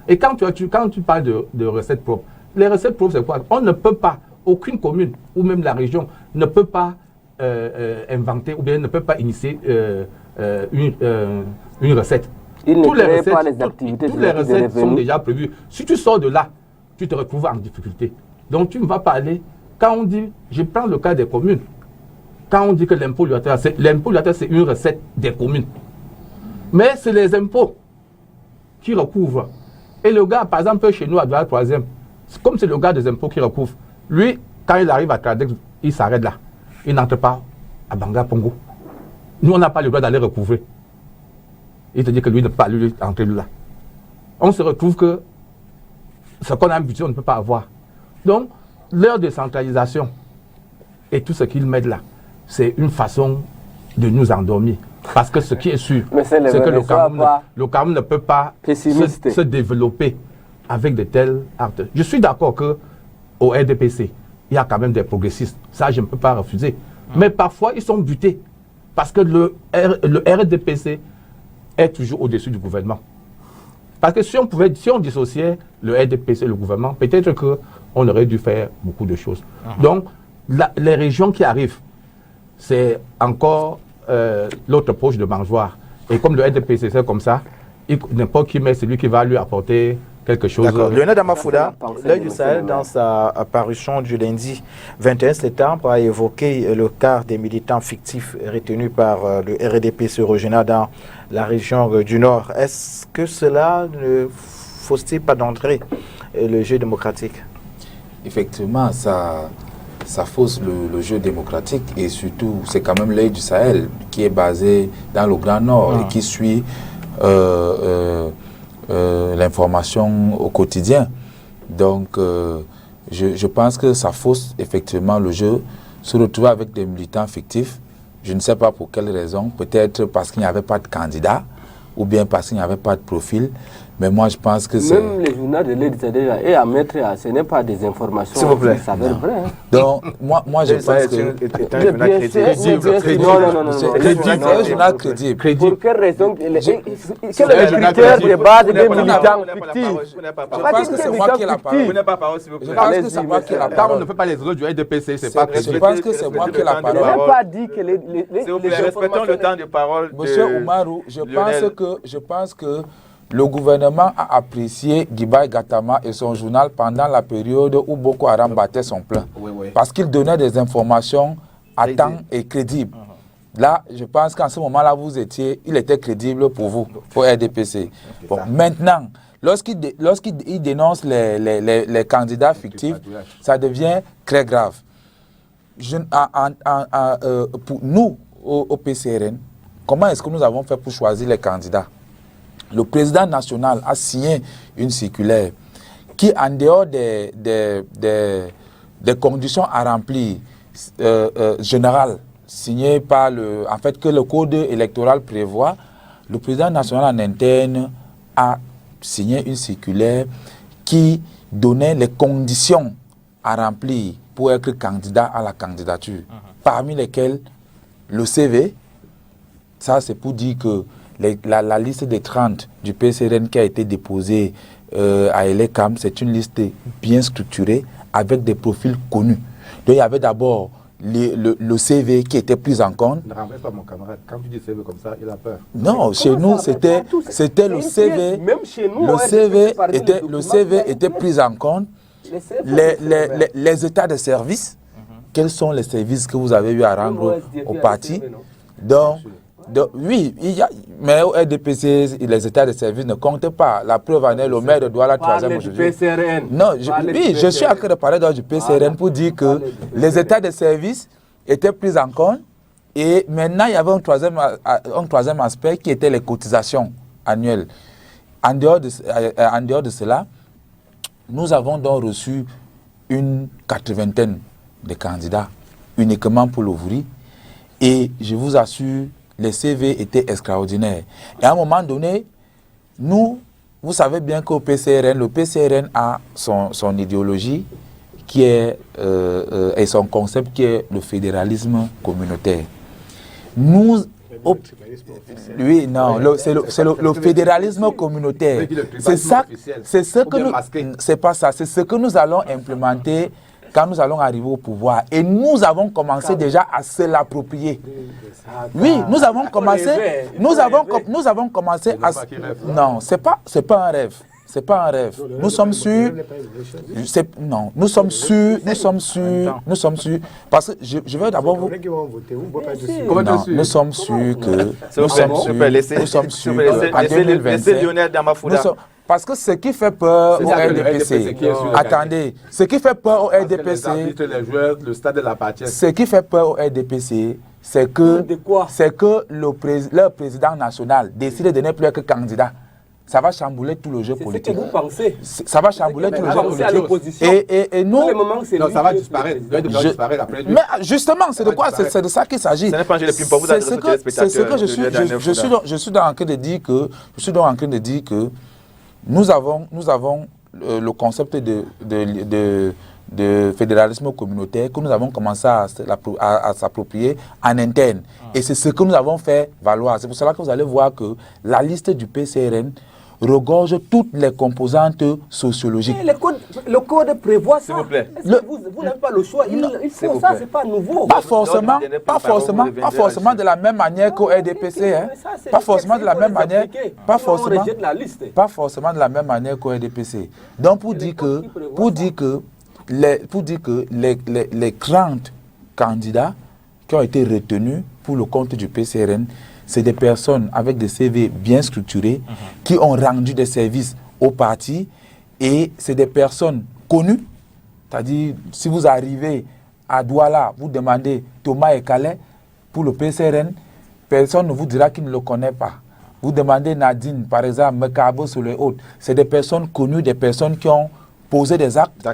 et quand tu parles de recettes propres, les recettes propres, c'est quoi? On ne peut pas, aucune commune ou même la région ne peut pas inventer ou bien ne peut pas initier une recette. Il ne Toutes les crée recettes, pas les activités toutes les de recettes sont revenus. déjà prévues. Si tu sors de là, tu te retrouves en difficulté. Donc tu ne vas pas aller. Quand on dit, je prends le cas des communes, quand on dit que l'impôt obligataire, c'est une recette des communes. Mais c'est les impôts qui recouvrent. Et le gars, par exemple, chez nous, à Douala 3e, comme c'est le gars des impôts qui recouvre, lui, quand il arrive à Tradex, il s'arrête là. Il n'entre pas à Banga Pongo. Nous, on n'a pas le droit d'aller recouvrer. Il te dit que lui ne peut pas lui entrer là. On se retrouve que ce qu'on a un budget, on ne peut pas avoir. Donc, leur décentralisation et tout ce qu'ils mettent là, c'est une façon de nous endormir. Parce que ce qui est sûr, c'est que le Cameroun ne peut pas se développer avec de tels actes. Je suis d'accord qu'au RDPC, il y a quand même des progressistes. Ça, je ne peux pas refuser. Mais parfois, ils sont butés. Parce que le RDPC est toujours au-dessus du gouvernement. Parce que si on dissociait le RDPC et le gouvernement, peut-être qu'on aurait dû faire beaucoup de choses. Donc, les régions qui arrivent, c'est encore l'autre poche de mangeoire. Et comme le RDPC, c'est comme ça, n'importe qui met celui qui va lui apporter quelque chose. D'accord. Lionel Damafouda, l'œil du Sahel, dans sa parution du lundi 21 septembre, a évoqué le cas des militants fictifs retenus par le RDPC régional dans la région du Nord. Est-ce que cela ne fausse-t-il pas d'entrer le jeu démocratique? Effectivement, ça fausse le jeu démocratique et surtout, c'est quand même l'œil du Sahel qui est basé dans le Grand Nord et qui suit l'information au quotidien. Donc, je pense que ça fausse effectivement le jeu. Se retrouver avec des militants fictifs, je ne sais pas pour quelle raison, peut-être parce qu'il n'y avait pas de candidat ou bien parce qu'il n'y avait pas de profil. Mais moi, je pense que c'est... Même les journaux de l'État et à mettre, ce n'est pas des informations S'il vous plaît. qui s'avèrent vraies. Hein. Donc, moi je pense que... Non. C'est un journal crédible. Pour quelle raison? Quel est le journal critère crédible. de base des Vous n'avez militants pas fictifs? Je pense que c'est moi qui ai la parole. Vous n'avez pas parole, s'il vous Je plaît. pense que c'est moi qui ai la Quand on ne parole. fait pas les autres du RDPC, c'est pas Je crédible. pense que c'est moi qui ai la Je parole. n'ai pas dit que les S'il vous plaît, respectons le temps de parole de Monsieur Oumarou, je Lionel. pense que le gouvernement a apprécié Guibaï Gatama et son journal pendant la période où Boko Haram battait son plein. Oui. Parce qu'il donnait des informations à temps et crédibles. Là, je pense qu'en ce moment-là, il était crédible pour vous, pour RDPC. Bon, maintenant, lorsqu'il dénonce les candidats fictifs, ça devient très grave. Pour nous, au PCRN, comment est-ce que nous avons fait pour choisir les candidats? Le président national a signé une circulaire qui, en dehors des conditions à remplir générales, signées par que le code électoral prévoit, le président national en interne a signé une circulaire qui donnait les conditions à remplir pour être candidat à la candidature, parmi lesquelles le CV. Ça, c'est pour dire que la liste des 30 du PCRN qui a été déposée à Elecam, c'est une liste bien structurée avec des profils connus. Donc, il y avait d'abord le CV qui était pris en compte. Ne renverse pas mon camarade. Quand tu dis CV comme ça, il a peur. Non, chez nous, c'était le CV. Même chez nous, Le CV était pris en compte. Les états de service, quels sont les services que vous avez eu à rendre au parti? Donc, oui, mais au RDPC, les états de service ne comptent pas. La preuve en est le maire de Douala, 3e aujourd'hui. Non, je suis en train de parler du PCRN pour dire que les états de service étaient pris en compte et maintenant il y avait un troisième aspect qui était les cotisations annuelles. En dehors de cela, nous avons donc reçu une 80aine de candidats uniquement pour l'Ouvri et je vous assure, les CV étaient extraordinaires. Et à un moment donné, vous savez bien qu'au PCRN, le PCRN a son idéologie qui est, et son concept qui est le fédéralisme communautaire. Oui, non, c'est le fédéralisme communautaire. C'est pas ça, c'est ce que nous allons implémenter quand nous allons arriver au pouvoir. Et nous avons commencé déjà à se l'approprier. Oui, nous avons commencé à... Non, c'est pas un rêve. C'est pas un rêve. Nous sommes sûrs. Non, nous sommes sûrs. Parce que je vais d'abord vous. Non, nous sommes sûrs que. Nous sommes sûrs qu'en 2025. Parce que ce qui fait peur au RDPC, attendez, ce qui fait peur au RDPC, ce qui fait peur au RDPC, c'est que leur président national décide de ne plus être candidat. Ça va chambouler tout le jeu politique. C'est ce que vous pensez. Ça va chambouler tout le jeu politique. Et nous, non, ça va disparaître. Mais justement, c'est de ça qu'il s'agit. C'est ce que je suis en train de dire que nous avons le concept de fédéralisme communautaire que nous avons commencé à s'approprier en interne. Et c'est ce que nous avons fait valoir. C'est pour cela que vous allez voir que la liste du PCRN regorge toutes les composantes sociologiques. Le code prévoit ça. S'il vous plaît. Vous n'avez pas le choix. Il faut ça, c'est pas nouveau. Pas forcément de la même manière qu'au RDPC. Pas forcément de la même manière. Pas forcément de la même manière qu'au RDPC. Donc pour dire que les 30 candidats qui ont été retenus pour le compte du PCRN, c'est des personnes avec des CV bien structurés qui ont rendu des services au parti et c'est des personnes connues. C'est-à-dire, si vous arrivez à Douala, vous demandez Thomas Ekale pour le PCRN, personne ne vous dira qu'il ne le connaît pas. Vous demandez Nadine, par exemple, Mekabo sur les autres. C'est des personnes connues, des personnes qui ont posé des actes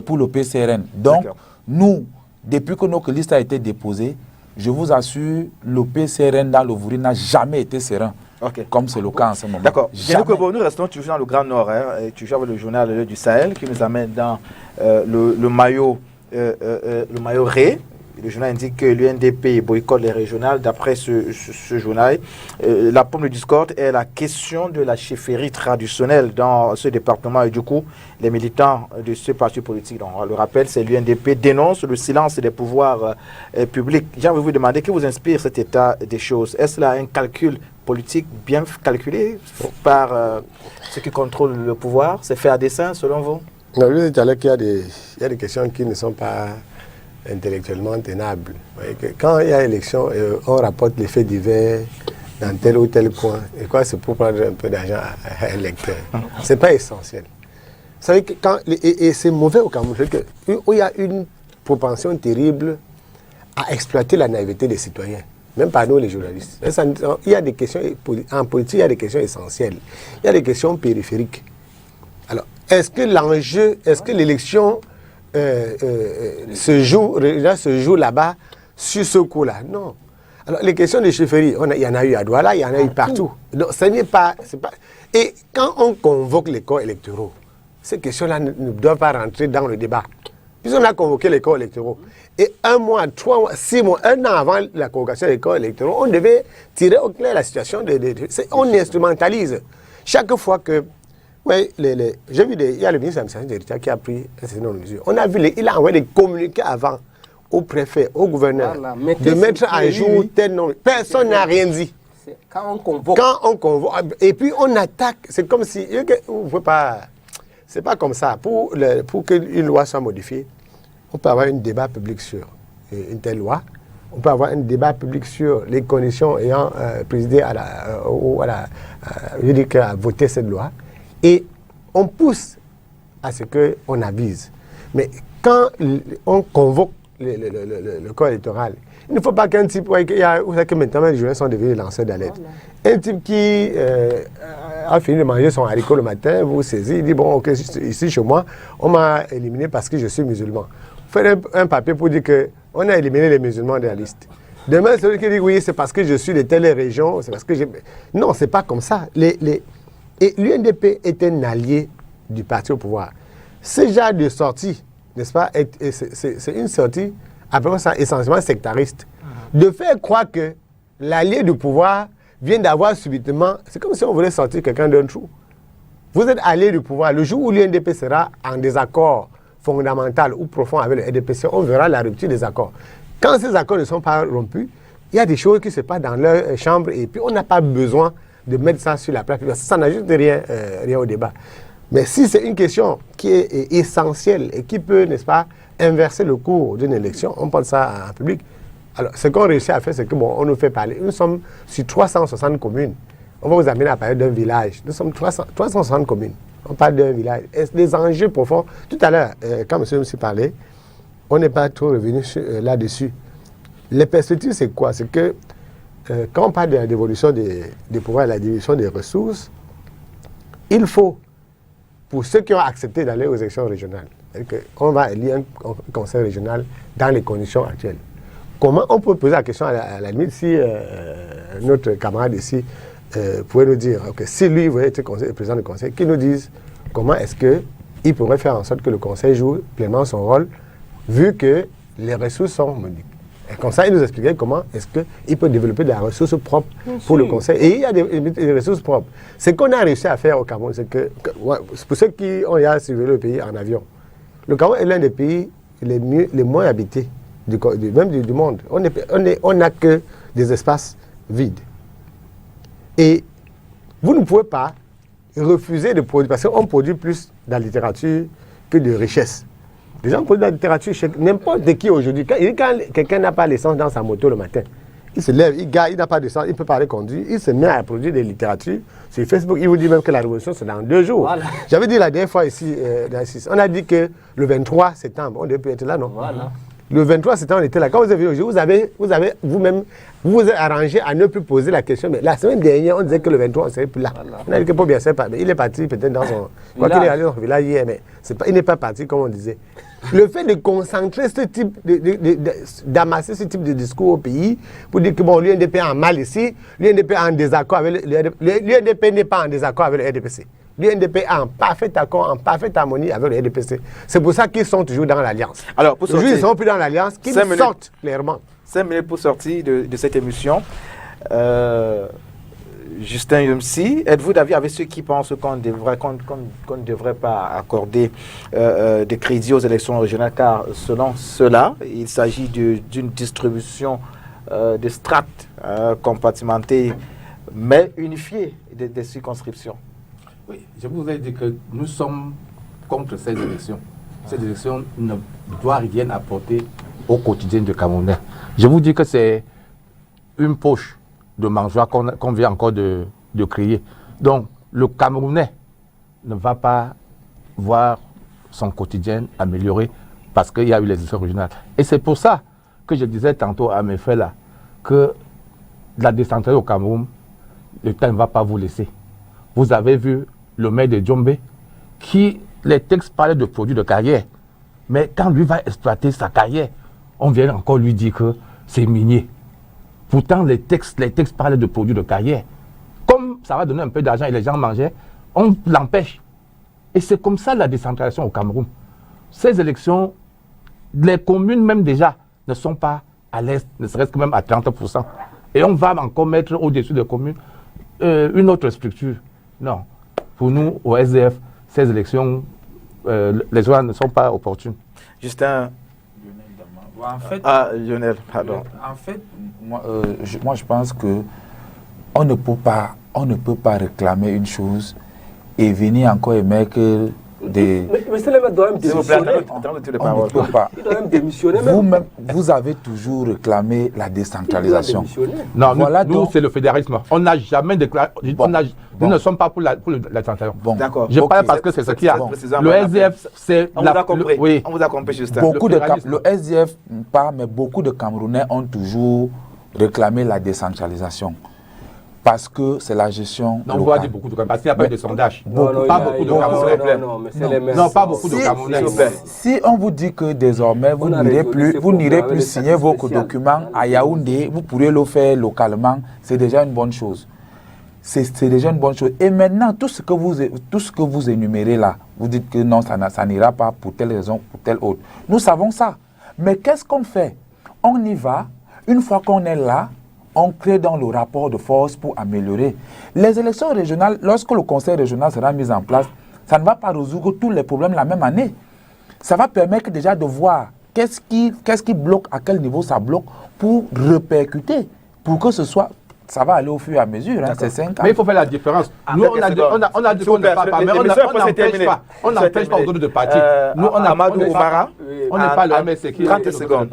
pour le PCRN. Donc, nous, depuis que notre liste a été déposée, je vous assure, le PCRN dans l'Ouvri n'a jamais été serein, comme c'est le cas en ce moment. D'accord. Nous restons toujours dans le Grand Nord, et toujours avec le journal du Sahel qui nous amène dans le maillot Ré. Le journal indique que l'UNDP boycotte les régionales. D'après ce journal, la pomme de discorde est la question de la chefferie traditionnelle dans ce département. Et du coup, les militants de ce parti politique, donc, on le rappelle, c'est l'UNDP, dénoncent le silence des pouvoirs publics. J'ai envie de vous demander, que vous inspire cet état des choses? Est-ce là un calcul politique bien calculé par ceux qui contrôlent le pouvoir? C'est fait à dessein, selon vous? Non, je dis qu'il y a des questions qui ne sont pas intellectuellement tenable. Quand il y a élection, on rapporte les faits divers dans tel ou tel coin. Et quoi, c'est pour prendre un peu d'argent à un lecteur. Ce n'est pas essentiel. Vous savez que et c'est mauvais au Cameroun, où il y a une propension terrible à exploiter la naïveté des citoyens, même par nous les journalistes. Il y a des questions, en politique, il y a des questions essentielles. Il y a des questions périphériques. Alors, est-ce que l'élection se joue là-bas sur ce coup-là? Non. Alors, les questions de chefferie, il y en a eu à Douala, il y en a eu partout. Donc, ce n'est pas, Et quand on convoque les corps électoraux, ces questions-là ne doivent pas rentrer dans le débat. Puisqu'on a convoqué les corps électoraux, et 1 mois, 3 mois, 6 mois, 1 an avant la convocation des corps électoraux, on devait tirer au clair la situation. On instrumentalise. Chaque fois que... Oui, j'ai vu, il y a le ministre de l'administration de l'État qui a pris un certain nombre de mesures. On a vu, il a envoyé des communiqués avant au préfet, au gouverneur, de mettre à jour tel nom. Personne n'a rien dit. Quand on convoque. Et puis on attaque. C'est comme si... Vous ne pouvez pas... C'est pas comme ça. Pour qu'une loi soit modifiée, on peut avoir un débat public sur une telle loi. On peut avoir un débat public sur les conditions ayant présidé à voter cette loi. Et on pousse à ce qu'on avise. Mais quand on convoque le corps électoral, il ne faut pas qu'un type... Vous savez que maintenant, les journalistes sont devenus lanceurs d'alerte. Voilà. Un type qui a fini de manger son haricot le matin, vous saisit, il dit, bon, ok, ici chez moi, on m'a éliminé parce que je suis musulman. Faites un papier pour dire qu'on a éliminé les musulmans de la liste. Demain, celui qui dit, oui, c'est parce que je suis de telle région, c'est parce que j'ai... Non, c'est pas comme ça. Et l'UNDP est un allié du parti au pouvoir. Ce genre de sortie, n'est-ce pas, c'est une sortie, après ça, essentiellement sectariste. De faire croire que l'allié du pouvoir vient d'avoir subitement... C'est comme si on voulait sortir quelqu'un d'un trou. Vous êtes allié du pouvoir. Le jour où l'UNDP sera en désaccord fondamental ou profond avec le RDPC, on verra la rupture des accords. Quand ces accords ne sont pas rompus, il y a des choses qui se passent dans leur chambre et puis on n'a pas besoin de mettre ça sur la place. Ça n'ajoute rien au débat. Mais si c'est une question qui est essentielle et qui peut, n'est-ce pas, inverser le cours d'une élection, on parle ça en public. Alors, ce qu'on réussit à faire, c'est que bon, on nous fait parler. Nous sommes sur 360 communes. On va vous amener à parler d'un village. Nous sommes 360 communes. On parle d'un village. Et des enjeux profonds. Tout à l'heure, quand M. Moussy parlait, on n'est pas trop revenu là-dessus. Les perspectives, c'est quoi? C'est que quand on parle de la dévolution des pouvoirs et de la division des ressources, il faut, pour ceux qui ont accepté d'aller aux élections régionales, on va élire un conseil régional dans les conditions actuelles. Comment on peut poser la question à la limite si notre camarade ici pouvait nous dire, okay, si lui veut être président du conseil, qu'il nous dise comment est-ce qu'il pourrait faire en sorte que le conseil joue pleinement son rôle, vu que les ressources sont modiques. Et comme ça, il nous expliquait comment est-ce qu'il peut développer des ressources propres pour le conseil. Et il y a des ressources propres. Ce qu'on a réussi à faire au Cameroun, c'est que, pour ceux qui ont survolé le pays en avion, le Cameroun est l'un des pays les moins habités du monde. On n'a que des espaces vides. Et vous ne pouvez pas refuser de produire, parce qu'on produit plus de la littérature que de richesse. Les gens produisent de la littérature chez n'importe qui aujourd'hui. Quand quelqu'un n'a pas l'essence dans sa moto le matin, il se lève, il n'a pas d'essence, il ne peut pas aller conduire, il se met à produire des littératures sur Facebook. Il vous dit même que la révolution, c'est dans 2 jours. Voilà. J'avais dit la dernière fois ici, on a dit que le 23 septembre, on devait être là, non? Voilà. Le 23 septembre, on était là. Quand vous avez aujourd'hui, vous avez vous-même, vous êtes arrangé à ne plus poser la question. Mais la semaine dernière, on disait que le 23, on ne serait plus là. Voilà. On a dit que pour bien sûr, mais il est parti peut-être dans son... Quoi qu'il est allé dans son village hier, mais il n'est pas parti comme on disait. Le fait de concentrer ce type, d'amasser ce type de discours au pays, pour dire que bon, l'UNDP est en mal ici, l'UNDP est en désaccord avec l'UNDP n'est pas en désaccord avec le RDPC. L'UNDP est en parfait accord, en parfaite harmonie avec le RDPC. C'est pour ça qu'ils sont toujours dans l'Alliance. Alors, pour sortir, ils ne sont plus dans l'Alliance, qu'ils sortent clairement. 5 minutes pour sortir de cette émission. Justin Yomsi, êtes-vous d'avis avec ceux qui pensent qu'on ne devrait pas accorder des crédits aux élections régionales, car selon cela, il s'agit d'une distribution de strates compartimentées, mais unifiées des circonscriptions? Oui, je vous ai dit que nous sommes contre ces élections. Ces élections ne doivent rien apporter au quotidien de Camerounais. Je vous dis que c'est une poche de mangeoire qu'on vient encore de créer. Donc, le Camerounais ne va pas voir son quotidien amélioré parce qu'il y a eu les élections régionales. Et c'est pour ça que je disais tantôt à mes frères là que la décentralisation au Cameroun, le temps ne va pas vous laisser. Vous avez vu le maire de Djombe, qui les textes parlaient de produits de carrière. Mais quand lui va exploiter sa carrière, on vient encore lui dire que c'est minier. Pourtant, les textes parlent de produits de carrière. Comme ça va donner un peu d'argent et les gens mangeaient, on l'empêche. Et c'est comme ça la décentralisation au Cameroun. Ces élections, les communes même déjà ne sont pas à l'aise, ne serait-ce que même à 30%. Et on va encore mettre au-dessus des communes une autre structure. Non. Pour nous, au SDF, ces élections, les lois ne sont pas opportunes. Justin. En fait, Lionel, pardon. En fait, moi, je pense que on ne peut pas réclamer une chose et venir encore émettre des... Mais c'est le maire doit même démissionner. On ne peut pas. Il doit même démissionner. Vous-même, vous avez toujours réclamé la décentralisation. Non, voilà nous c'est le fédéralisme. On n'a jamais déclaré. Nous ne sommes pas pour la décentralisation. Bon. D'accord. Je parle parce que c'est ce qu'il y a. Le SDF, c'est... On vous a compris. Oui. On vous a compris, Justin. Le SDF pas, mais beaucoup de Camerounais ont toujours réclamé la décentralisation. Parce que c'est la gestion Non, on locale. va dire beaucoup de Camerounais. Parce qu'il n'y a pas eu de sondage. Pas beaucoup de Camerounais. Non, mais c'est les maires. non, pas beaucoup de Camerounais. Si on vous dit que désormais vous n'irez plus signer vos documents à Yaoundé, vous pourrez le faire localement, c'est déjà une bonne chose. C'est déjà une bonne chose. Et maintenant, tout ce que vous énumérez là, vous dites que non, ça n'ira pas pour telle raison, pour telle autre. Nous savons ça. Mais qu'est-ce qu'on fait? On y va. Une fois qu'on est là, on crée dans le rapport de force pour améliorer. Les élections régionales, lorsque le conseil régional sera mis en place, ça ne va pas résoudre tous les problèmes la même année. Ça va permettre déjà de voir qu'est-ce qui bloque, à quel niveau ça bloque, pour répercuter, pour que ce soit... Ça va aller au fur et à mesure, hein, c'est 5 ans. Mais il faut faire la différence. Nous, on a dit qu'on ne pas, mais on n'empêche pas. On n'empêche pas aux autres de partir. Nous, on a Amadou Oumara. On n'est pas le MSC qui 30 secondes.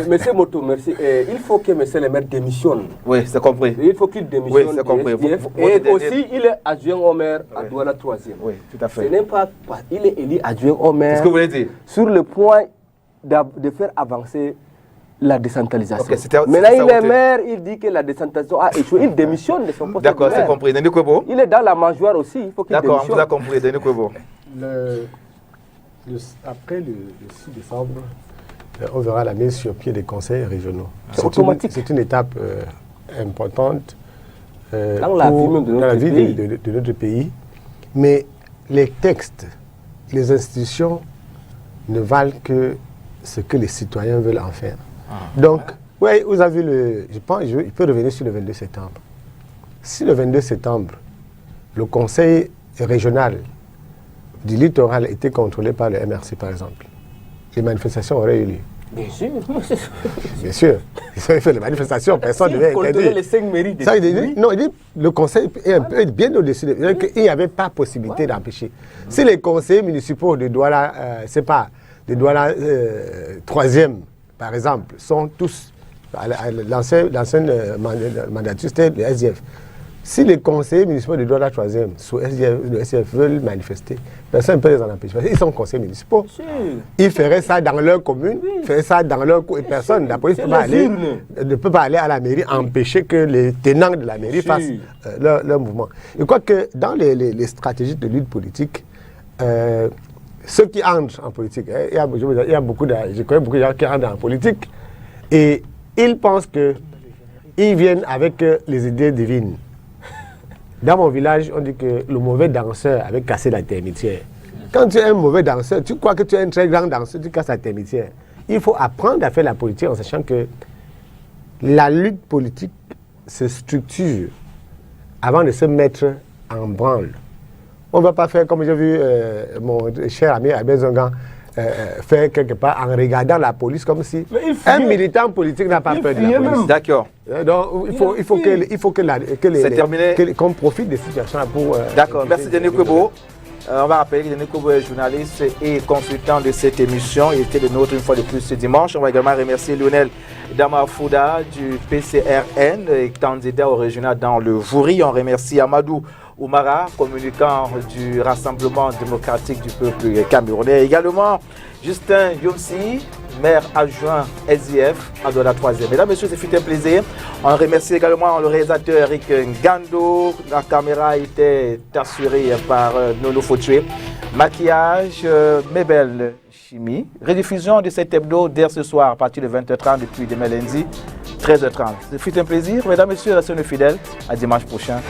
Monsieur Moto, merci. Il faut que monsieur le maire démissionne. Oui, c'est compris. Il faut qu'il démissionne. Oui, c'est compris. Et aussi, il est adjoint au maire à Douala 3e. Oui, tout à fait. Ce n'est pas... Il est élu adjoint au maire. Qu'est-ce que vous voulez dire? Sur le point de faire avancer la décentralisation. Okay, maintenant, il est maire, il dit que la décentralisation a échoué. Il démissionne de son poste. D'accord, c'est compris. Denis Kwebo. Il est dans la mangeoire aussi. Il faut qu'il démissionne. D'accord, on vous a compris. Denis Kwebo. Après le 6 décembre, on verra la mise sur pied des conseils régionaux. C'est automatique. C'est une étape importante dans la vie de notre pays. Mais les textes, les institutions ne valent que ce que les citoyens veulent en faire. Donc, oui, vous avez vu je pense, il peut revenir sur le 22 septembre. Si le 22 septembre, le conseil régional du littoral était contrôlé par le MRC, par exemple, les manifestations auraient eu lieu. Bien sûr. Bien sûr. Ils ont fait les manifestations, personne ne devait interdire. Les 5 mairies de... Non, il dit, le conseil est bien au-dessus. Il n'y avait pas possibilité d'empêcher. Si les conseillers municipaux de Douala, c'est pas de Douala 3e, par exemple, sont tous, l'ancienne mandature, c'était le SDF. Si les conseillers municipaux de Douala 3e, sous le SDF, veulent manifester, personne ne peut les en empêcher. Ils sont conseillers municipaux. Ils feraient ça dans leur commune, feraient ça dans leur commune. Personne, la police ne peut pas aller à la mairie empêcher que les tenants de la mairie fassent leur mouvement. Je crois que dans les stratégies de lutte politique, ceux qui entrent en politique, il y a beaucoup je connais beaucoup de gens qui entrent en politique et ils pensent qu'ils viennent avec les idées divines. Dans mon village, on dit que le mauvais danseur avait cassé la termitière. Quand tu es un mauvais danseur, tu crois que tu es un très grand danseur, tu casses la termitière. Il faut apprendre à faire la politique en sachant que la lutte politique se structure avant de se mettre en branle. On ne va pas faire comme j'ai vu mon cher ami Abel Zongan faire quelque part en regardant la police comme si un militant politique n'a pas peur de la police. D'accord. Donc il faut qu'on profite de cette situation pour... D'accord, merci Denis Kwebo. On va rappeler que Denis Kwebo est journaliste et consultant de cette émission. Il était de nôtre une fois de plus ce dimanche. On va également remercier Lionel Damafouda du PCRN, candidat au régional dans le Vouri. On remercie Amadou Oumara, communicant du Rassemblement démocratique du peuple camerounais. Également, Justin Yomsi, maire adjoint SIF à Douala 3e. Mesdames, Messieurs, ce fut un plaisir. On remercie également le réalisateur Eric Ngando. La caméra était assurée par Nono Fotoué. Maquillage, Mébel Chimie. Rediffusion de cet hebdo dès ce soir à partir de 20h30 depuis demain lundi. 13h30. Ce fut un plaisir. Mesdames et messieurs, restez fidèles. À dimanche prochain.